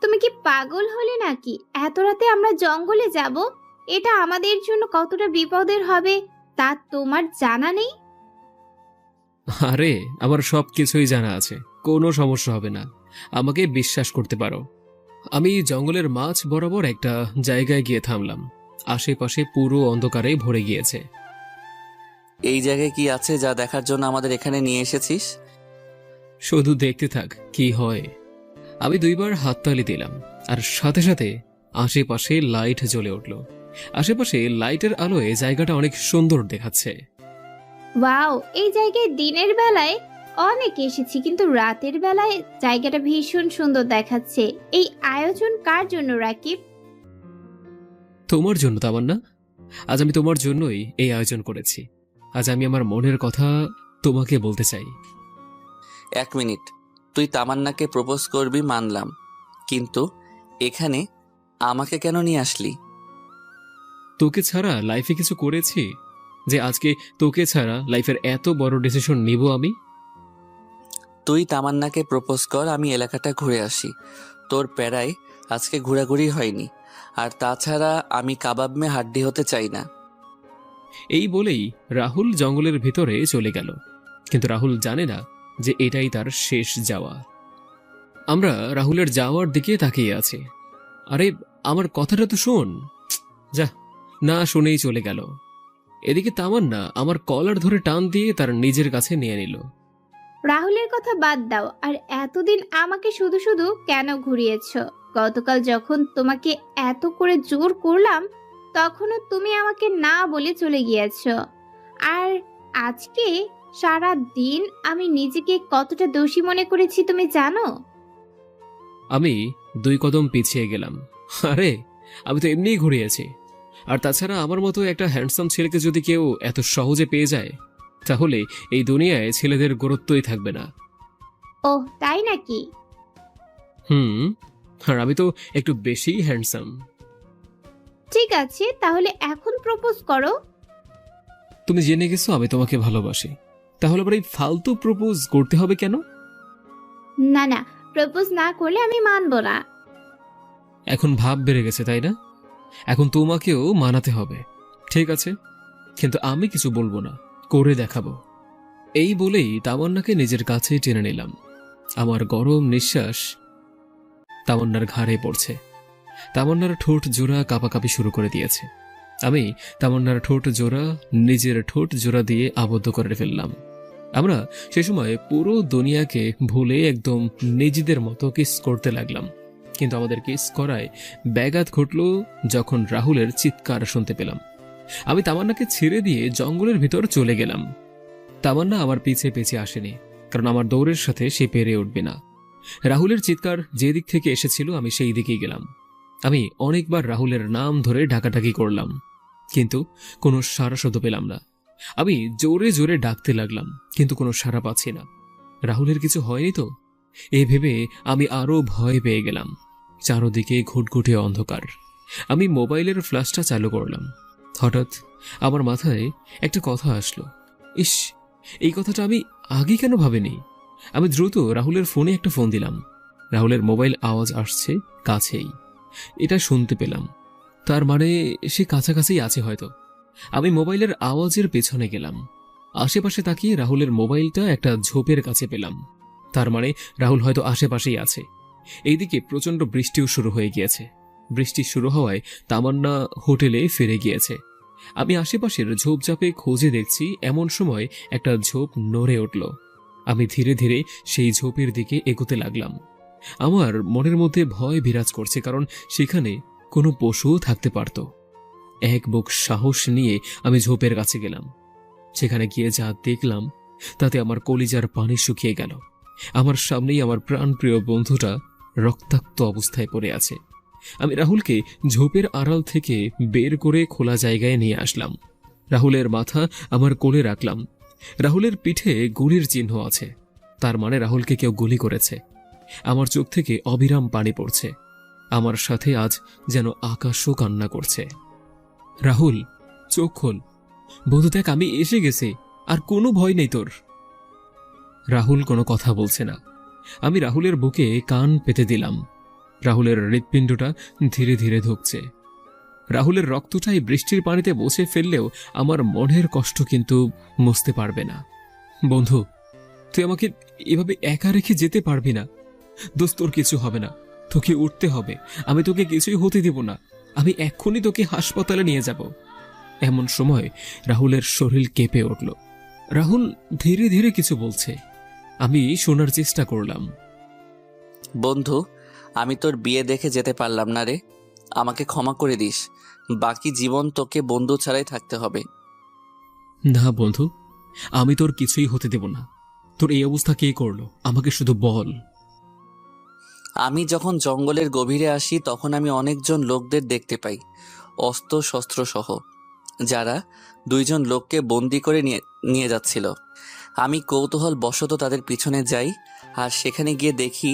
তুমি কি পাগল হলে নাকি? এত রাতে আমরা জঙ্গলে যাব? এটা আমাদের জন্য কতটা বিপদের হবে তা তোমার জানা নেই? আরে আমার সব কিছুই জানা আছে, কোনো সমস্যা হবে না, আমাকে বিশ্বাস করতে পারো। আমি জঙ্গলের মাঝ বরাবর একটা জায়গায় গিয়ে থামলাম। আশেপাশে পুরো অন্ধকারে ভরে গিয়েছে। এই জায়গায় কি আছে যা দেখার জন্য আমাদের এখানে নিয়ে এসেছিস? শুধু দেখতে থাক কি হয়। আমি 2বার হাততালি দিলাম, আর সাথে সাথে আশেপাশে লাইট জ্বলে উঠল। আশেপাশে লাইটের আলোয় জায়গাটা অনেক সুন্দর দেখাচ্ছে। ওয়াও, এই জায়গায় দিনের বেলায় অনেক এসেছি, কিন্তু রাতের বেলায় জায়গাটা ভীষণ সুন্দর দেখাচ্ছে। এই আয়োজন কার জন্য রাকিব? তোমার জন্য তামান্না। আজ আমি তোমার জন্যই এই আয়োজন করেছি। আজ আমি আমার মনের কথা তোমাকে বলতে চাই। 1 মিনিট, তুই তামান্নাকে প্রপোজ করবি মানলাম, কিন্তু এখানে আমাকে কেন নিয়ে আসলি? তোকে ছাড়া লাইফে কিছু করেছি যে আজকে তোকে ছাড়া লাইফের এত বড় ডিসিশন নিব আমি? তুই তামান্নাকে প্রপোজ কর, আমি এলাকাটা ঘুরে আসি। তোর প্যারায় আজকে ঘোরাঘুরি হয়নি, আর তাছাড়া আমি কাবাব মে হাড্ডি হতে চাই না। এই বলেই রাহুল জঙ্গলের ভিতরে চলে গেল, কিন্তু রাহুল জানে না যে এটাই তার শেষ যাওয়া। আমরা রাহুলের যাওয়ার দিকে তাকিয়ে আছি। আরে আমার কথাটা তো শোন। যা, না শুনেই চলে গেল। এদিকে তামান্না আমার কলার ধরে টান দিয়ে তার নিজের কাছে নিয়ে নিল। রাহুলের কথা বাদ দাও, আর এতদিন আমাকে শুধু শুধু কেন ঘুরিয়েছ? গতকাল যখন তোমাকে এত করে জোর করলাম তখনও তুমি আমাকে না বলে চলে গিয়েছ। আর আজকে সারা দিন আমি নিজেকে কতটা দোষী মনে করেছি তুমি জানো? আমি 2 কদম পিছিয়ে গেলাম। আরে আমি তো এমনিই ঘুরিয়েছি। আর তাছাড়া আমার মতো একটা হ্যান্ডসাম ছেলেকে যদি কেউ এত সহজে পেয়ে যায়, তাহলে এই দুনিয়ায় ছেলেদের গুরুত্বই থাকবে না। ওহ, তাই নাকি? আর আমি তো একটু বেশি হ্যান্ডসাম। ঠিক আছে, তাহলে এখন প্রপোজ করো। তুমি জেনে গেছো আমি তোমাকে ভালোবাসি, তাহলে আবার এই ফালতু প্রপোজ করতে হবে কেন? না না, প্রপোজ না করলে আমি মানব না। এখন ভাব বেড়ে গেছে তাই না? এখন তোমাকেও মানাতে হবে। ঠিক আছে, কিন্তু আমি কিছু বলবো না, করে দেখাবো। এই বলেই তামান্নাকে নিজের কাছে টেনে নিলাম। আমার গরম নিঃশ্বাস তামান্নার ঘাড়ে পড়ছে। তামান্নার ঠোঁট জোড়া কাঁপাকাঁপি শুরু করে দিয়েছে। আমি তামান্নার ঠোঁট জোড়া নিজের ঠোঁট জোড়া দিয়ে আবদ্ধ করে ফেললাম। আমরা সে সময় পুরো দুনিয়াকে ভুলে একদম নিজেদের মতো কিস করতে লাগলাম। কিন্তু আমাদের কিস করায় ব্যাঘাত ঘটল যখন রাহুলের চিৎকার শুনতে পেলাম। আমি তামান্নাকে ছেড়ে দিয়ে জঙ্গলের ভিতর চলে গেলাম। তামান্না আমার পিছে পিছে আসেনি, কারণ আমার দৌড়ের সাথে সে পেরে উঠবে না। রাহুলের চিৎকার যে দিক থেকে এসেছিল আমি সেই দিকেই গেলাম। আমি অনেকবার রাহুলের নাম ধরে ডাকাডাকি করলাম, কিন্তু কোনো সাড়া শব্দ পেলাম না। আমি জোরে জোরে ডাকতে লাগলাম, কিন্তু কোনো সাড়া পাচ্ছি না। রাহুলের কিছু হয়নি তো? এ ভেবে আমি আরো ভয় পেয়ে গেলাম। চারদিকে ঘুটঘুটে অন্ধকার। আমি মোবাইলের ফ্ল্যাশটা চালু করলাম। হঠাৎ আমার মাথায় একটা কথা আসলো। ইস, এই কথাটা আমি আগে কেন ভাবিনি? আমি দ্রুত রাহুলের ফোনে একটা ফোন দিলাম। রাহুলের মোবাইল আওয়াজ আসছে কাছেই, এটা শুনতে পেলাম। তার মানে সে কাছাকাছি আছে হয়তো। আমি মোবাইলের আওয়াজের পেছনে গেলাম। আশেপাশে তাকিয়ে রাহুলের মোবাইলটা একটা ঝোপের কাছে পেলাম। তার মানে রাহুল হয়তো আশেপাশেই আছে। এইদিকে প্রচণ্ড বৃষ্টিও শুরু হয়ে গিয়েছে। বৃষ্টি শুরু হওয়ায় তামান্না হোটেলে ফিরে গিয়েছে। আমি আশেপাশের ঝোপঝাপে খোঁজে দেখছি, এমন সময় একটা ঝোপ নড়ে উঠল। আমি ধীরে ধীরে সেই ঝোপের দিকে এগোতে লাগলাম। আমার মনের মধ্যে ভয় বিরাজ করছে, কারণ সেখানে কোনো পশুও থাকতে পারত। এক বুক সাহস নিয়ে আমি ঝোপের কাছে গেলাম। সেখানে গিয়ে যা দেখলাম তাতে আমার কলিজার পানি শুকিয়ে গেল। আমার সামনেই আমার প্রাণপ্রিয় বন্ধুটা রক্তাক্ত অবস্থায় পড়ে আছে। আমি রাহুলকে ঝোপের আড়াল থেকে বের করে খোলা জায়গায় নিয়ে আসলাম। রাহুলের মাথা আমার কোলে রাখলাম। রাহুলের পিঠে গুলির চিহ্ন আছে, তার মানে রাহুলকে কেউ গুলি করেছে। আমার চোখ থেকে অবিরাম পানি পড়ছে। আমার সাথে আজ যেন আকাশও কান্না করছে। রাহুল, চোখ খোল। বন্ধু দেখ, আমি এসে গেছি, আর কোনো ভয় নেই তোর। রাহুল কোনো কথা বলছে না। আমি রাহুলের বুকে কান পেতে দিলাম। রাহুলের হৃৎপিণ্ডটা ধীরে ধীরে ধুকছে। রাহুলের রক্তটাই বৃষ্টির পানিতে বসে ফেললেও আমার মনের কষ্ট কিন্তু মুছতে পারবে না। বন্ধু, তুই আমাকে এভাবে একা রেখে যেতে পারবি না। দোস্ত, তোর কিছু হবে না, তোকে উঠতে হবে। আমি তোকে কিছুই হতে দিব না। আমি এক্ষুনি তোকে হাসপাতালে নিয়ে যাব। এমন সময় রাহুলের শরীর কেঁপে উঠল। রাহুল ধীরে ধীরে কিছু বলছে। আমি শোনার চেষ্টা করলাম। বন্ধু, আমি তোর বিয়ে দেখে যেতে পারলাম না রে, আমাকে ক্ষমা করে দিস। বাকি জীবন তোকে বন্ধু ছাড়াই থাকতে হবে। না বন্ধু, আমি তোর কিছুই হতে দেব না। তোর এই অবস্থা কে করলো আমাকে শুধু বল। আমি যখন জঙ্গলের গভীরে আসি তখন আমি অনেকজন লোকদের দেখতে পাই, অস্ত্র শস্ত্র সহ, যারা দুইজন লোককে বন্দি করে নিয়ে যাচ্ছিল। আমি কৌতূহল বশত তাদের পিছনে যাই, আর সেখানে গিয়ে দেখি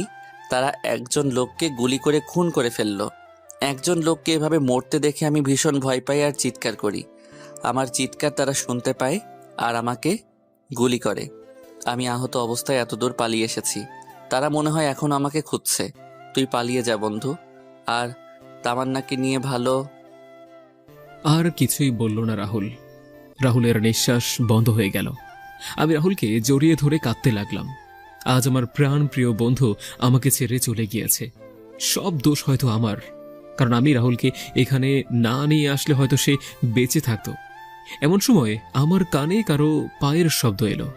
তারা একজন লোককে গুলি করে খুন করে ফেলল। একজন লোককে এভাবে মরতে দেখে আমি ভীষণ ভয় পাই আর চিৎকার করি। আমার চিৎকার তারা শুনতে পায় আর আমাকে গুলি করে। আমি আহত অবস্থায় এতদূর পালিয়ে এসেছি। তারা মনে হয় এখন আমাকে খুঁজছে। তুই পালিয়ে যা বন্ধু, আর তামান্নাকে নিয়ে ভালো। আর কিছুই বলল না রাহুল। রাহুলের নিঃশ্বাস বন্ধ হয়ে গেল। আমি রাহুলকে জড়িয়ে ধরে কাঁদতে লাগলাম। আজ আমার প্রাণ প্রিয় বন্ধু আমাকে ছেড়ে চলে গিয়েছে। সব দোষ হয়তো আমার, কারণ আমি রাহুলকে এখানে না নিয়ে আসলে হয়তো সে বেঁচে থাকত। এমন সময় আমার কানে কারো পায়ের শব্দ এলো।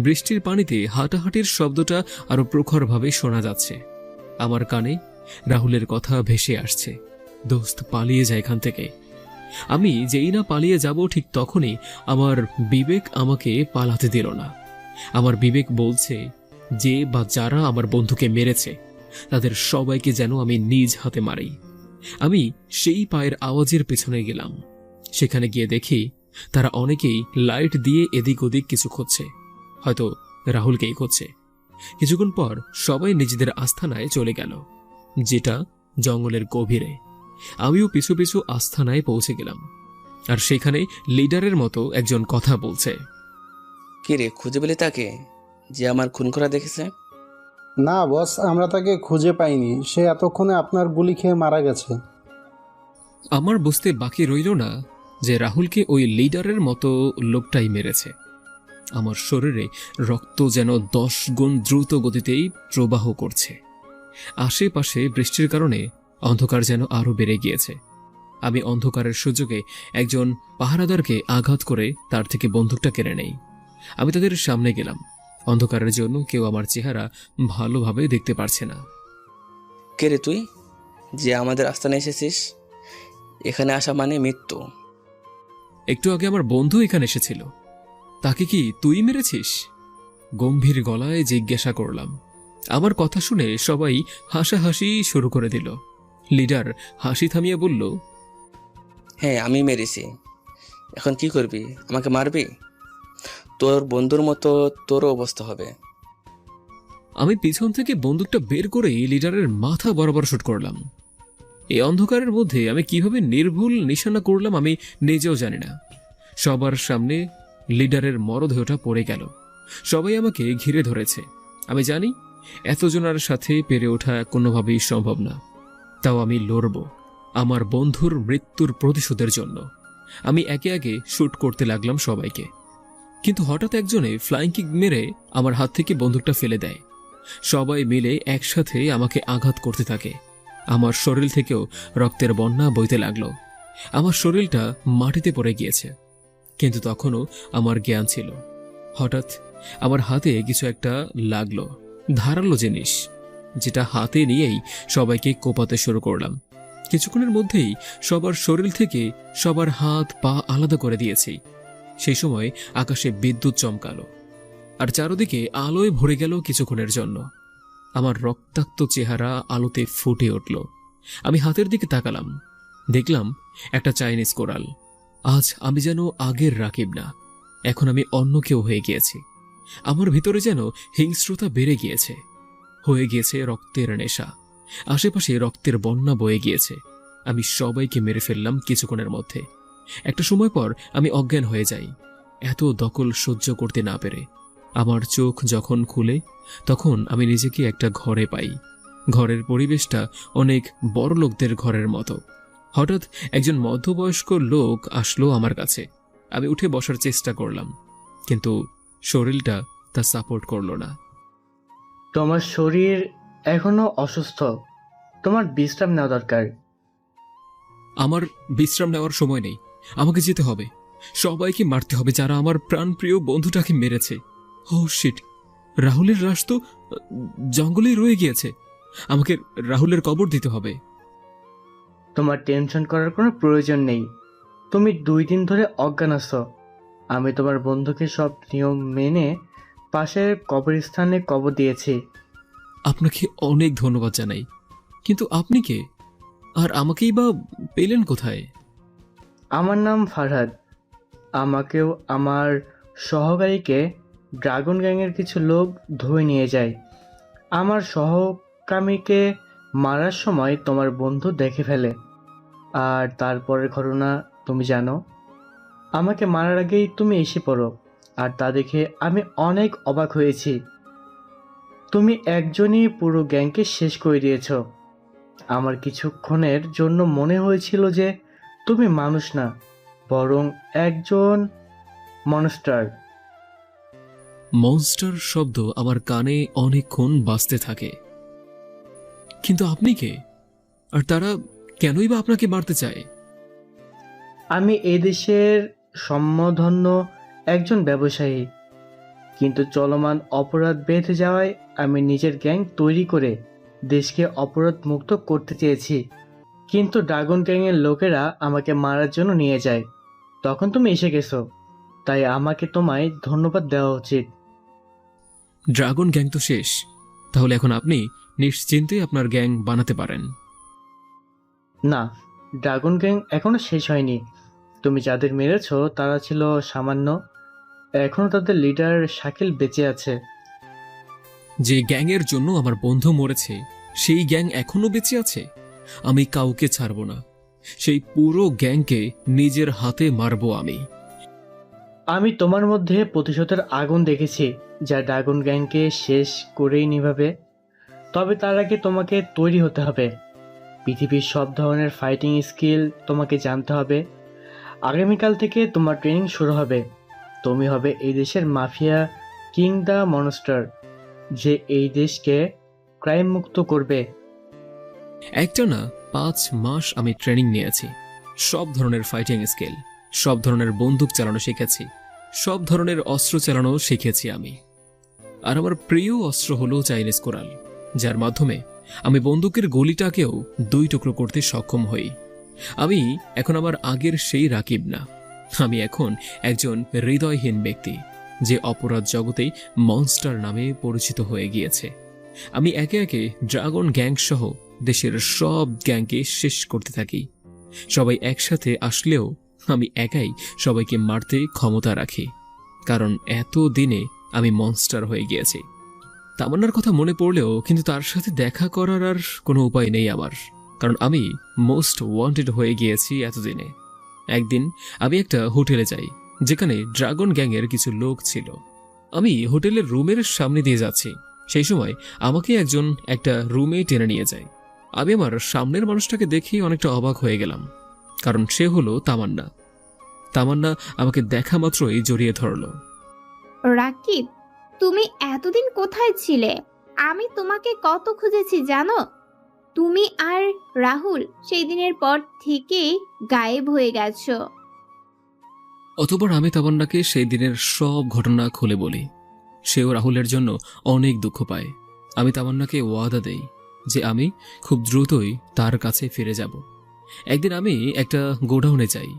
বৃষ্টির পানিতে হাঁটাহাঁটির শব্দটা আরো প্রখরভাবে শোনা যাচ্ছে। আমার কানে রাহুলের কথা ভেসে আসছে, দোস্ত পালিয়ে যায় এখান থেকে। আমি যেই না পালিয়ে যাব ঠিক তখনই আমার বিবেক আমাকে পালাতে দিল না। আমার বিবেক বলছে যে বা যারা আমার বন্ধুকে মেরেছে তাদের সবাইকে যেন আমি নিজ হাতে মারি। আমি সেই পায়ের আওয়াজের পেছনে গেলাম। সেখানে গিয়ে দেখি তারা অনেকেই লাইট দিয়ে এদিক ওদিক কিছু খুঁজছে, হয়তো রাহুলকেই খুঁজছে। কিছুক্ষণ পর সবাই নিজেদের আস্থানায় চলে গেল, যেটা জঙ্গলের গভীরে। আমিও পিছু পিছু আস্থানায় পৌঁছে গেলাম, আর সেখানে লিডারের মতো একজন কথা বলছে। কে রে, খুঁজে পেলি তাকে যে আমার খুন করা দেখেছে? না বস, আমরা তাকে খুঁজে পাইনি। সে এতক্ষণে আপনার গুলি খেয়ে মারা গেছে। আমার বুঝতে বাকি রইল না যে রাহুলকে ওই লিডারের মতো লোকটাই মেরেছে। আমার শরীরে রক্ত যেন 10 গুণ দ্রুত গতিতেই প্রবাহ করছে। আশেপাশে বৃষ্টির কারণে অন্ধকার যেন আরো বেড়ে গিয়েছে। আমি অন্ধকারের সুযোগে একজন পাহারাদারকে আঘাত করে তার থেকে বন্দুকটা কেড়ে নেই। আমি তাদের সামনে গেলাম। অন্ধকারের জন্য কেউ আমার চেহারা ভালোভাবে দেখতে পারছে না। কে রে তুই, যে আমাদের আস্তানে এসেছিস? এখানে আসা মানে মৃত্যু। একটু আগে আমার বন্ধু এখানে এসেছিল, তাকে কি তুই মেরেছিস? গম্ভীর গলায় জিজ্ঞাসা করলাম। আমার কথা শুনে সবাই হাসাহাসি শুরু করে দিল। লিডার হাসি থামিয়ে বলল, হ্যাঁ আমি মেরেছি। এখন কি করবি? আমাকে মারবি? তোর বন্ধুর মতো তোরও অবস্থা হবে। আমি পিছন থেকে বন্দুকটা বের করে লিডারের মাথা বরাবর শুট করলাম। এই অন্ধকারের মধ্যে আমি কিভাবে নির্ভুল নিশানা করলাম আমি নিজেও জানি না। সবার সামনে লিডারের মরদেহটা পড়ে গেল। সবাই আমাকে ঘিরে ধরেছে। আমি জানি এতজনের সাথে পেরে ওঠা কোনোভাবেই সম্ভব না, তাও আমি লড়ব আমার বন্ধুর মৃত্যুর প্রতিশোধের জন্য। আমি একে একে শুট করতে লাগলাম সবাইকে, কিন্তু হঠাৎ একজনে ফ্লাইং কিক মেরে আমার হাত থেকে বন্দুকটা ফেলে দেয়। সবাই মিলে একসাথে আমাকে আঘাত করতে থাকে। আমার শরীর থেকেও রক্তের বন্যা বইতে লাগলো। আমার শরীরটা মাটিতে পড়ে গিয়েছে, কিন্তু তখনও আমার জ্ঞান ছিল। হঠাৎ আমার হাতে কিছু একটা লাগলো, ধারালো জিনিস, যেটা হাতে নিয়েই সবাইকে কোপাতে শুরু করলাম। কিছুক্ষণের মধ্যেই সবার শরীর থেকে সবার হাত পা আলাদা করে দিয়েছি। সেই সময় আকাশে বিদ্যুৎ চমকালো আর চারদিকে আলোয় ভরে গেল কিছুক্ষণের জন্য। আমার রক্তাক্ত চেহারা আলোতে ফুটে উঠল। আমি হাতের দিকে তাকালাম, দেখলাম একটা চাইনিজ কোরাল। আজ আমি যেন আগের রাকিব না, এখন আমি অন্য কেউ হয়ে গিয়েছি। আমার ভিতরে যেন হিংস্রতা বেড়ে গিয়েছে, হয়ে গিয়েছে রক্তের নেশা। আশেপাশে রক্তের বন্যা বয়ে গিয়েছে। আমি সবাইকে মেরে ফেললাম কিছুক্ষণের মধ্যে। একটা সময় পর আমি অজ্ঞান হয়ে যাই, এত দখল সহ্য করতে না পেরে। আমার চোখ যখন খুলে তখন আমি নিজেকে একটা ঘরে পাই। ঘরের পরিবেশটা অনেক বড় লোকদের ঘরের মতো। হঠাৎ একজন মধ্যবয়স্ক লোক আসলো আমার কাছে। আমি উঠে বসার চেষ্টা করলাম, কিন্তু শরীরটা তা সাপোর্ট করলো না। তোমার শরীর এখনো অসুস্থ, তোমার বিশ্রাম নেওয়া দরকার। আমার বিশ্রাম নেওয়ার সময় নেই, আমাকে যেতে হবে। সবাইকে মারতে হবে যারা আমার প্রাণপ্রিয় বন্ধুটাকে মেরেছে। ও শিট, রাহুলের লাশ তো জঙ্গলেই রয়ে গিয়েছে। আমাকে রাহুলের কবর দিতে হবে। তোমার টেনশন করার কোনো প্রয়োজন নেই। তুমি 2 দিন ধরে অজ্ঞান আছো। আমি তোমার বন্ধুকে সব নিয়ম মেনে পাশের কবরস্থানে কবর দিয়েছি। আপনাকে অনেক ধন্যবাদ জানাই, কিন্তু আপনি কে, আর আমাকেই বা পেলেন কোথায়? আমার নাম ফারহাদ। আমাকেও আমার সহকারীকে ড্রাগন গ্যাংয়ের কিছু লোক ধরে নিয়ে যায়। আমার সহকামীকে মারার সময় তোমার বন্ধু দেখে ফেলে, আর তারপরের ঘটনা তুমি জানো। আমাকে মারার আগেই তুমি এসে পড়ো, আর তা দেখে আমি অনেক অবাক হয়েছি। তুমি একজনই পুরো গ্যাংকে শেষ করে দিয়েছ। আমার কিছুক্ষণের জন্য মনে হয়েছিল যে তুমি মানুষ না, বরং একজন মনস্টার। মনস্টার শব্দ আমার কানে অনেকক্ষণ বাজতে থাকে। কিন্তু আপনি কে, আর তারা কেনই বা আপনাকে মারতে চায়? আমি এই দেশের সম্মানধন্য একজন ব্যবসায়ী, কিন্তু চলমান অপরাধ বেঁধে যাওয়ায় আমি নিজের গ্যাং তৈরি করে দেশকে অপরাধ মুক্ত করতে চেয়েছি। কিন্তু ড্রাগন গ্যাংয়ের লোকেরা আমাকে মারার জন্য নিয়ে যায়। তখন তুমি এসে গেছো, তাই আমাকে তোমায় ধন্যবাদ দেওয়া উচিত। ড্রাগন গ্যাং তো শেষ, তাহলে এখন আপনি নিশ্চিন্তে আপনার গ্যাং বানাতে পারেন। না, ড্রাগন গ্যাং এখনো শেষ হয়নি। তুমি যাদের মেরেছো তারা ছিল সামান্য, এখনো তাদের লিডার শাকিল বেঁচে আছে। যে গ্যাংয়ের জন্য আমার বন্ধু মরেছে সেই গ্যাং এখনো বেঁচে আছে। আমি কাউকে ছাড়ব না, সেই পুরো গ্যাংকে নিজের হাতে মারব আমি। আমি তোমার মধ্যে প্রতিশোধের আগুন দেখেছি, যা ড্রাগন গ্যাংকে শেষ করেই নিভাবে। তবে তার আগে তোমাকে তৈরি হতে হবে। পৃথিবীর সব ধরনের ফাইটিং স্কিল তোমাকে জানতে হবে। আগামীকাল থেকে তোমার ট্রেনিং শুরু হবে। তুমি হবে এই দেশের মাফিয়া কিং দ্য মনস্টার, যে এই দেশকে ক্রাইম মুক্ত করবে। একটা না 5 মাস আমি ট্রেনিং নিয়েছি। সব ধরনের ফাইটিং স্কিল, সব ধরনের বন্দুক চালানো শিখেছি, সব ধরনের অস্ত্র চালানো শিখেছি আমি। আর আমার প্রিয় অস্ত্র হলো চাইনিজ কোরাল, যার মাধ্যমে আমি বন্দুকের গুলিটাকেও 2 টুকরো করতে সক্ষম হই। আমি এখন আমার আগের সেই রাকিব না, আমি এখন একজন হৃদয়হীন ব্যক্তি, যে অপরাধ জগতে মনস্টার নামে পরিচিত হয়ে গিয়েছে। আমি একে একে ড্রাগন গ্যাং সহ দেশের সব গ্যাংকে শেষ করতে থাকি। সবাই একসাথে আসলেও আমি একাই সবাইকে মারতে ক্ষমতা রাখি, কারণ এত দিনে আমি মনস্টার হয়ে গিয়েছি। তামান্নার কথা মনে পড়লেও কিন্তু তার সাথে দেখা করার আর কোনো উপায় নেই আমার, কারণ আমি মোস্ট ওয়ান্টেড হয়ে গিয়েছি এতদিনে। একদিন আমি একটা হোটেলে যাই, যেখানে ড্রাগন গ্যাংয়ের কিছু লোক ছিল। আমি হোটেলের রুমের সামনে দিয়ে যাচ্ছি, সেই সময় আমাকে একজন একটা রুমে টেনে নিয়ে যায়। আমি আমার সামনের মানুষটাকে দেখে অনেকটা অবাক হয়ে গেলাম, কারণ সে হলো তামান্না। তামান্না আমাকে দেখা মাত্রই জড়িয়ে ধরল। রাকিব, তুমি এতদিন কোথায় ছিলে? আমি তোমাকে কত খুঁজেছি জানো? তুমি আর রাহুল সেই দিনের পর থেকেই গায়েব হয়ে গেছো। অতবার আমি তামান্নাকে সেই দিনের সব ঘটনা খুলে বলি। সেও রাহুলের জন্য অনেক দুঃখ পায়। আমি তামান্নাকে ওয়াদা দেই যে আমি খুব দ্রুতই তার কাছে ফিরে যাব। একদিন আমি একটা গোডাউনে যাই।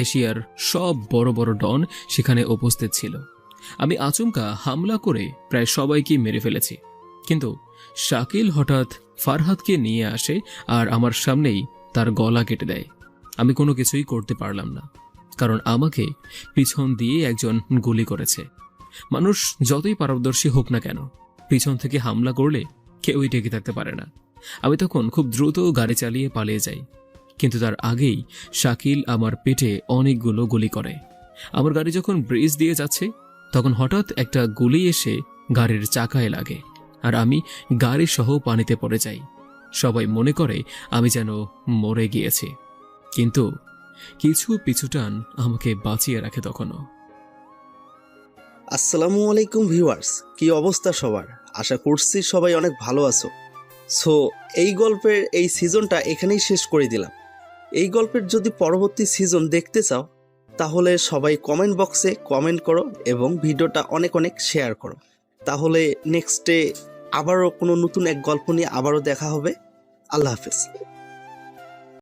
এশিয়ার সব বড় বড় ডন সেখানে উপস্থিত ছিল। আমি আচমকা হামলা করে প্রায় সবাইকে মেরে ফেলেছি, কিন্তু শাকিল হঠাৎ ফারহাদকে নিয়ে আসে আর আমার সামনেই তার গলা কেটে দেয়। আমি কোনো কিছুই করতে পারলাম না, কারণ আমাকে পিছন দিয়ে একজন গুলি করেছে। মানুষ যতই পারদর্শী হোক না কেন, পিছন থেকে হামলা করলে কেউই টেকে থাকতে পারে না। আমি তখন খুব দ্রুত গাড়ি চালিয়ে পালিয়ে যাই, কিন্তু তার আগেই শাকিল আমার পেটে অনেকগুলো গুলি করে। আমার গাড়ি যখন ব্রিজ দিয়ে যাচ্ছে, তখন হঠাৎ একটা গুলি এসে গাড়ির চাকায় লাগে আর আমি গাড়ি সহ পানিতে পড়ে যাই। সবাই মনে করে আমি যেন মরে গিয়েছি, কিন্তু কিছু পিছুটান আমাকে বাঁচিয়ে রাখে তখনও। আসসালামু আলাইকুম ভিউয়ার্স, কি অবস্থা সবার? আশা করছি সবাই অনেক ভালো আছো। সো এই গল্পের এই সিজনটা এখানেই শেষ করে দিলাম। এই গল্পের যদি পরবর্তী সিজন দেখতে চাও, তাহলে সবাই কমেন্ট বক্সে কমেন্ট করো এবং ভিডিওটা অনেক অনেক শেয়ার করো। তাহলে নেক্সটে আবারও কোনো নতুন এক গল্প নিয়ে আবারও দেখা হবে। আল্লাহ হাফেজ।